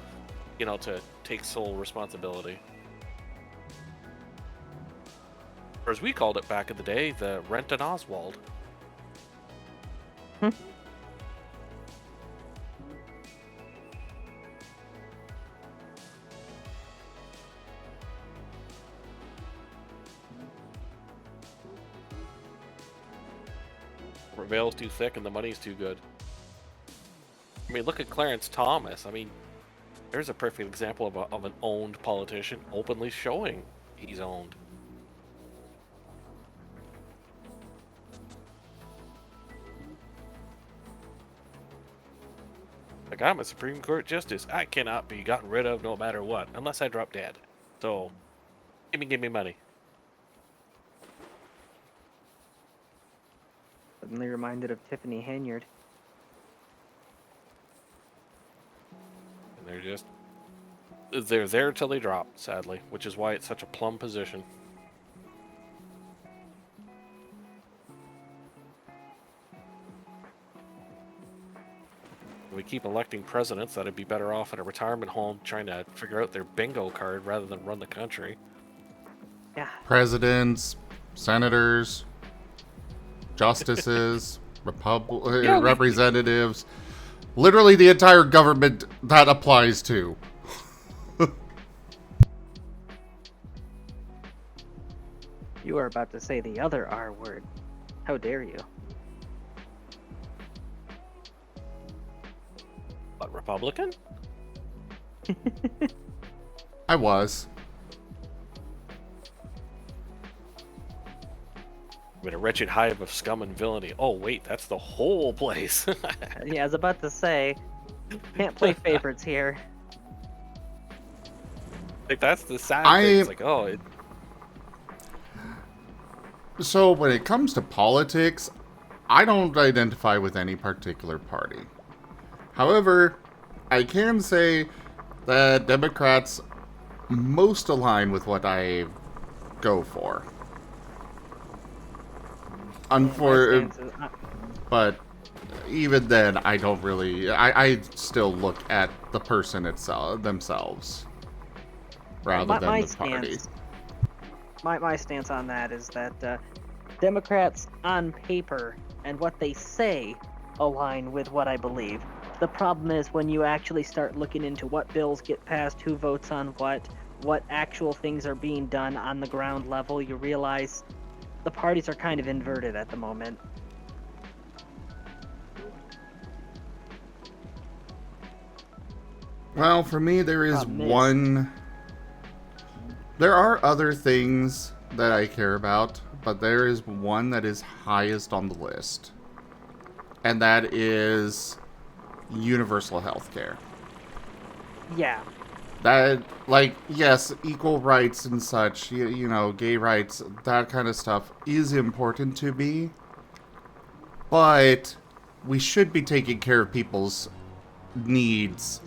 to take sole responsibility. Or as we called it back in the day, the Renton Oswald. The veil's too thick and the money's too good. I mean, look at Clarence Thomas. I mean, there's a perfect example of an owned politician openly showing he's owned. Like, I'm a Supreme Court Justice. I cannot be gotten rid of no matter what, unless I drop dead. So, give me money. Suddenly reminded of Tiffany Hanyard. And they're there till they drop, sadly, which is why it's such a plum position. If we keep electing presidents, that'd be better off at a retirement home trying to figure out their bingo card rather than run the country. Yeah. Presidents, senators, justices, representatives, literally the entire government that applies to. You are about to say the other R word. How dare you? What, Republican? I was. I mean, a wretched hive of scum and villainy. Oh, wait, that's the whole place. Yeah, I was about to say, can't play favorites here. Like, that's the sad thing. It's like, oh, So when it comes to politics, I don't identify with any particular party. However, I can say that Democrats most align with what I go for. But even then, I don't really. I still look at the person themselves rather than the party. My stance on that is that Democrats on paper and what they say align with what I believe. The problem is when you actually start looking into what bills get passed, who votes on what actual things are being done on the ground level, you realize the parties are kind of inverted at the moment. Well, for me, there is one. There are other things that I care about, but there is one that is highest on the list. And that is universal health care. Yeah. That, like, yes, equal rights and such, gay rights, that kind of stuff is important to me. But we should be taking care of people's needs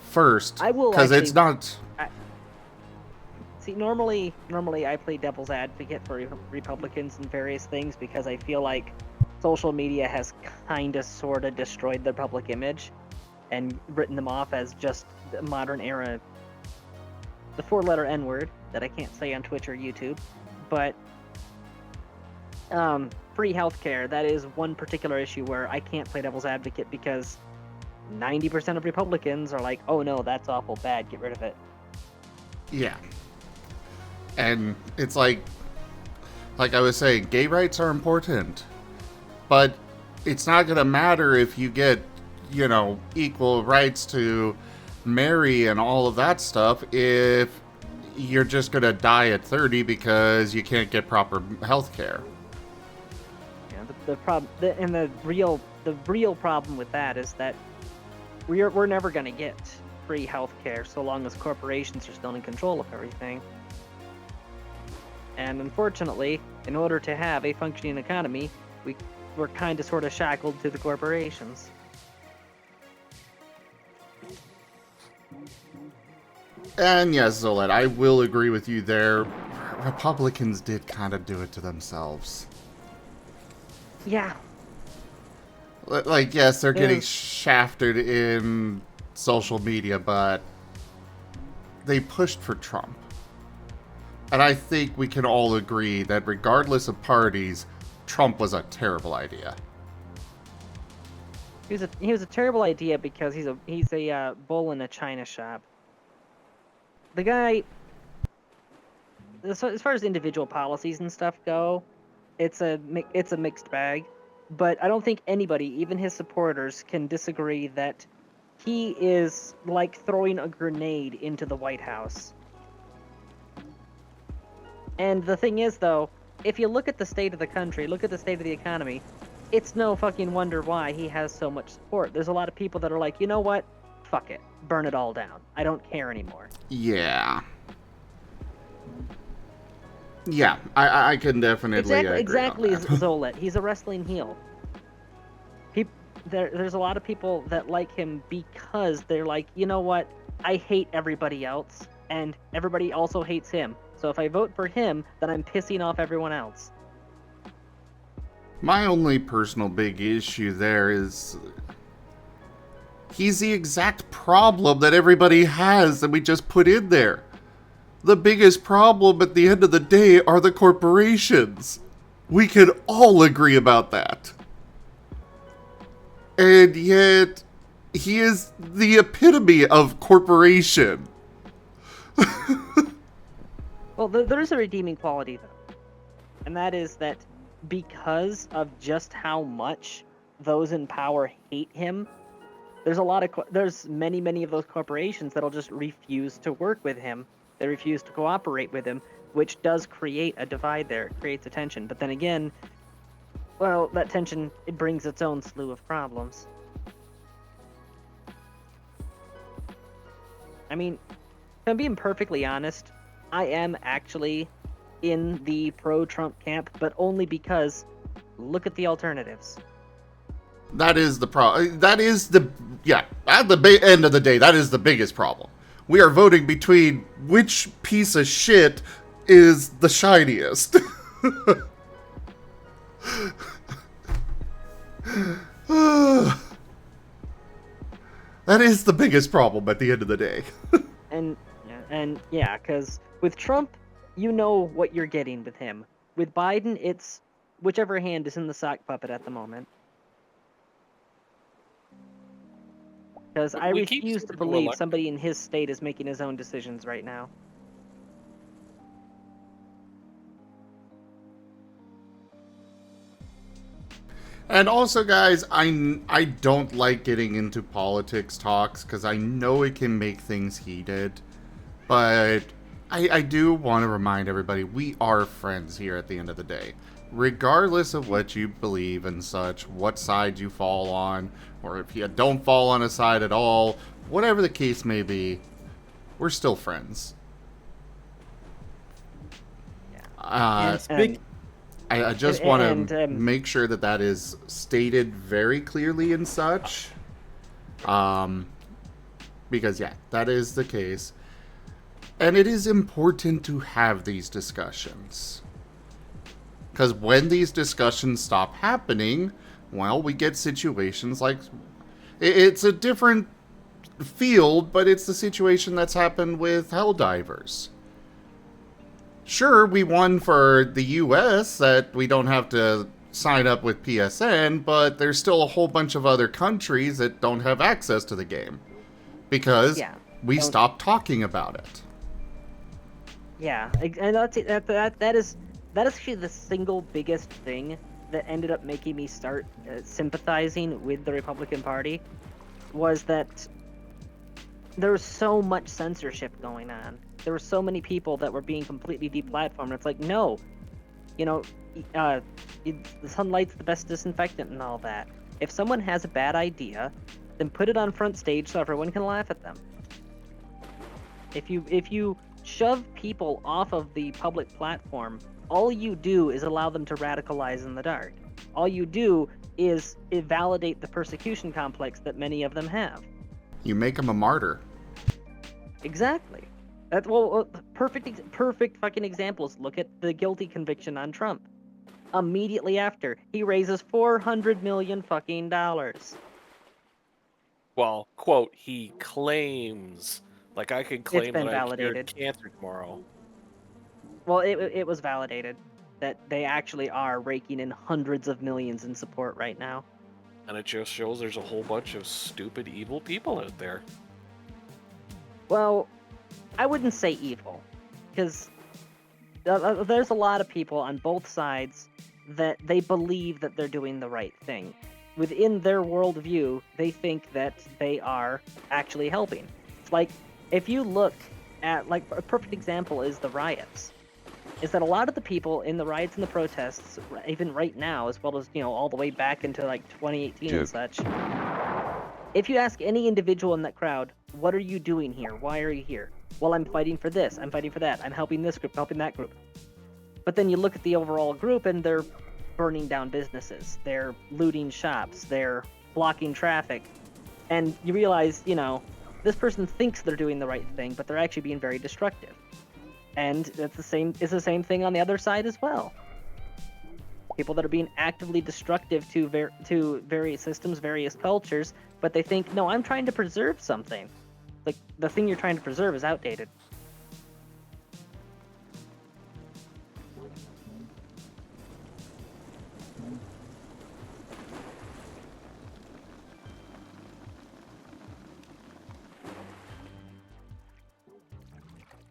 first. Because it's not... See, normally I play devil's advocate for Republicans and various things because I feel like social media has kinda sorta destroyed the public image and written them off as just the modern era, the 4-letter N-word that I can't say on Twitch or YouTube. But free healthcare, that is one particular issue where I can't play devil's advocate because 90% of Republicans are like, oh no, that's awful bad, get rid of it. Yeah. And it's like I was saying, gay rights are important. But it's not going to matter if you get, equal rights to marry and all of that stuff if you're just going to die at 30 because you can't get proper health care. Yeah, the problem, the real problem with that is that we're never going to get free health care so long as corporations are still in control of everything. And unfortunately, in order to have a functioning economy, we're kind of sort of shackled to the corporations. And yes, Zolet, I will agree with you there. Republicans did kind of do it to themselves. Yeah. Like, yes, they're getting Yeah. shafted in social media, but they pushed for Trump. And I think we can all agree that regardless of parties, Trump was a terrible idea. He was a terrible idea because he's a bull in a china shop. The guy, as far as individual policies and stuff go, it's a mixed bag. But I don't think anybody, even his supporters, can disagree that he is like throwing a grenade into the White House. And the thing is, though, if you look at the state of the country, look at the state of the economy, it's no fucking wonder why he has so much support. There's a lot of people that are like, you know what? Fuck it. Burn it all down. I don't care anymore. Yeah. Yeah, I can definitely agree Exactly, on that. Zolet. He's a wrestling heel. There's a lot of people that like him because they're like, you know what? I hate everybody else, and everybody also hates him. So if I vote for him, then I'm pissing off everyone else. My only personal big issue there is he's the exact problem that everybody has that we just put in there. The biggest problem at the end of the day are the corporations. We can all agree about that. And yet, he is the epitome of corporation. Well, there is a redeeming quality, though. And that is that because of just how much those in power hate him, there's many of those corporations that'll just refuse to work with him. They refuse to cooperate with him, which does create a divide there. It creates a tension. But then again, well, that tension, it brings its own slew of problems. I mean, if I'm being perfectly honest, I am actually in the pro-Trump camp, but only because look at the alternatives. That is the problem. That is the, yeah, at the end of the day, that is the biggest problem. We are voting between which piece of shit is the shiniest. That is the biggest problem at the end of the day. and yeah, because with Trump, you know what you're getting with him. With Biden, it's whichever hand is in the sock puppet at the moment. Because I We keep refuse to seeming believe elect- somebody in his state is making his own decisions right now. And also, guys, I don't like getting into politics talks because I know it can make things heated. But I do want to remind everybody, we are friends here at the end of the day. Regardless of what you believe and such, what side you fall on, or if you don't fall on a side at all, whatever the case may be, we're still friends. I just want to make sure that that is stated very clearly and such. Because, yeah, that is the case. And it is important to have these discussions. Because when these discussions stop happening, well, we get situations like... It's a different field, but it's the situation that's happened with Helldivers. Sure, we won for the US that we don't have to sign up with PSN, but there's still a whole bunch of other countries that don't have access to the game. Because we stopped talking about it. Yeah, and that is actually the single biggest thing that ended up making me start sympathizing with the Republican Party, was that there was so much censorship going on. There were so many people that were being completely deplatformed. It's like, no, you know, the sunlight's the best disinfectant and all that. If someone has a bad idea, then put it on front stage so everyone can laugh at them. If you shove people off of the public platform, all you do is allow them to radicalize in the dark. All you do is validate the persecution complex that many of them have. You make them a martyr. Exactly. That's perfect fucking examples. Look at the guilty conviction on Trump. Immediately after, he raises $400 million fucking dollars. Well, quote, he claims. Like, I could claim been that I cured validated. cancer tomorrow. Well, it was validated that they actually are raking in hundreds of millions in support right now. And it just shows there's a whole bunch of stupid, evil people out there. Well, I wouldn't say evil, because there's a lot of people on both sides that they believe that they're doing the right thing. Within their worldview, they think that they are actually helping. It's like, if you look at, like, a perfect example is the riots. Is that a lot of the people in the riots and the protests, even right now, as well as, all the way back into, like, 2018 and such, if you ask any individual in that crowd, what are you doing here? Why are you here? Well, I'm fighting for this, I'm fighting for that, I'm helping this group, helping that group. But then you look at the overall group and they're burning down businesses, they're looting shops, they're blocking traffic, and you realize, this person thinks they're doing the right thing, but they're actually being very destructive. And it's the same thing on the other side as well. People that are being actively destructive to various systems, various cultures, but they think, no, I'm trying to preserve something. Like, the thing you're trying to preserve is outdated.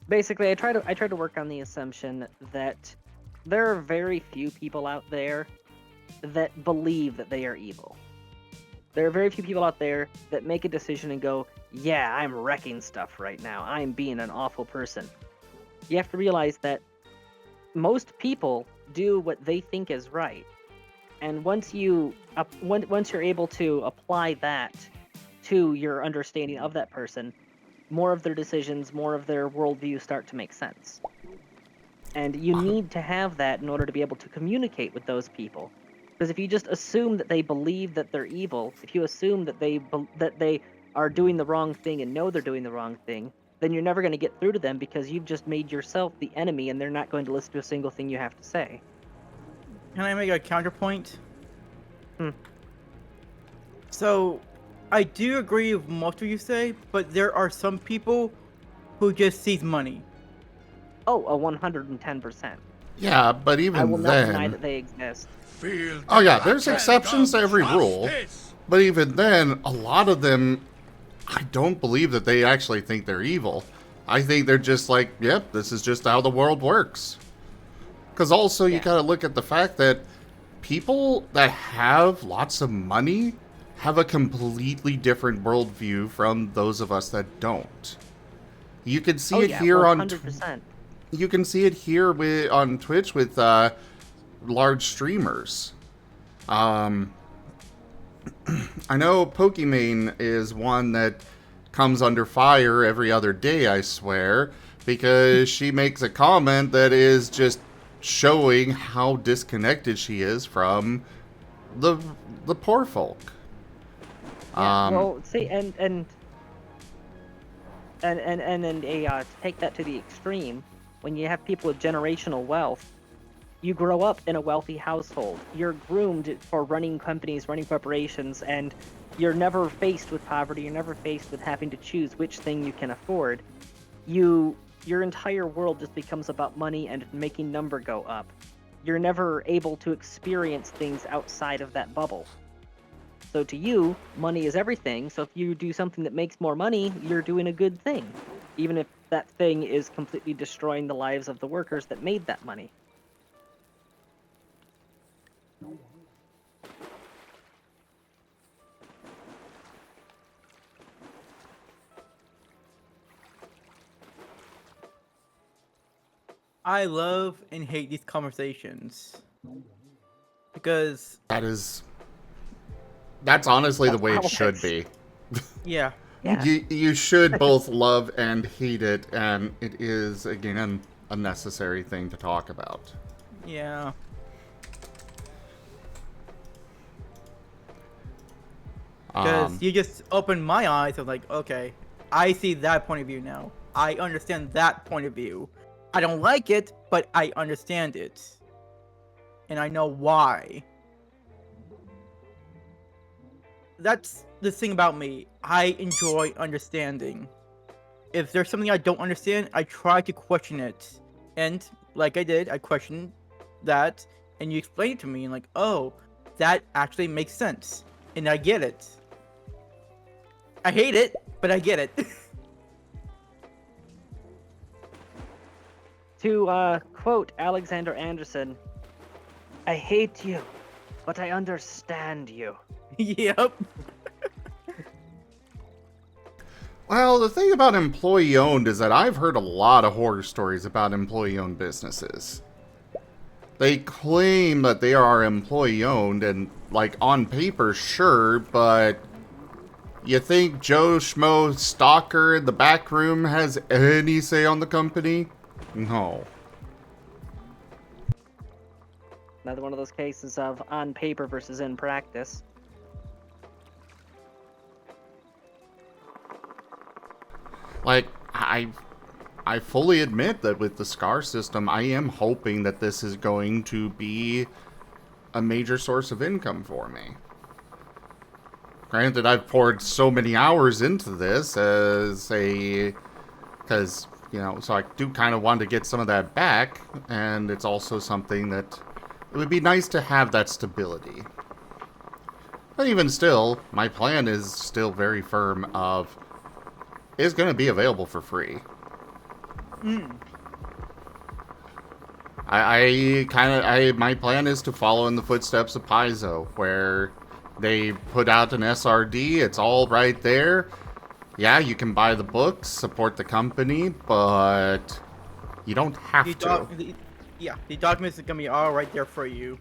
Basically, I try to work on the assumption that there are very few people out there that believe that they are evil. There are very few people out there that make a decision and go, yeah, I'm wrecking stuff right now. I'm being an awful person. You have to realize that most people do what they think is right. And once you're able to apply that to your understanding of that person, more of their decisions, more of their worldview start to make sense. And you need to have that in order to be able to communicate with those people. Because if you just assume that they believe that they're evil, if you assume that they are doing the wrong thing and know they're doing the wrong thing, then you're never going to get through to them because you've just made yourself the enemy and they're not going to listen to a single thing you have to say. Can I make a counterpoint? So, I do agree with most of what you say, but there are some people who just sees money. Oh, 110%. Yeah, but even I will not then... deny that they exist. Oh yeah, there's exceptions to every rule. But even then, a lot of them, I don't believe that they actually think they're evil. I think they're just like, yep, this is just how the world works. Because also, you gotta look at the fact that people that have lots of money have a completely different worldview from those of us that don't. You can see it here 100%. you can see it here on Twitch with large streamers. I know Pokimane is one that comes under fire every other day, I swear, because she makes a comment that is just showing how disconnected she is from the poor folk. Well, see, and to take that to the extreme, when you have people with generational wealth, you grow up in a wealthy household. You're groomed for running companies, running corporations, and you're never faced with poverty. You're never faced with having to choose which thing you can afford. Your entire world just becomes about money and making number go up. You're never able to experience things outside of that bubble. So to you, money is everything. So if you do something that makes more money, you're doing a good thing, even if that thing is completely destroying the lives of the workers that made that money. I love and hate these conversations because that's honestly the way it should be. Yeah. You should both love and hate it, and it is, again, a necessary thing to talk about. Yeah. Because you just opened my eyes. I was like, okay, I see that point of view now. I understand that point of view. I don't like it, but I understand it. And I know why. That's the thing about me. I enjoy understanding. If there's something I don't understand, I try to question it. And like I did, I questioned that, and you explained it to me, and like, oh, that actually makes sense. And I get it. I hate it, but I get it. To quote Alexander Anderson, I hate you, but I understand you. Yep. Well, the thing about employee-owned is that I've heard a lot of horror stories about employee-owned businesses. They claim that they are employee-owned, and, like, on paper, sure, but you think Joe Schmo Stalker in the back room has any say on the company? No. Another one of those cases of on paper versus in practice. Like, I fully admit that with the SCAR system, I am hoping that this is going to be a major source of income for me. Granted, I've poured so many hours into this because, you know, so I do kind of want to get some of that back, and it's also something that it would be nice to have that stability. But even still, my plan is still very firm of it's going to be available for free. My plan is to follow in the footsteps of Paizo, where they put out an SRD, it's all right there. Yeah, you can buy the books, support the company, but you don't have to. The documents are gonna be all right there for you.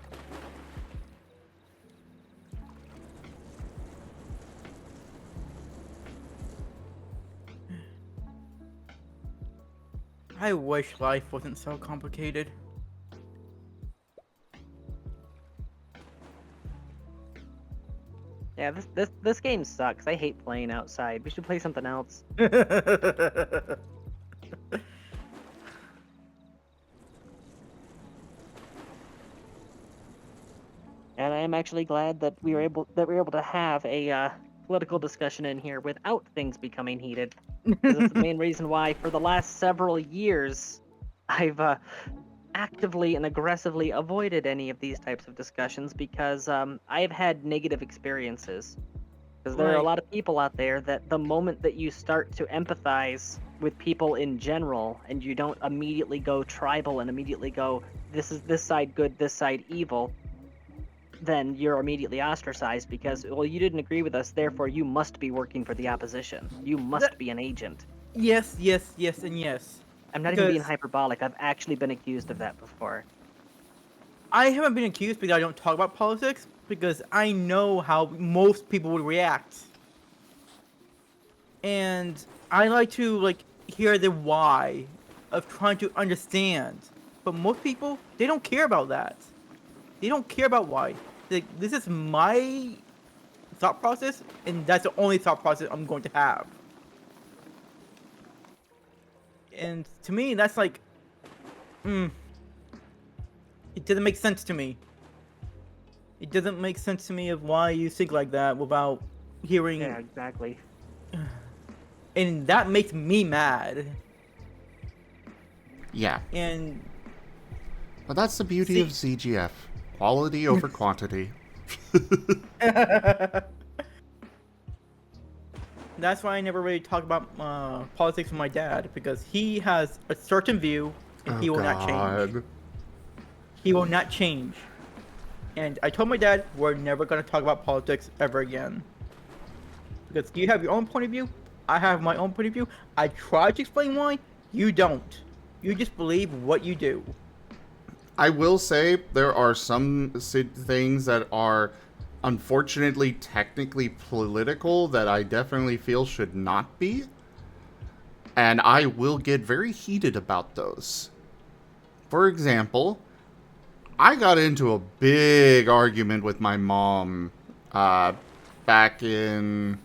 I wish life wasn't so complicated. Yeah, this game sucks. I hate playing outside. We should play something else. And I am actually glad that we were able to have a political discussion in here without things becoming heated. Because that's the main reason why, for the last several years, I've actively and aggressively avoided any of these types of discussions because I've had negative experiences. Because there are a lot of people out there that the moment that you start to empathize with people in general, and you don't immediately go tribal and immediately go, this side good, this side evil, then you're immediately ostracized because, well, you didn't agree with us, therefore you must be working for the opposition. You must be an agent. Yes, and yes. I'm not even being hyperbolic. I've actually been accused of that before. I haven't been accused because I don't talk about politics, because I know how most people would react. And I like to, hear the why of trying to understand. But most people, they don't care about that. They don't care about why. This is my thought process, and that's the only thought process I'm going to have. And to me, that's it doesn't make sense to me. It doesn't make sense to me of why you think like that without hearing... Yeah, exactly. And that makes me mad. Yeah. And... But that's the beauty of ZGF. Quality over quantity. That's why I never really talk about politics with my dad, because he has a certain view, and he will not change. He will not change. And I told my dad, we're never going to talk about politics ever again. Because you have your own point of view, I have my own point of view. I try to explain why, you don't. You just believe what you do. I will say there are some things that are unfortunately technically political that I definitely feel should not be. And I will get very heated about those. For example, I got into a big argument with my mom back in,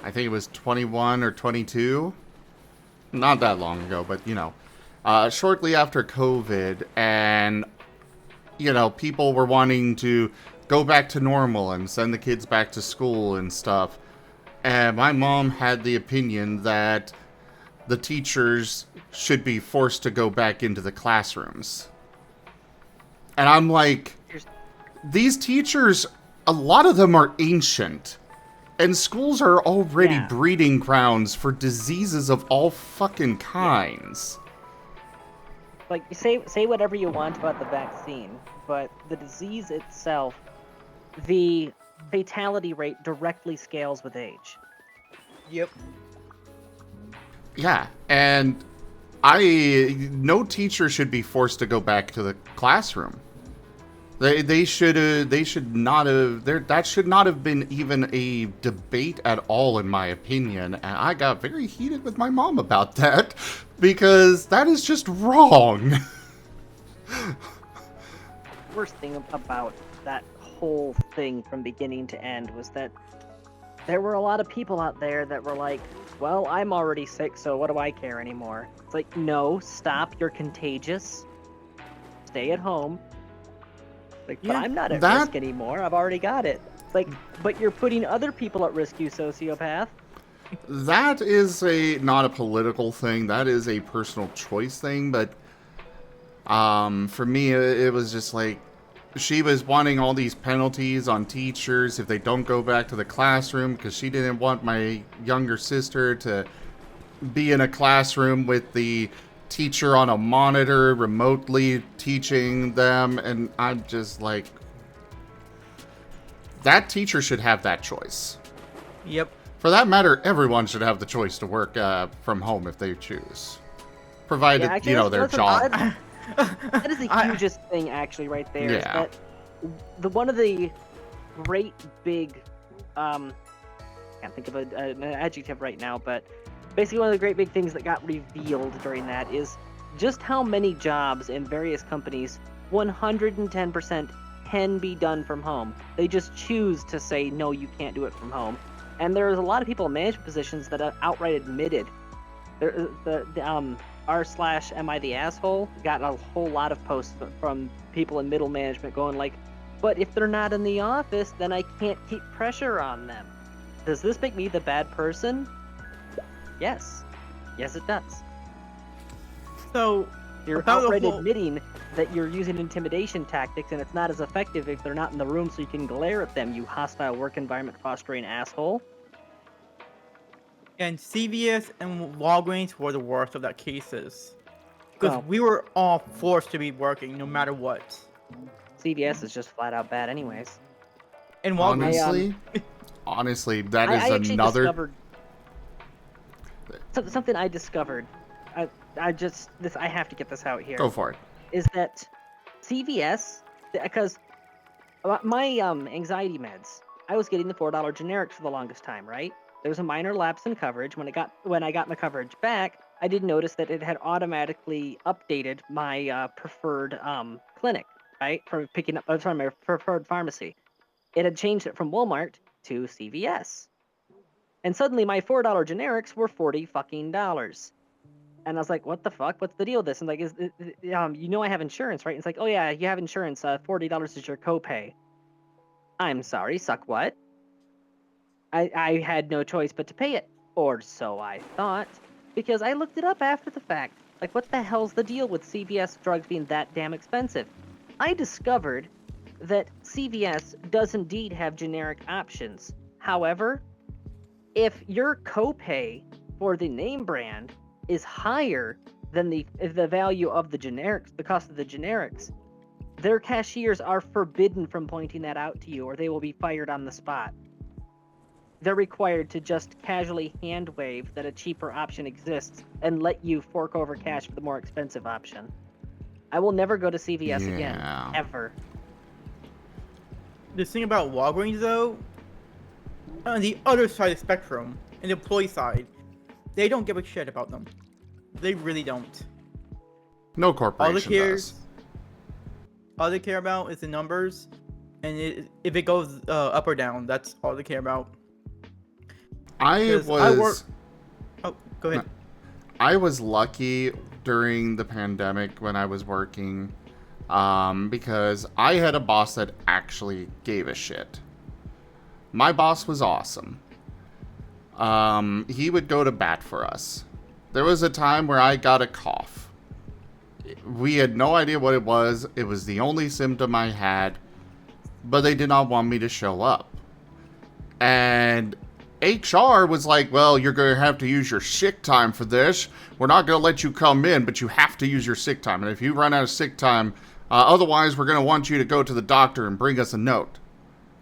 I think it was 21 or 22. not that long ago, but shortly after COVID, and people were wanting to go back to normal and send the kids back to school and stuff. And my mom had the opinion that the teachers should be forced to go back into the classrooms. And I'm like, these teachers, a lot of them are ancient. And schools are already breeding grounds for diseases of all fucking kinds. Like, say whatever you want about the vaccine, but the disease itself, the fatality rate directly scales with age. Yep. Yeah, and no teacher should be forced to go back to the classroom. They should not have that should not have been even a debate at all, in my opinion. And I got very heated with my mom about that because that is just wrong. Worst thing about that whole thing from beginning to end was that there were a lot of people out there that were like, well, I'm already sick, so what do I care anymore? It's like, no, stop, you're contagious. Stay at home. Like, but I'm not at risk anymore, I've already got it. It's like, but you're putting other people at risk, you sociopath. That is not a political thing, that is a personal choice thing, but for me, it was just like, she was wanting all these penalties on teachers if they don't go back to the classroom because she didn't want my younger sister to be in a classroom with the teacher on a monitor remotely teaching them. And I'm just like, that teacher should have that choice. Yep. For that matter, everyone should have the choice to work from home if they choose. Provided, their job. That is the hugest thing, actually, right there. Yeah. Is that one of the great big, can't think of an adjective right now, but basically one of the great big things that got revealed during that is just how many jobs in various companies 110% can be done from home. They just choose to say, no, you can't do it from home. And there's a lot of people in management positions that have outright admitted r/am I the asshole got a whole lot of posts from people in middle management going like, but if they're not in the office, then I can't keep pressure on them. Does this make me the bad person? Yes. Yes, it does. So, you're outright admitting that you're using intimidation tactics and it's not as effective if they're not in the room so you can glare at them, you hostile work environment fostering asshole. And CVS and Walgreens were the worst of that cases. Because we were all forced to be working no matter what. CVS is just flat out bad anyways. And Walgreens... Honestly, that is another... Discovered... Something I discovered. I have to get this out here. Go for it. Is that CVS, because my anxiety meds, I was getting the $4 generics for the longest time, right? There was a minor lapse in coverage. When I got my coverage back, I did notice that it had automatically updated my preferred clinic, right? For picking up, my preferred pharmacy. It had changed it from Walmart to CVS. And suddenly my $4 generics were $40 fucking dollars. And I was like, what the fuck? What's the deal with this? And like, I have insurance, right? And it's like, oh yeah, you have insurance. $40 is your copay. I'm sorry, suck what? I had no choice but to pay it. Or so I thought. Because I looked it up after the fact. Like, what the hell's the deal with CVS drugs being that damn expensive? I discovered that CVS does indeed have generic options. However, if your copay for the name brand is higher than the value of the generics, the cost of the generics, their cashiers are forbidden from pointing that out to you, or they will be fired on the spot. They're required to just casually hand wave that a cheaper option exists and let you fork over cash for the more expensive option. I will never go to CVS again, ever. The thing about Walgreens, though, on the other side of the spectrum, in the employee side, they don't give a shit about them. They really don't. No corporation does. All they care about is the numbers, and if it goes up or down, that's all they care about. Oh, go ahead. I was lucky during the pandemic when I was working, because I had a boss that actually gave a shit. My boss was awesome. He would go to bat for us. There was a time where I got a cough. We had no idea what it was. It was the only symptom I had, but they did not want me to show up. And HR was like, well, you're going to have to use your sick time for this. We're not going to let you come in, but you have to use your sick time. And if you run out of sick time, otherwise we're going to want you to go to the doctor and bring us a note.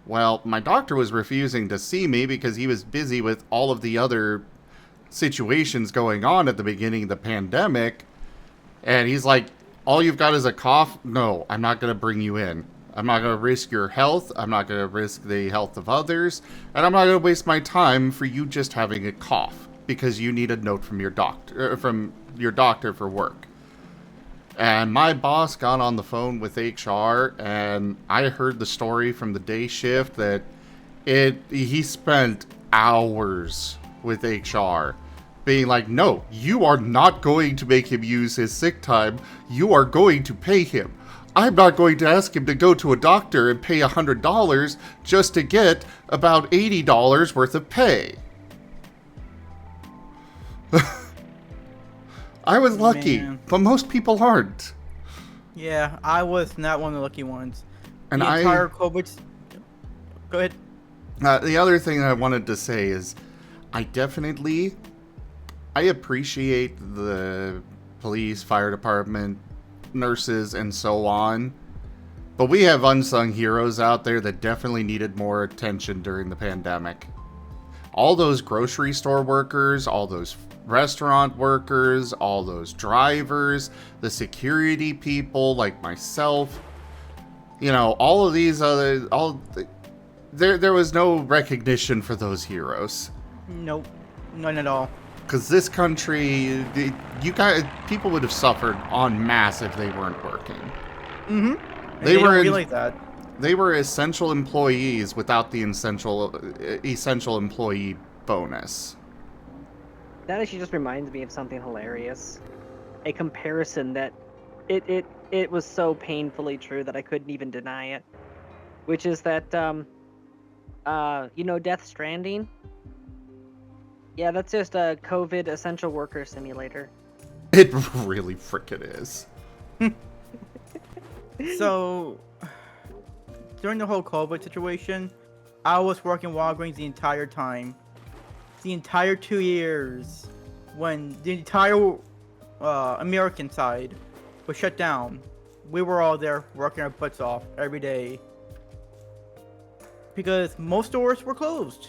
Well, my doctor was refusing to see me because he was busy with all of the other situations going on at the beginning of the pandemic. And he's like, all you've got is a cough? No, I'm not going to bring you in. I'm not going to risk your health. I'm not going to risk the health of others. And I'm not going to waste my time for you just having a cough because you need a note from your doctor for work. And my boss got on the phone with HR, and I heard the story from the day shift that he spent hours with HR being like, no, you are not going to make him use his sick time. You are going to pay him. I'm not going to ask him to go to a doctor and pay $100 just to get about $80 worth of pay. I was lucky, but most people aren't. Yeah, I was not one of the lucky ones. And the entire COVID... Go ahead. The other thing I wanted to say is I appreciate the police, fire department, nurses, and so on. But we have unsung heroes out there that definitely needed more attention during the pandemic. All those grocery store workers, all those restaurant workers, all those drivers, the security people like myself, you know, all of these other, there was no recognition for those heroes. Nope, none at all. Because this country, people would have suffered en masse if they weren't working. Mm-hmm. They don't realize that. They were essential employees without the essential employee bonus. That actually just reminds me of something hilarious. A comparison that it was so painfully true that I couldn't even deny it. Which is that you know Death Stranding? Yeah, that's just a COVID essential worker simulator. It really frickin' is. So, during the whole COVID situation, I was working Walgreens the entire time. The entire 2 years, when the entire American side was shut down, we were all there working our butts off every day. Because most stores were closed.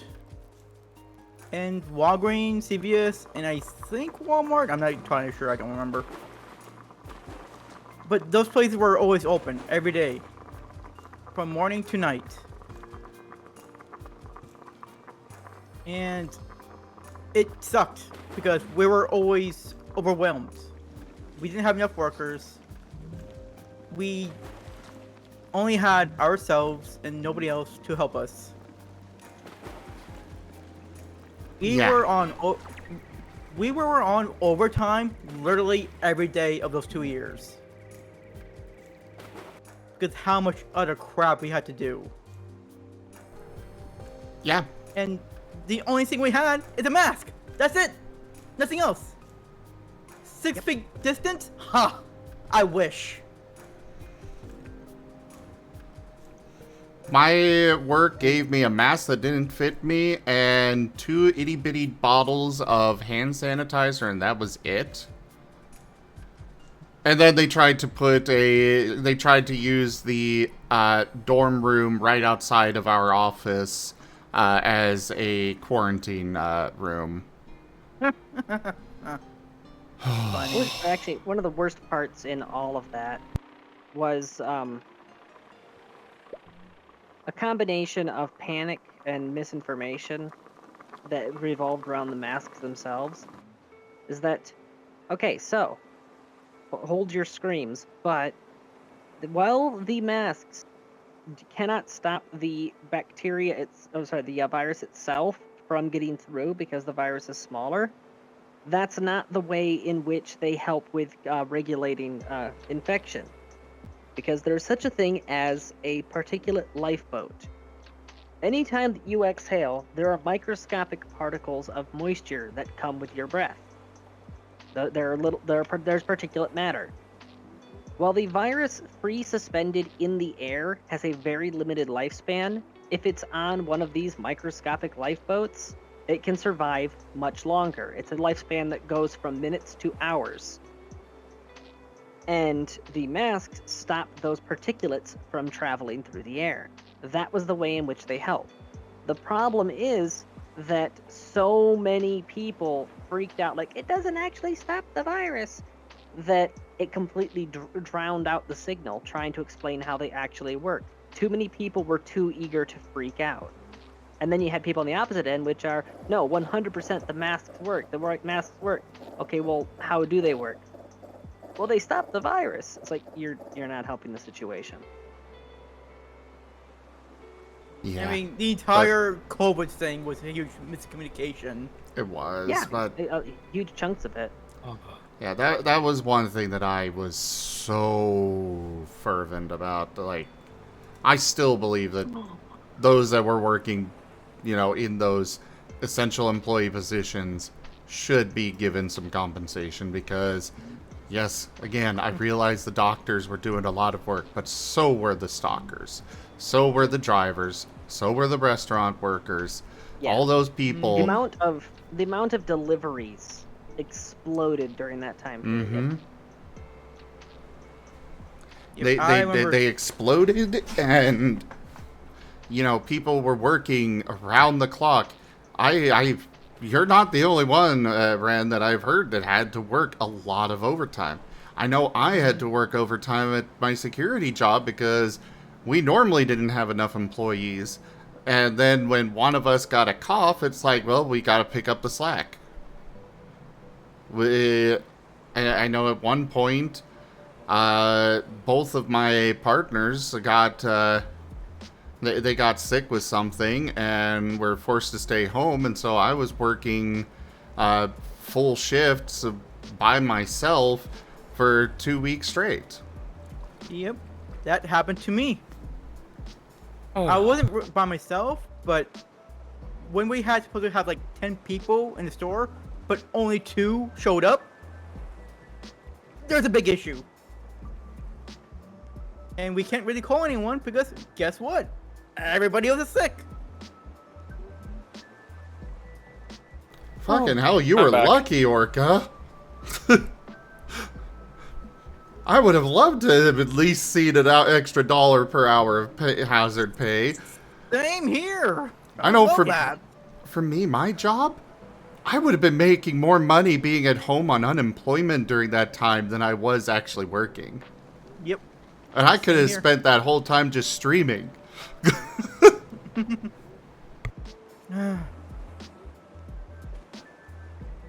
And Walgreens, CVS, and I think Walmart, I'm not entirely sure, I don't remember. But those places were always open, every day. From morning to night. And it sucked, because we were always overwhelmed. We didn't have enough workers. We only had ourselves and nobody else to help us. We were on overtime literally every day of those 2 years. Because how much other crap we had to do. Yeah. And the only thing we had is a mask. That's it. Nothing else. 6 feet distance? Ha! I wish. My work gave me a mask that didn't fit me and 2 itty-bitty bottles of hand sanitizer, and that was it. And then they tried to use the dorm room right outside of our office as a quarantine room. Actually, one of the worst parts in all of that was a combination of panic and misinformation that revolved around the masks themselves. Is that, okay, so, hold your screams, but while the masks cannot stop the virus itself from getting through because the virus is smaller, that's not the way in which they help with regulating infection. Because there's such a thing as a particulate lifeboat. Anytime that you exhale, there are microscopic particles of moisture that come with your breath. There's particulate matter. While the virus free suspended in the air has a very limited lifespan, if it's on one of these microscopic lifeboats, it can survive much longer. It's a lifespan that goes from minutes to hours. And the masks stop those particulates from traveling through the air. That was the way in which they help. The problem is that so many people freaked out, like, it doesn't actually stop the virus, that it completely drowned out the signal trying to explain how they actually work. Too many people were too eager to freak out. And then you had people on the opposite end, which are, no, 100% the masks work. The masks work. Okay, well, how do they work? Well, they stop the virus. It's like, you're not helping the situation. Yeah. I mean, the entire COVID thing was a huge miscommunication. It was, Yeah, but huge chunks of it. yeah, that was one thing that I was so fervent about. Like, I still believe that those that were working, in those essential employee positions should be given some compensation because, yes, again, I realize the doctors were doing a lot of work, but so were the stalkers. So were the drivers. So were the restaurant workers. Yeah. All those people. The amount of deliveries exploded during that time period. Mm-hmm. They exploded, and people were working around the clock. You're not the only one, Ren, that I've heard that had to work a lot of overtime. I know I had to work overtime at my security job because we normally didn't have enough employees. And then when one of us got a cough, it's like, well, we got to pick up the slack. I know at one point, both of my partners got they got sick with something and were forced to stay home, and so I was working full shifts by myself for 2 weeks straight. Yep, that happened to me. I wasn't by myself, but when we had supposed to have like 10 people in the store, but only 2 showed up, there's a big issue. And we can't really call anyone because guess what? Everybody else is sick. Fucking hell, you were lucky, Orca. I would have loved to have at least seen an extra $1 per hour of hazard pay. Same here. I know that. For me, my job, I would have been making more money being at home on unemployment during that time than I was actually working. Yep. And I could have spent that whole time just streaming.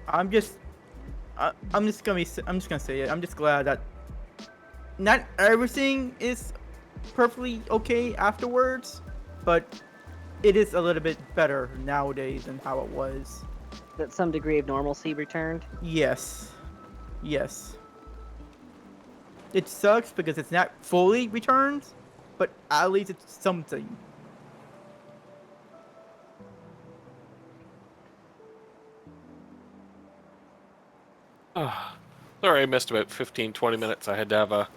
I'm just gonna say it. I'm just glad that not everything is perfectly okay afterwards, but it is a little bit better nowadays than how it was. That some degree of normalcy returned? Yes. Yes. It sucks because it's not fully returned, but at least it's something. Sorry, I missed about 15-20 minutes. I had to have a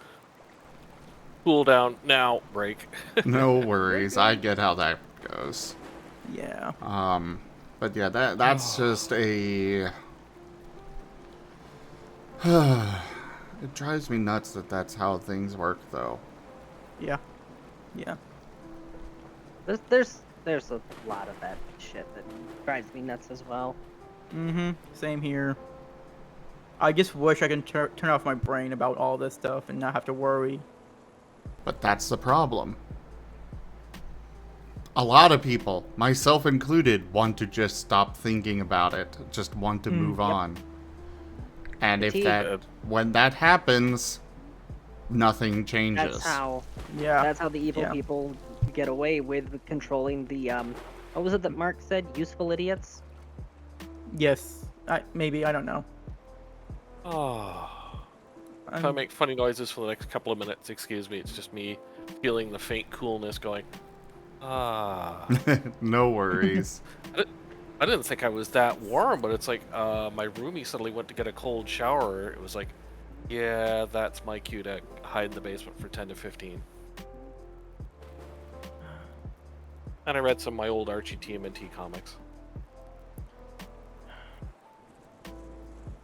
cool down now break. No worries. I get how that goes. Yeah. But yeah, that's just a... It drives me nuts that that's how things work, though. Yeah. Yeah. There's a lot of that shit that drives me nuts as well. Mm-hmm. Same here. I just wish I could turn off my brain about all this stuff and not have to worry. But that's the problem. A lot of people, myself included, want to just stop thinking about it. Just want to move on. And when that happens, nothing changes. That's how the evil people get away with controlling the what was it that Mark said? Useful idiots? Yes. Maybe, I don't know. Oh. If I make funny noises for the next couple of minutes, excuse me, it's just me feeling the faint coolness going, ah. No worries. I didn't think I was that warm, but it's like my roomie suddenly went to get a cold shower. It was like, yeah, that's my cue to hide in the basement for 10 to 15. And I read some of my old Archie TMNT comics.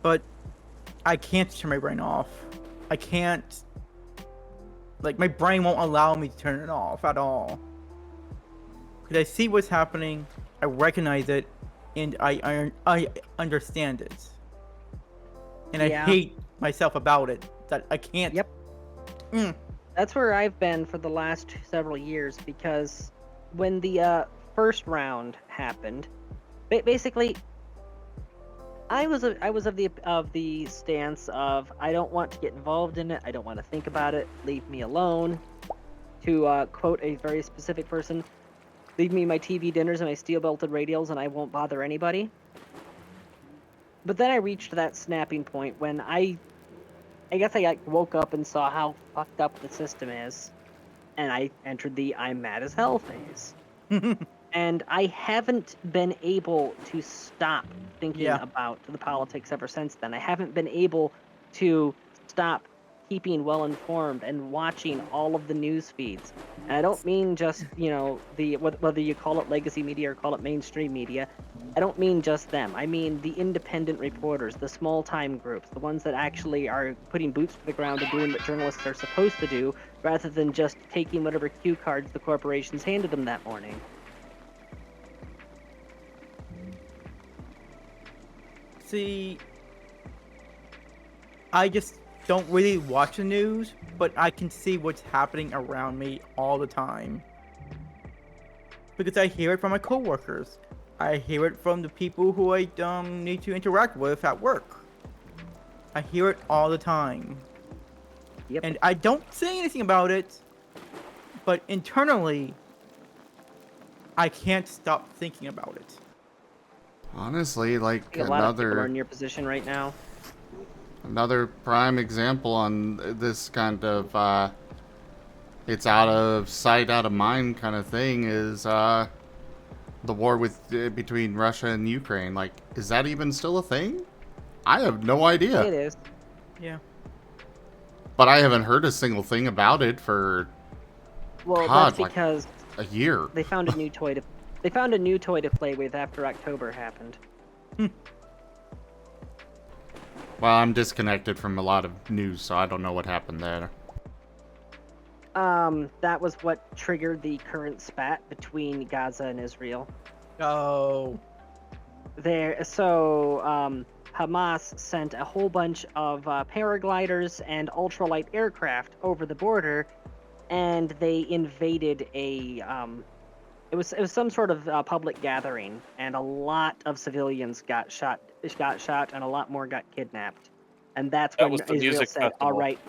But I can't turn my brain off. I can't. Like, my brain won't allow me to turn it off at all. Because I see what's happening, I recognize it, and I understand it. And I hate myself about it. That I can't. Yep. That's where I've been for the last several years, because when the first round happened, basically, I was of the stance of I don't want to get involved in it. I don't want to think about it. Leave me alone. To quote a very specific person, leave me my TV dinners and my steel-belted radials, and I won't bother anybody. But then I reached that snapping point when I guess I woke up and saw how fucked up the system is, and I entered the I'm mad as hell phase. And I haven't been able to stop thinking about the politics ever since then. I haven't been able to stop keeping well informed and watching all of the news feeds. And I don't mean just, whether you call it legacy media or call it mainstream media, I don't mean just them. I mean the independent reporters, the small-time groups, the ones that actually are putting boots to the ground and doing what journalists are supposed to do, rather than just taking whatever cue cards the corporations handed them that morning. See, I just don't really watch the news, but I can see what's happening around me all the time. Because I hear it from my coworkers. I hear it from the people who I need to interact with at work. I hear it all the time. Yep. And I don't say anything about it, but internally, I can't stop thinking about it. Honestly, like A lot of people are in your position right now. Another prime example on this kind of it's out of sight, out of mind kind of thing is the war between Russia and Ukraine. Like, is that even still a thing? I have no idea. It is. Yeah. But I haven't heard a single thing about it for that's because a year. They found a new toy to play with after October happened. Well, I'm disconnected from a lot of news, so I don't know what happened there. That was what triggered the current spat between Gaza and Israel. Oh. Hamas sent a whole bunch of paragliders and ultralight aircraft over the border, and they invaded it was some sort of public gathering, and a lot of civilians got shot, and a lot more got kidnapped. And that's when Israel said, "All right."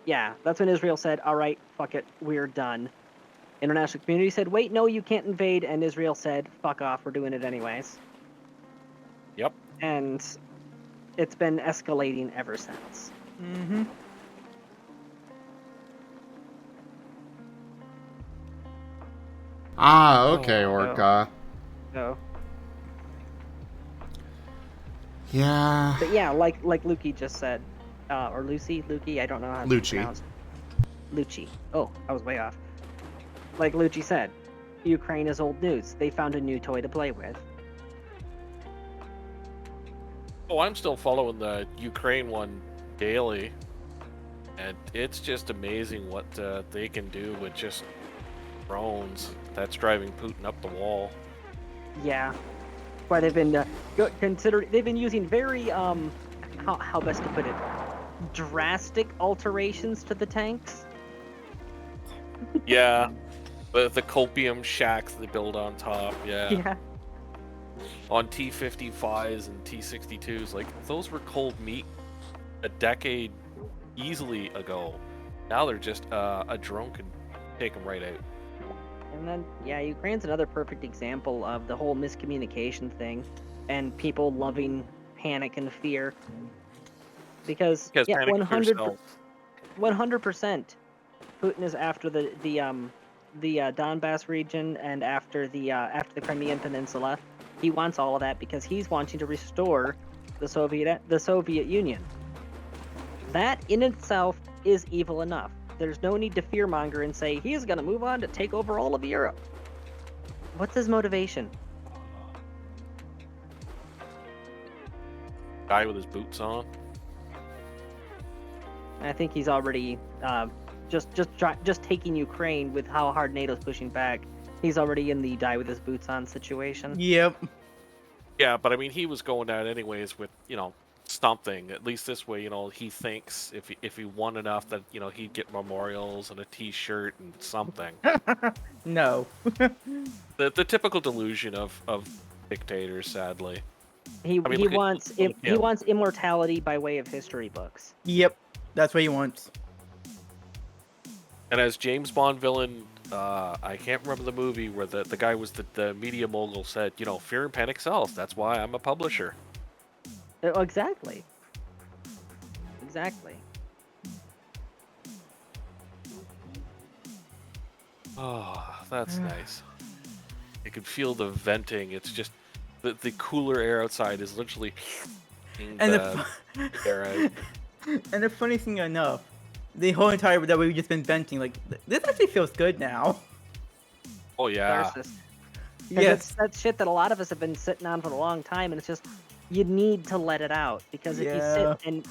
Yeah, that's when Israel said, "All right, fuck it, we're done." International community said, "Wait, no, you can't invade," and Israel said, "Fuck off, we're doing it anyways." Yep. And it's been escalating ever since. Mm-hmm. Ah, okay, Orca. No. Yeah. But yeah, like Lukey just said, or Lukey, I don't know how to pronounce. Lucci. Oh, I was way off. Like Lucci said, Ukraine is old news. They found a new toy to play with. Oh, I'm still following the Ukraine one daily, and it's just amazing what they can do with just drones. That's driving Putin up the wall. Yeah, but they've been they've been using very how best to put it, drastic alterations to the tanks. Yeah, the copium shacks they build on top. Yeah. On T-55s and T-62s, like those were cold meat a decade easily ago. Now they're just a drone can take them right out. And then, yeah, Ukraine's another perfect example of the whole miscommunication thing. and people loving panic and fear. Because yeah, panic and fear 100%, Putin is after the Donbass region and after the Crimean Peninsula. He wants all of that because he's wanting to restore the Soviet Union. That in itself is evil enough. There's no need to fearmonger and say he's going to move on to take over all of Europe. What's his motivation? Guy with his boots on. I think he's already just taking Ukraine with how hard NATO's pushing back. He's already in the die with his boots on situation. Yep. Yeah, but I mean, he was going out anyways with, something. At least this way, he thinks if he won enough that, he'd get memorials and a T-shirt and something. No. The typical delusion of dictators, sadly. He wants immortality by way of history books. Yep, that's what he wants. And as James Bond villain, I can't remember the movie where the guy was the media mogul said, fear and panic sells. That's why I'm a publisher. Exactly. Oh, that's nice. You can feel the venting. It's just the cooler air outside is literally And the air out. And the funny thing enough, the whole entire that we've just been venting, like, this actually feels good now. Oh yeah. Versus. Yes. That's shit that a lot of us have been sitting on for a long time, and it's just you need to let it out because if you sit and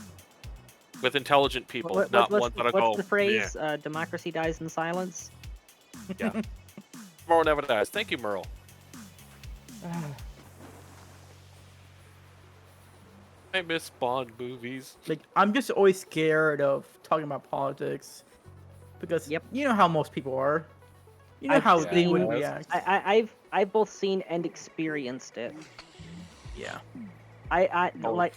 with intelligent people, not ones that what's the phrase? Yeah. Democracy dies in silence. Yeah. Merle never dies. Thank you, Merle. I miss Bond movies. Like, I'm just always scared of talking about politics because you know how most people are. You know how they would react. I've both seen and experienced it. Yeah. Like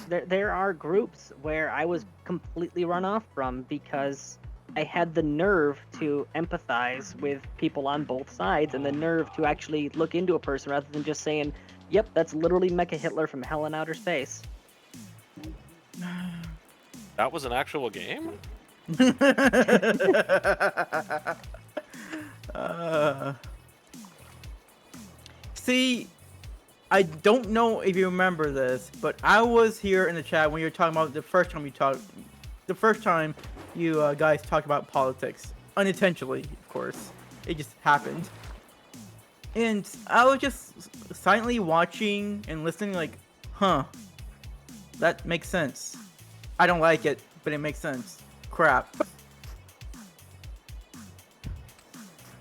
there are groups where I was completely run off from because I had the nerve to empathize with people on both sides and the nerve to actually look into a person rather than just saying, yep, that's literally Mecha Hitler from hell in outer space. That was an actual game? See, I don't know if you remember this, but I was here in the chat when you were talking about the first time you guys talked about politics. Unintentionally, of course. It just happened. And I was just silently watching and listening like, huh, that makes sense. I don't like it, but it makes sense. Crap.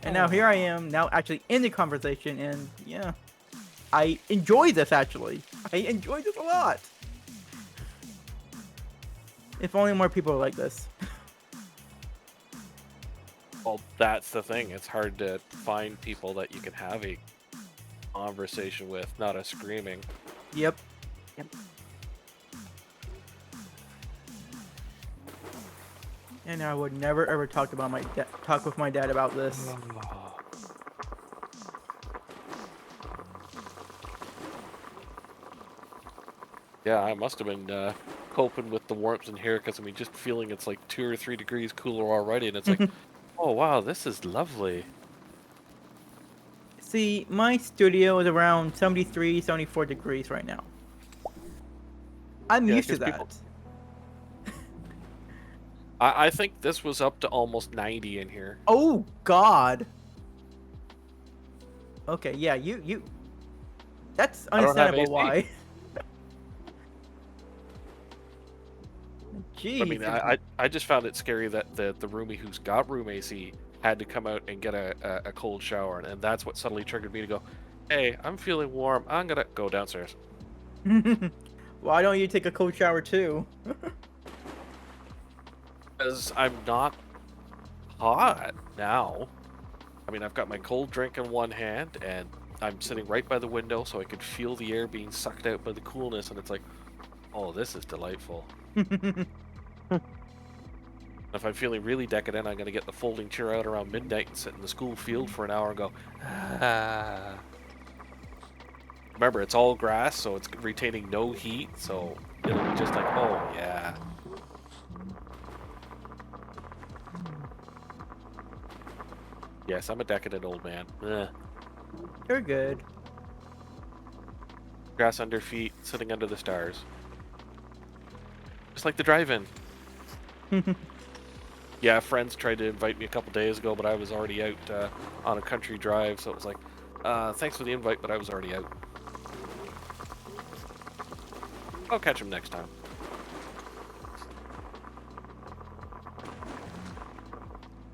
And now here I am, now actually in the conversation, and yeah, I enjoy this actually. I enjoy this a lot. If only more people are like this. Well, that's the thing. It's hard to find people that you can have a conversation with, not a screaming. Yep. And I would never ever talk with my dad about this. Yeah, I must have been coping with the warmth in here because just feeling it's like 2 or 3 degrees cooler already, and it's like, oh wow, this is lovely. See, my studio is around 73, 74 degrees right now. I'm used to that. I think this was up to almost 90 in here. Oh God. Okay, yeah, you. That's understandable why. Jeez. I just found it scary that the roomie who's got room AC had to come out and get a cold shower, and that's what suddenly triggered me to go, hey, I'm feeling warm, I'm gonna go downstairs. Why don't you take a cold shower too? Because I'm not hot now. I've got my cold drink in one hand, and I'm sitting right by the window so I could feel the air being sucked out by the coolness, and it's like, oh, this is delightful. If I'm feeling really decadent, I'm going to get the folding chair out around midnight and sit in the school field for an hour and go, ah. remember, it's all grass, so it's retaining no heat, so it'll be just like, oh yeah. Yes, I'm a decadent old man. You're good. Grass under feet, sitting under the stars. Just like the drive-in. Yeah, friends tried to invite me a couple days ago, but I was already out on a country drive, so it was like, thanks for the invite, but I was already out. I'll catch him next time.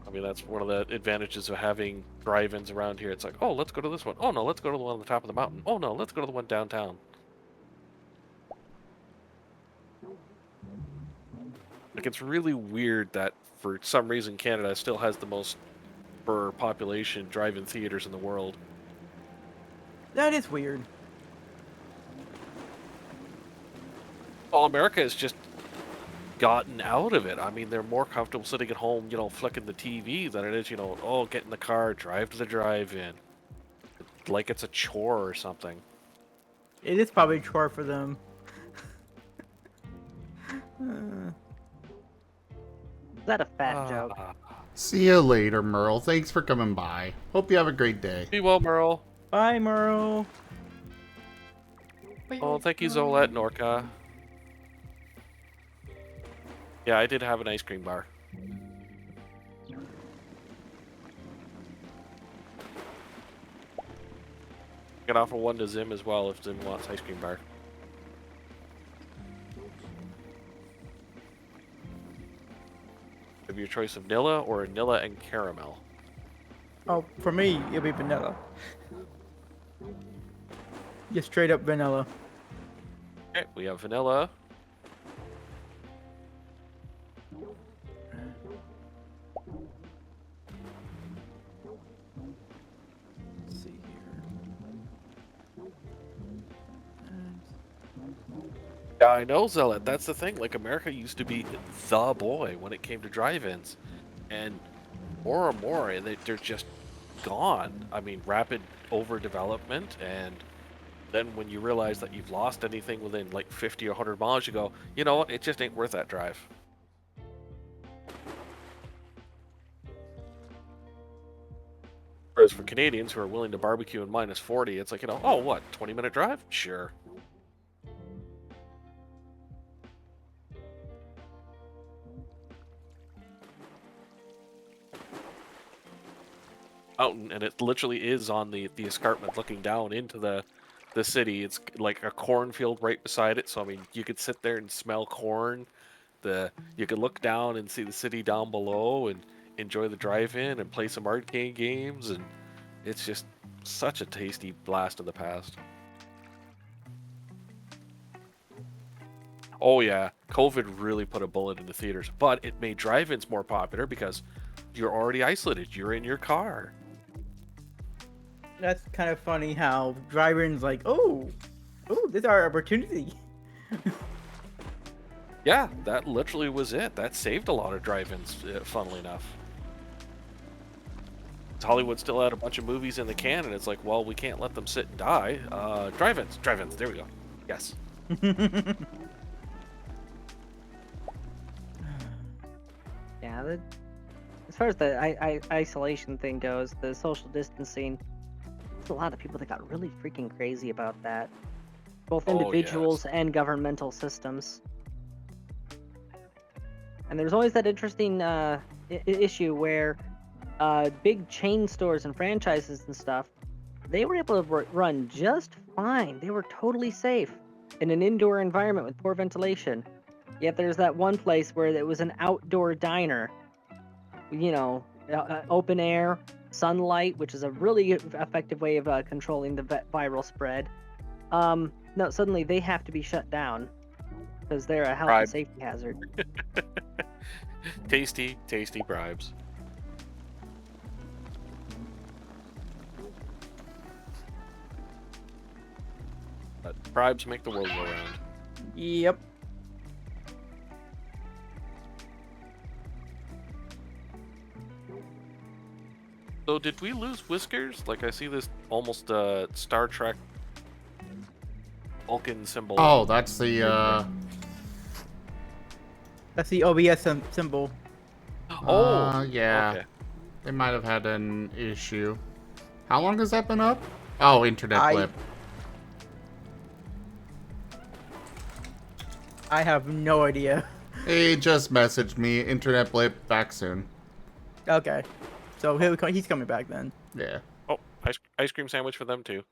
I mean, that's one of the advantages of having drive-ins around here. It's like, oh, let's go to this one. Oh, no, let's go to the one on the top of the mountain. Oh, no, let's go to the one downtown. Like, it's really weird that, for some reason, Canada still has the most, per population, drive-in theaters in the world. That is weird. Well, America has just gotten out of it. I mean, they're more comfortable sitting at home, you know, flicking the TV than it is, you know, oh, get in the car, drive to the drive-in. Like it's a chore or something. It is probably a chore for them. Is that a fat joke? See you later, Merle. Thanks for coming by. Hope you have a great day. Be well, Merle. Bye, Merle. Oh, thank you, Zolette and Orca. Yeah, I did have an ice cream bar. Can offer one to Zim as well if Zim wants ice cream bar. Have your choice of vanilla or vanilla and caramel. Oh, for me, it'll be vanilla. Just straight up vanilla. Okay, we have vanilla. Let's see here. Yeah, I know, Zealot. That's the thing. Like, America used to be the boy when it came to drive-ins. And more and more, they're just gone. I mean, rapid overdevelopment, and then when you realize that you've lost anything within, like, 50 or 100 miles, you go, you know what? It just ain't worth that drive. Whereas for Canadians who are willing to barbecue in minus 40, it's like, you know, oh, what, 20-minute drive? Sure. Mountain, and it literally is on the escarpment looking down into the city. It's like a cornfield right beside it, so I mean you could sit there and smell corn. You could look down and see the city down below and enjoy the drive-in and play some arcade games, and it's just such a tasty blast of the past. Oh yeah, COVID really put a bullet in the theaters, but it made drive-ins more popular because you're already isolated. You're in your car. That's kind of funny how drive-ins like, oh, this is our opportunity. Yeah, that literally was it. That saved a lot of drive-ins, funnily enough. Hollywood still had a bunch of movies in the can, and it's like, well, we can't let them sit and die. Drive-ins, there we go. Yes. Yeah, as far as the isolation thing goes, the social distancing, there's a lot of people that got really freaking crazy about that. Both individuals and governmental systems. And there's always that interesting issue where big chain stores and franchises and stuff, they were able to run just fine. They were totally safe in an indoor environment with poor ventilation. Yet there's that one place where it was an outdoor diner, you know, open air, sunlight, which is a really effective way of controlling the viral spread. No, suddenly they have to be shut down because they're a health and safety hazard. Tasty, tasty bribes. But bribes make the world go round. Yep. So did we lose Whiskers? Like, I see this almost Star Trek Vulcan symbol. Oh, that's the That's the OBS symbol. yeah. Okay. They might have had an issue. How long has that been up? Oh, internet blip. I have no idea. He just messaged me. Internet blip, back soon. Okay. So he's coming back then. Yeah. Oh, ice cream sandwich for them too.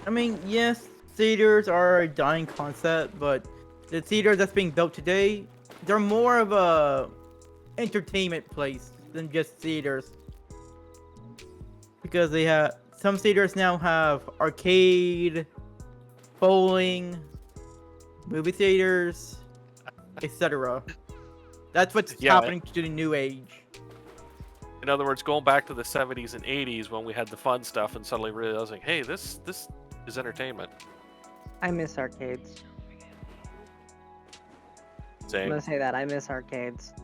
I mean, yes, theaters are a dying concept, but the theaters that's being built today, they're more of a entertainment place than just theaters. Because they have some theaters now have arcade, bowling, movie theaters, etc. That's what's happening to the new age. In other words, going back to the 70s and 80s when we had the fun stuff and suddenly realizing, hey, this is entertainment. I miss arcades. Same. I'm gonna say that I miss arcades.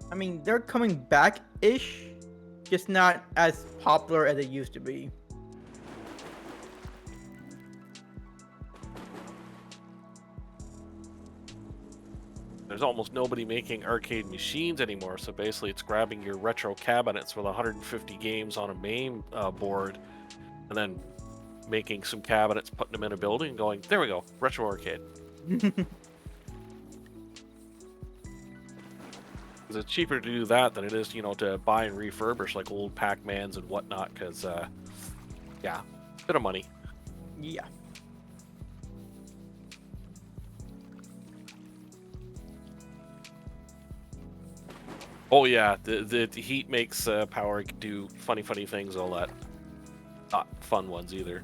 I mean, they're coming back-ish, just not as popular as they used to be. There's almost nobody making arcade machines anymore, so basically it's grabbing your retro cabinets with 150 games on a main board, and then making some cabinets, putting them in a building, and going, there we go, retro arcade. Because it's cheaper to do that than it is, to buy and refurbish like old Pac-Mans and whatnot, because, yeah, bit of money. Yeah. Oh yeah, the heat makes power do funny things, all that. Not fun ones either.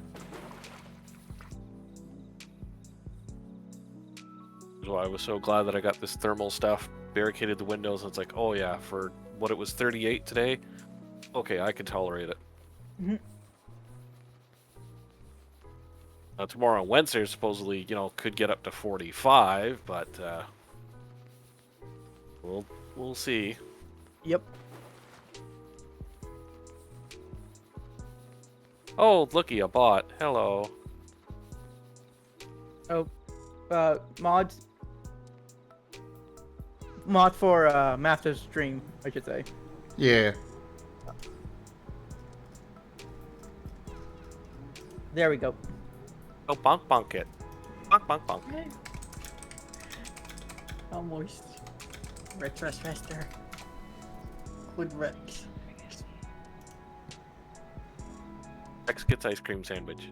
That's why I was so glad that I got this thermal stuff, barricaded the windows, and it's like, oh yeah, for what it was 38 today, okay, I can tolerate it. Mm-hmm. Now tomorrow on Wednesday, supposedly, could get up to 45, but we'll see. Yep. Oh, looky, a bot. Hello. Oh, mods. Mod for Master's Stream, I should say. Yeah. There we go. Oh, bonk it. Bonk. Almost. Retrosmaster. Good Rex. Rex gets ice cream sandwich.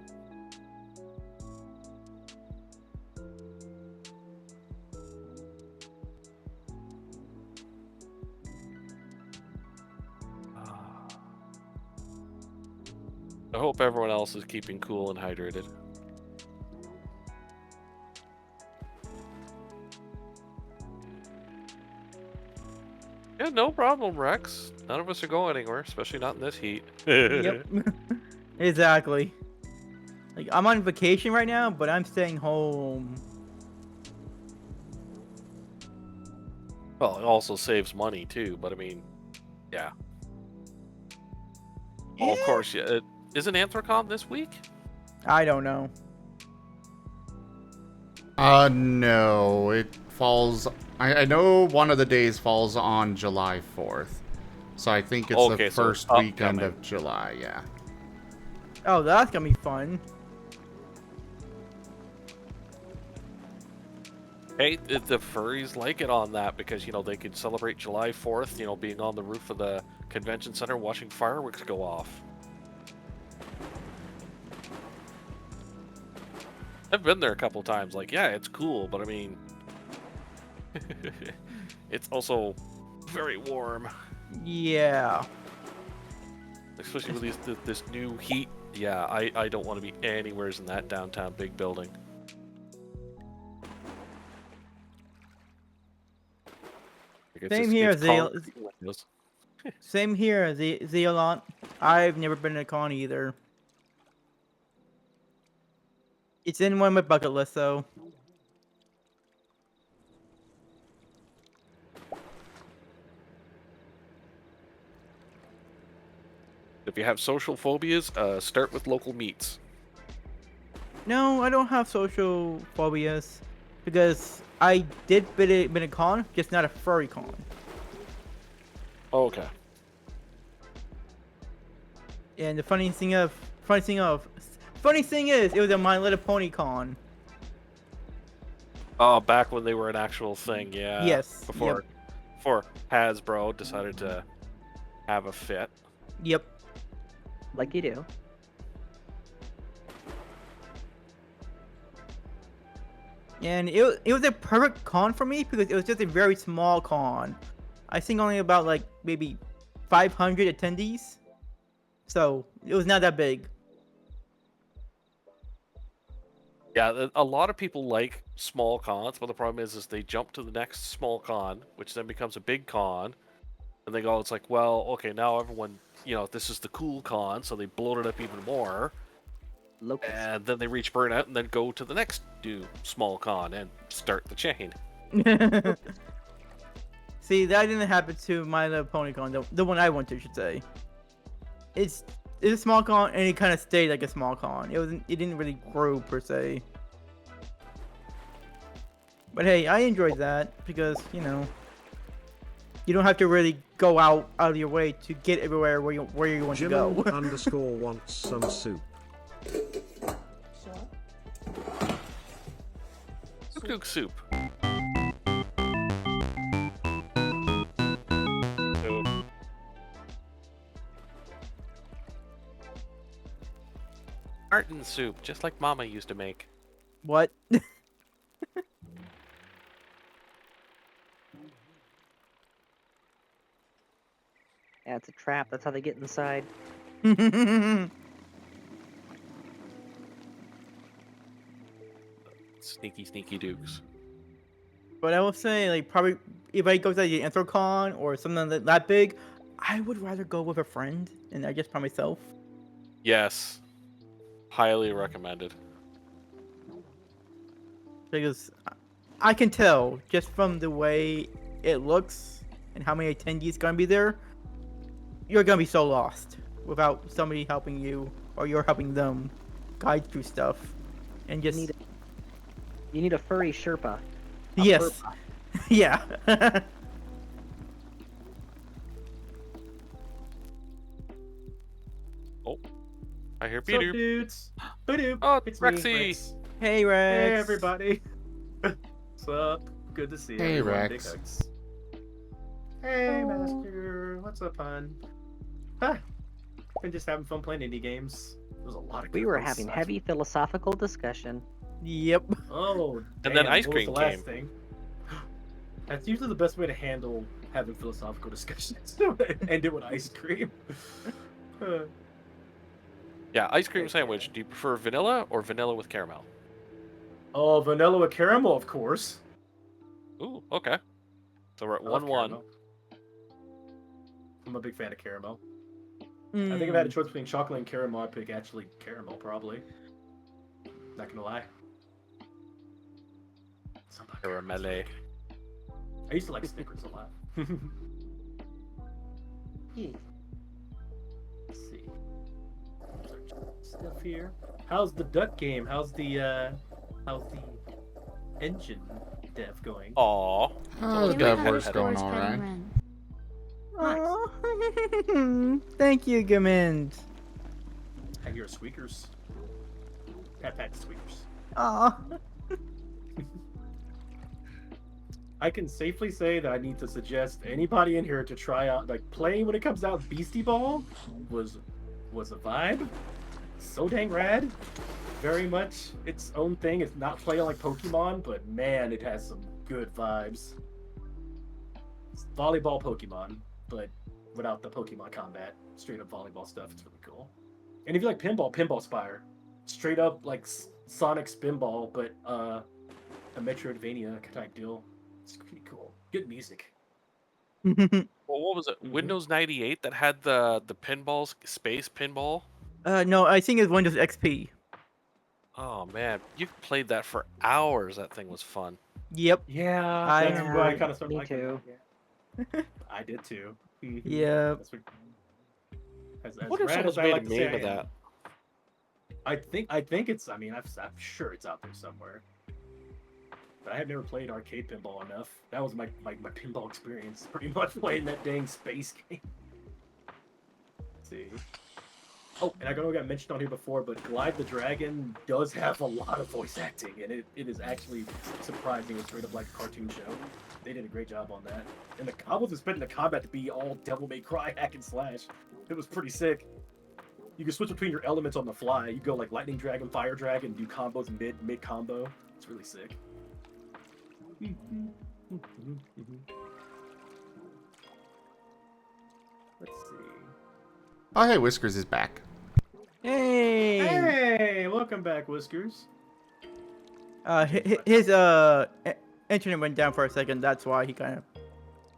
I hope everyone else is keeping cool and hydrated. Yeah, no problem, Rex. None of us are going anywhere, especially not in this heat. Yep. Exactly. Like, I'm on vacation right now, but I'm staying home. Well, it also saves money too, but I mean, yeah. Oh, of course, yeah. Isn't Anthrocon this week? I don't know. No, it falls. I know one of the days falls on July 4th. So I think it's Okay, the so first upcoming. weekend of July, yeah. Oh, that's gonna be fun. Hey, the furries like it on that because, they could celebrate July 4th, being on the roof of the convention center watching fireworks go off. I've been there a couple times. Like, yeah, it's cool, but I mean, it's also very warm. Yeah. Especially with this new heat. Yeah, I don't want to be anywhere in that downtown big building. Same here, Same here, Zealon. I've never been to a con either. It's in one of my bucket lists, though. If you have social phobias, start with local meats. No, I don't have social phobias because I did been a con, just not a furry con. Oh, okay. And the funny thing is, it was a My Little Pony con. Oh, back when they were an actual thing, yeah. Yes, Before Hasbro decided to have a fit. Yep. Like you do. And it was a perfect con for me because it was just a very small con. I think only about like maybe 500 attendees. So it was not that big. Yeah, a lot of people like small cons, but the problem is they jump to the next small con, which then becomes a big con, and they go, it's like, well, okay, now everyone, this is the cool con, so they bloat it up even more, and then they reach burnout, and then go to the next new small con and start the chain. See, that didn't happen to My Little Pony Con, the one I went to, I should say. It's a small con, and it kind of stayed like a small con. It didn't really grow per se. But hey, I enjoyed that because you don't have to really go out of your way to get everywhere where you want to go. Jimin_ wants some soup. Soup. Soup. Marten soup, just like Mama used to make. What? Yeah, it's a trap. That's how they get inside. Sneaky dukes. But I will say, like, probably if I go to the Anthrocon or something that big, I would rather go with a friend and I just by myself. Yes. Highly recommended. Because I can tell just from the way it looks and how many attendees gonna be there, you're gonna be so lost without somebody helping you or you're helping them guide through stuff. And just you need a furry Sherpa. Yes. Yeah. Oh, I hear What's Peter. up, dudes? Badoop. Oh, It's me, Rexy. Rex. Hey, Rex. Hey, everybody. What's up? Good to see you. Hey, everyone. Rex. Big hugs. Hey, Master. What's up, hon? Huh. Been just having fun playing indie games. There's a lot of We good were ones. having heavy philosophical discussion. Yep. Oh, And then damn, ice what was cream the last came. thing? That's usually the best way to handle having philosophical discussions. End it with ice cream. Yeah, ice cream sandwich. Do you prefer vanilla or vanilla with caramel? Oh, vanilla with caramel, of course. Ooh, okay. So we're at I love 1-1. caramel. I'm a big fan of caramel. I think Mm. if I had a choice between chocolate and caramel, I'd pick actually caramel, probably. Not gonna lie. Caramel. I used to like Snickers a lot. Yeah. Let's see. Stuff here. How's the duck game? How's the engine dev going? Aw. How's dev work's going alright? Aw. Thank you, Gamind. I hear squeakers. Pat squeakers. Aw. I can safely say that I need to suggest anybody in here to try out, like, playing when it comes out Beastie Ball was a vibe. So dang rad. Very much its own thing. It's not playing like Pokemon, but man, it has some good vibes. It's volleyball Pokemon, but without the Pokemon combat. Straight up volleyball stuff. It's really cool. And if you like Pinball Spire. Straight up like Sonic Spinball, but a Metroidvania type deal. It's pretty cool. Good music. Well, what was it? Windows 98 that had the pinballs, space pinball? No, I think it's Windows XP. Oh man, you played that for hours. That thing was fun. Yep. Yeah, that's where I kind of started me liking too. it. Yeah. I did too. Yeah. That's what... As What if rad as someone's I made like a to say meme I of am. that? I think it's. I mean, I'm sure it's out there somewhere. But I have never played arcade pinball enough. That was my pinball experience, pretty much playing that dang space game. Let's see. Oh, and I know I got mentioned on here before, but Glide the Dragon does have a lot of voice acting, and it is actually surprising. It's straight up like a cartoon show. They did a great job on that. And I was expecting the combat to be all Devil May Cry hack and slash. It was pretty sick. You can switch between your elements on the fly. You go like Lightning Dragon, Fire Dragon, do combos mid combo. It's really sick. Let's see. Oh, hey, Whiskers is back. Hey. Hey, welcome back, Whiskers. His internet went down for a second. That's why he kind of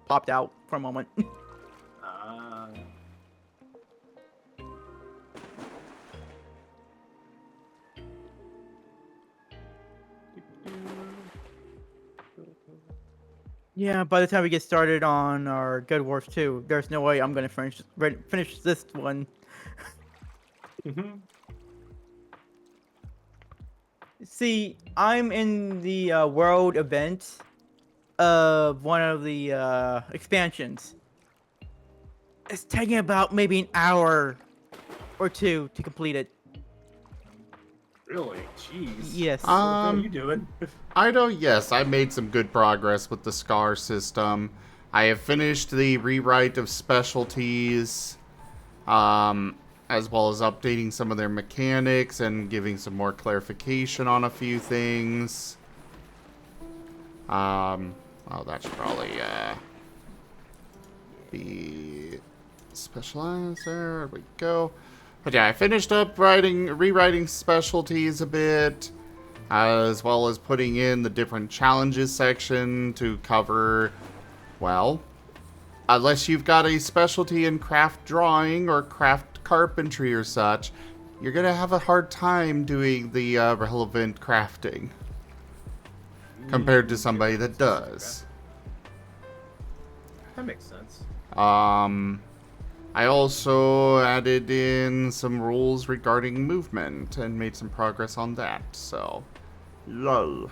popped out for a moment. Ah. Yeah, by the time we get started on our Good Wars 2, there's no way I'm gonna finish this one. See, I'm in the world event of one of the expansions. It's taking about maybe an hour or two to complete it. Really? Jeez. Yes. What are you doing? Yes, I made some good progress with the SCAR system. I have finished the rewrite of specialties, as well as updating some of their mechanics and giving some more clarification on a few things. Oh, that should probably, be specialized. There we go. But yeah, I finished up rewriting specialties a bit, as well as putting in the different challenges section to cover, well, unless you've got a specialty in craft drawing or craft carpentry or such, you're going to have a hard time doing the relevant crafting compared to somebody that does. That makes sense. I also added in some rules regarding movement and made some progress on that, so, lol.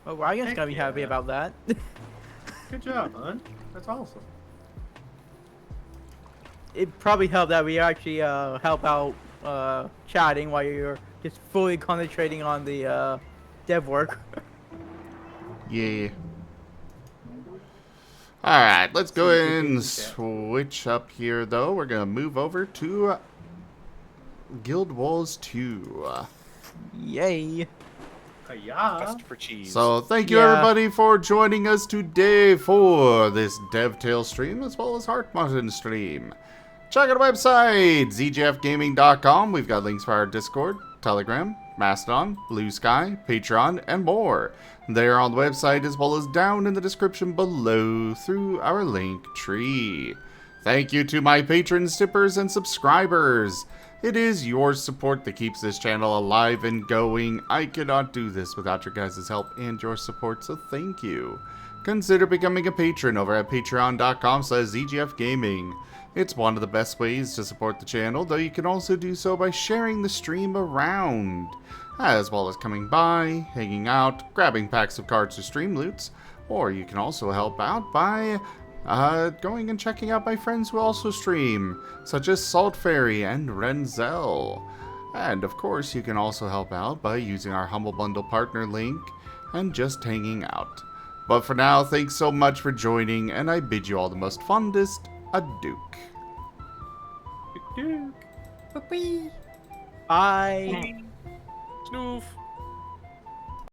Well, Ryan's gonna be happy about that. Good job, hon. That's awesome. It probably helped that we actually help out chatting while you're just fully concentrating on the dev work. Yeah. Alright, let's go ahead and switch up here, though. We're going to move over to Guild Wars 2. Yeah. Quest for cheese. So, thank you everybody for joining us today for this DevTales stream, as well as Heart Mutton stream. Check out our website, zgfgaming.com. We've got links for our Discord, Telegram, Mastodon, Blue Sky, Patreon, and more. They're on the website as well as down in the description below through our link tree. Thank you to my patrons, tippers, and subscribers. It is your support that keeps this channel alive and going. I cannot do this without your guys' help and your support, so thank you. Consider becoming a patron over at patreon.com/zgfgaming. It's one of the best ways to support the channel, though you can also do so by sharing the stream around, as well as coming by, hanging out, grabbing packs of cards or stream loots, or you can also help out by going and checking out my friends who also stream, such as Salt Fairy and Renzel. And of course, you can also help out by using our Humble Bundle partner link and just hanging out. But for now, thanks so much for joining, and I bid you all the most fondest adieu. Bye. Snoof.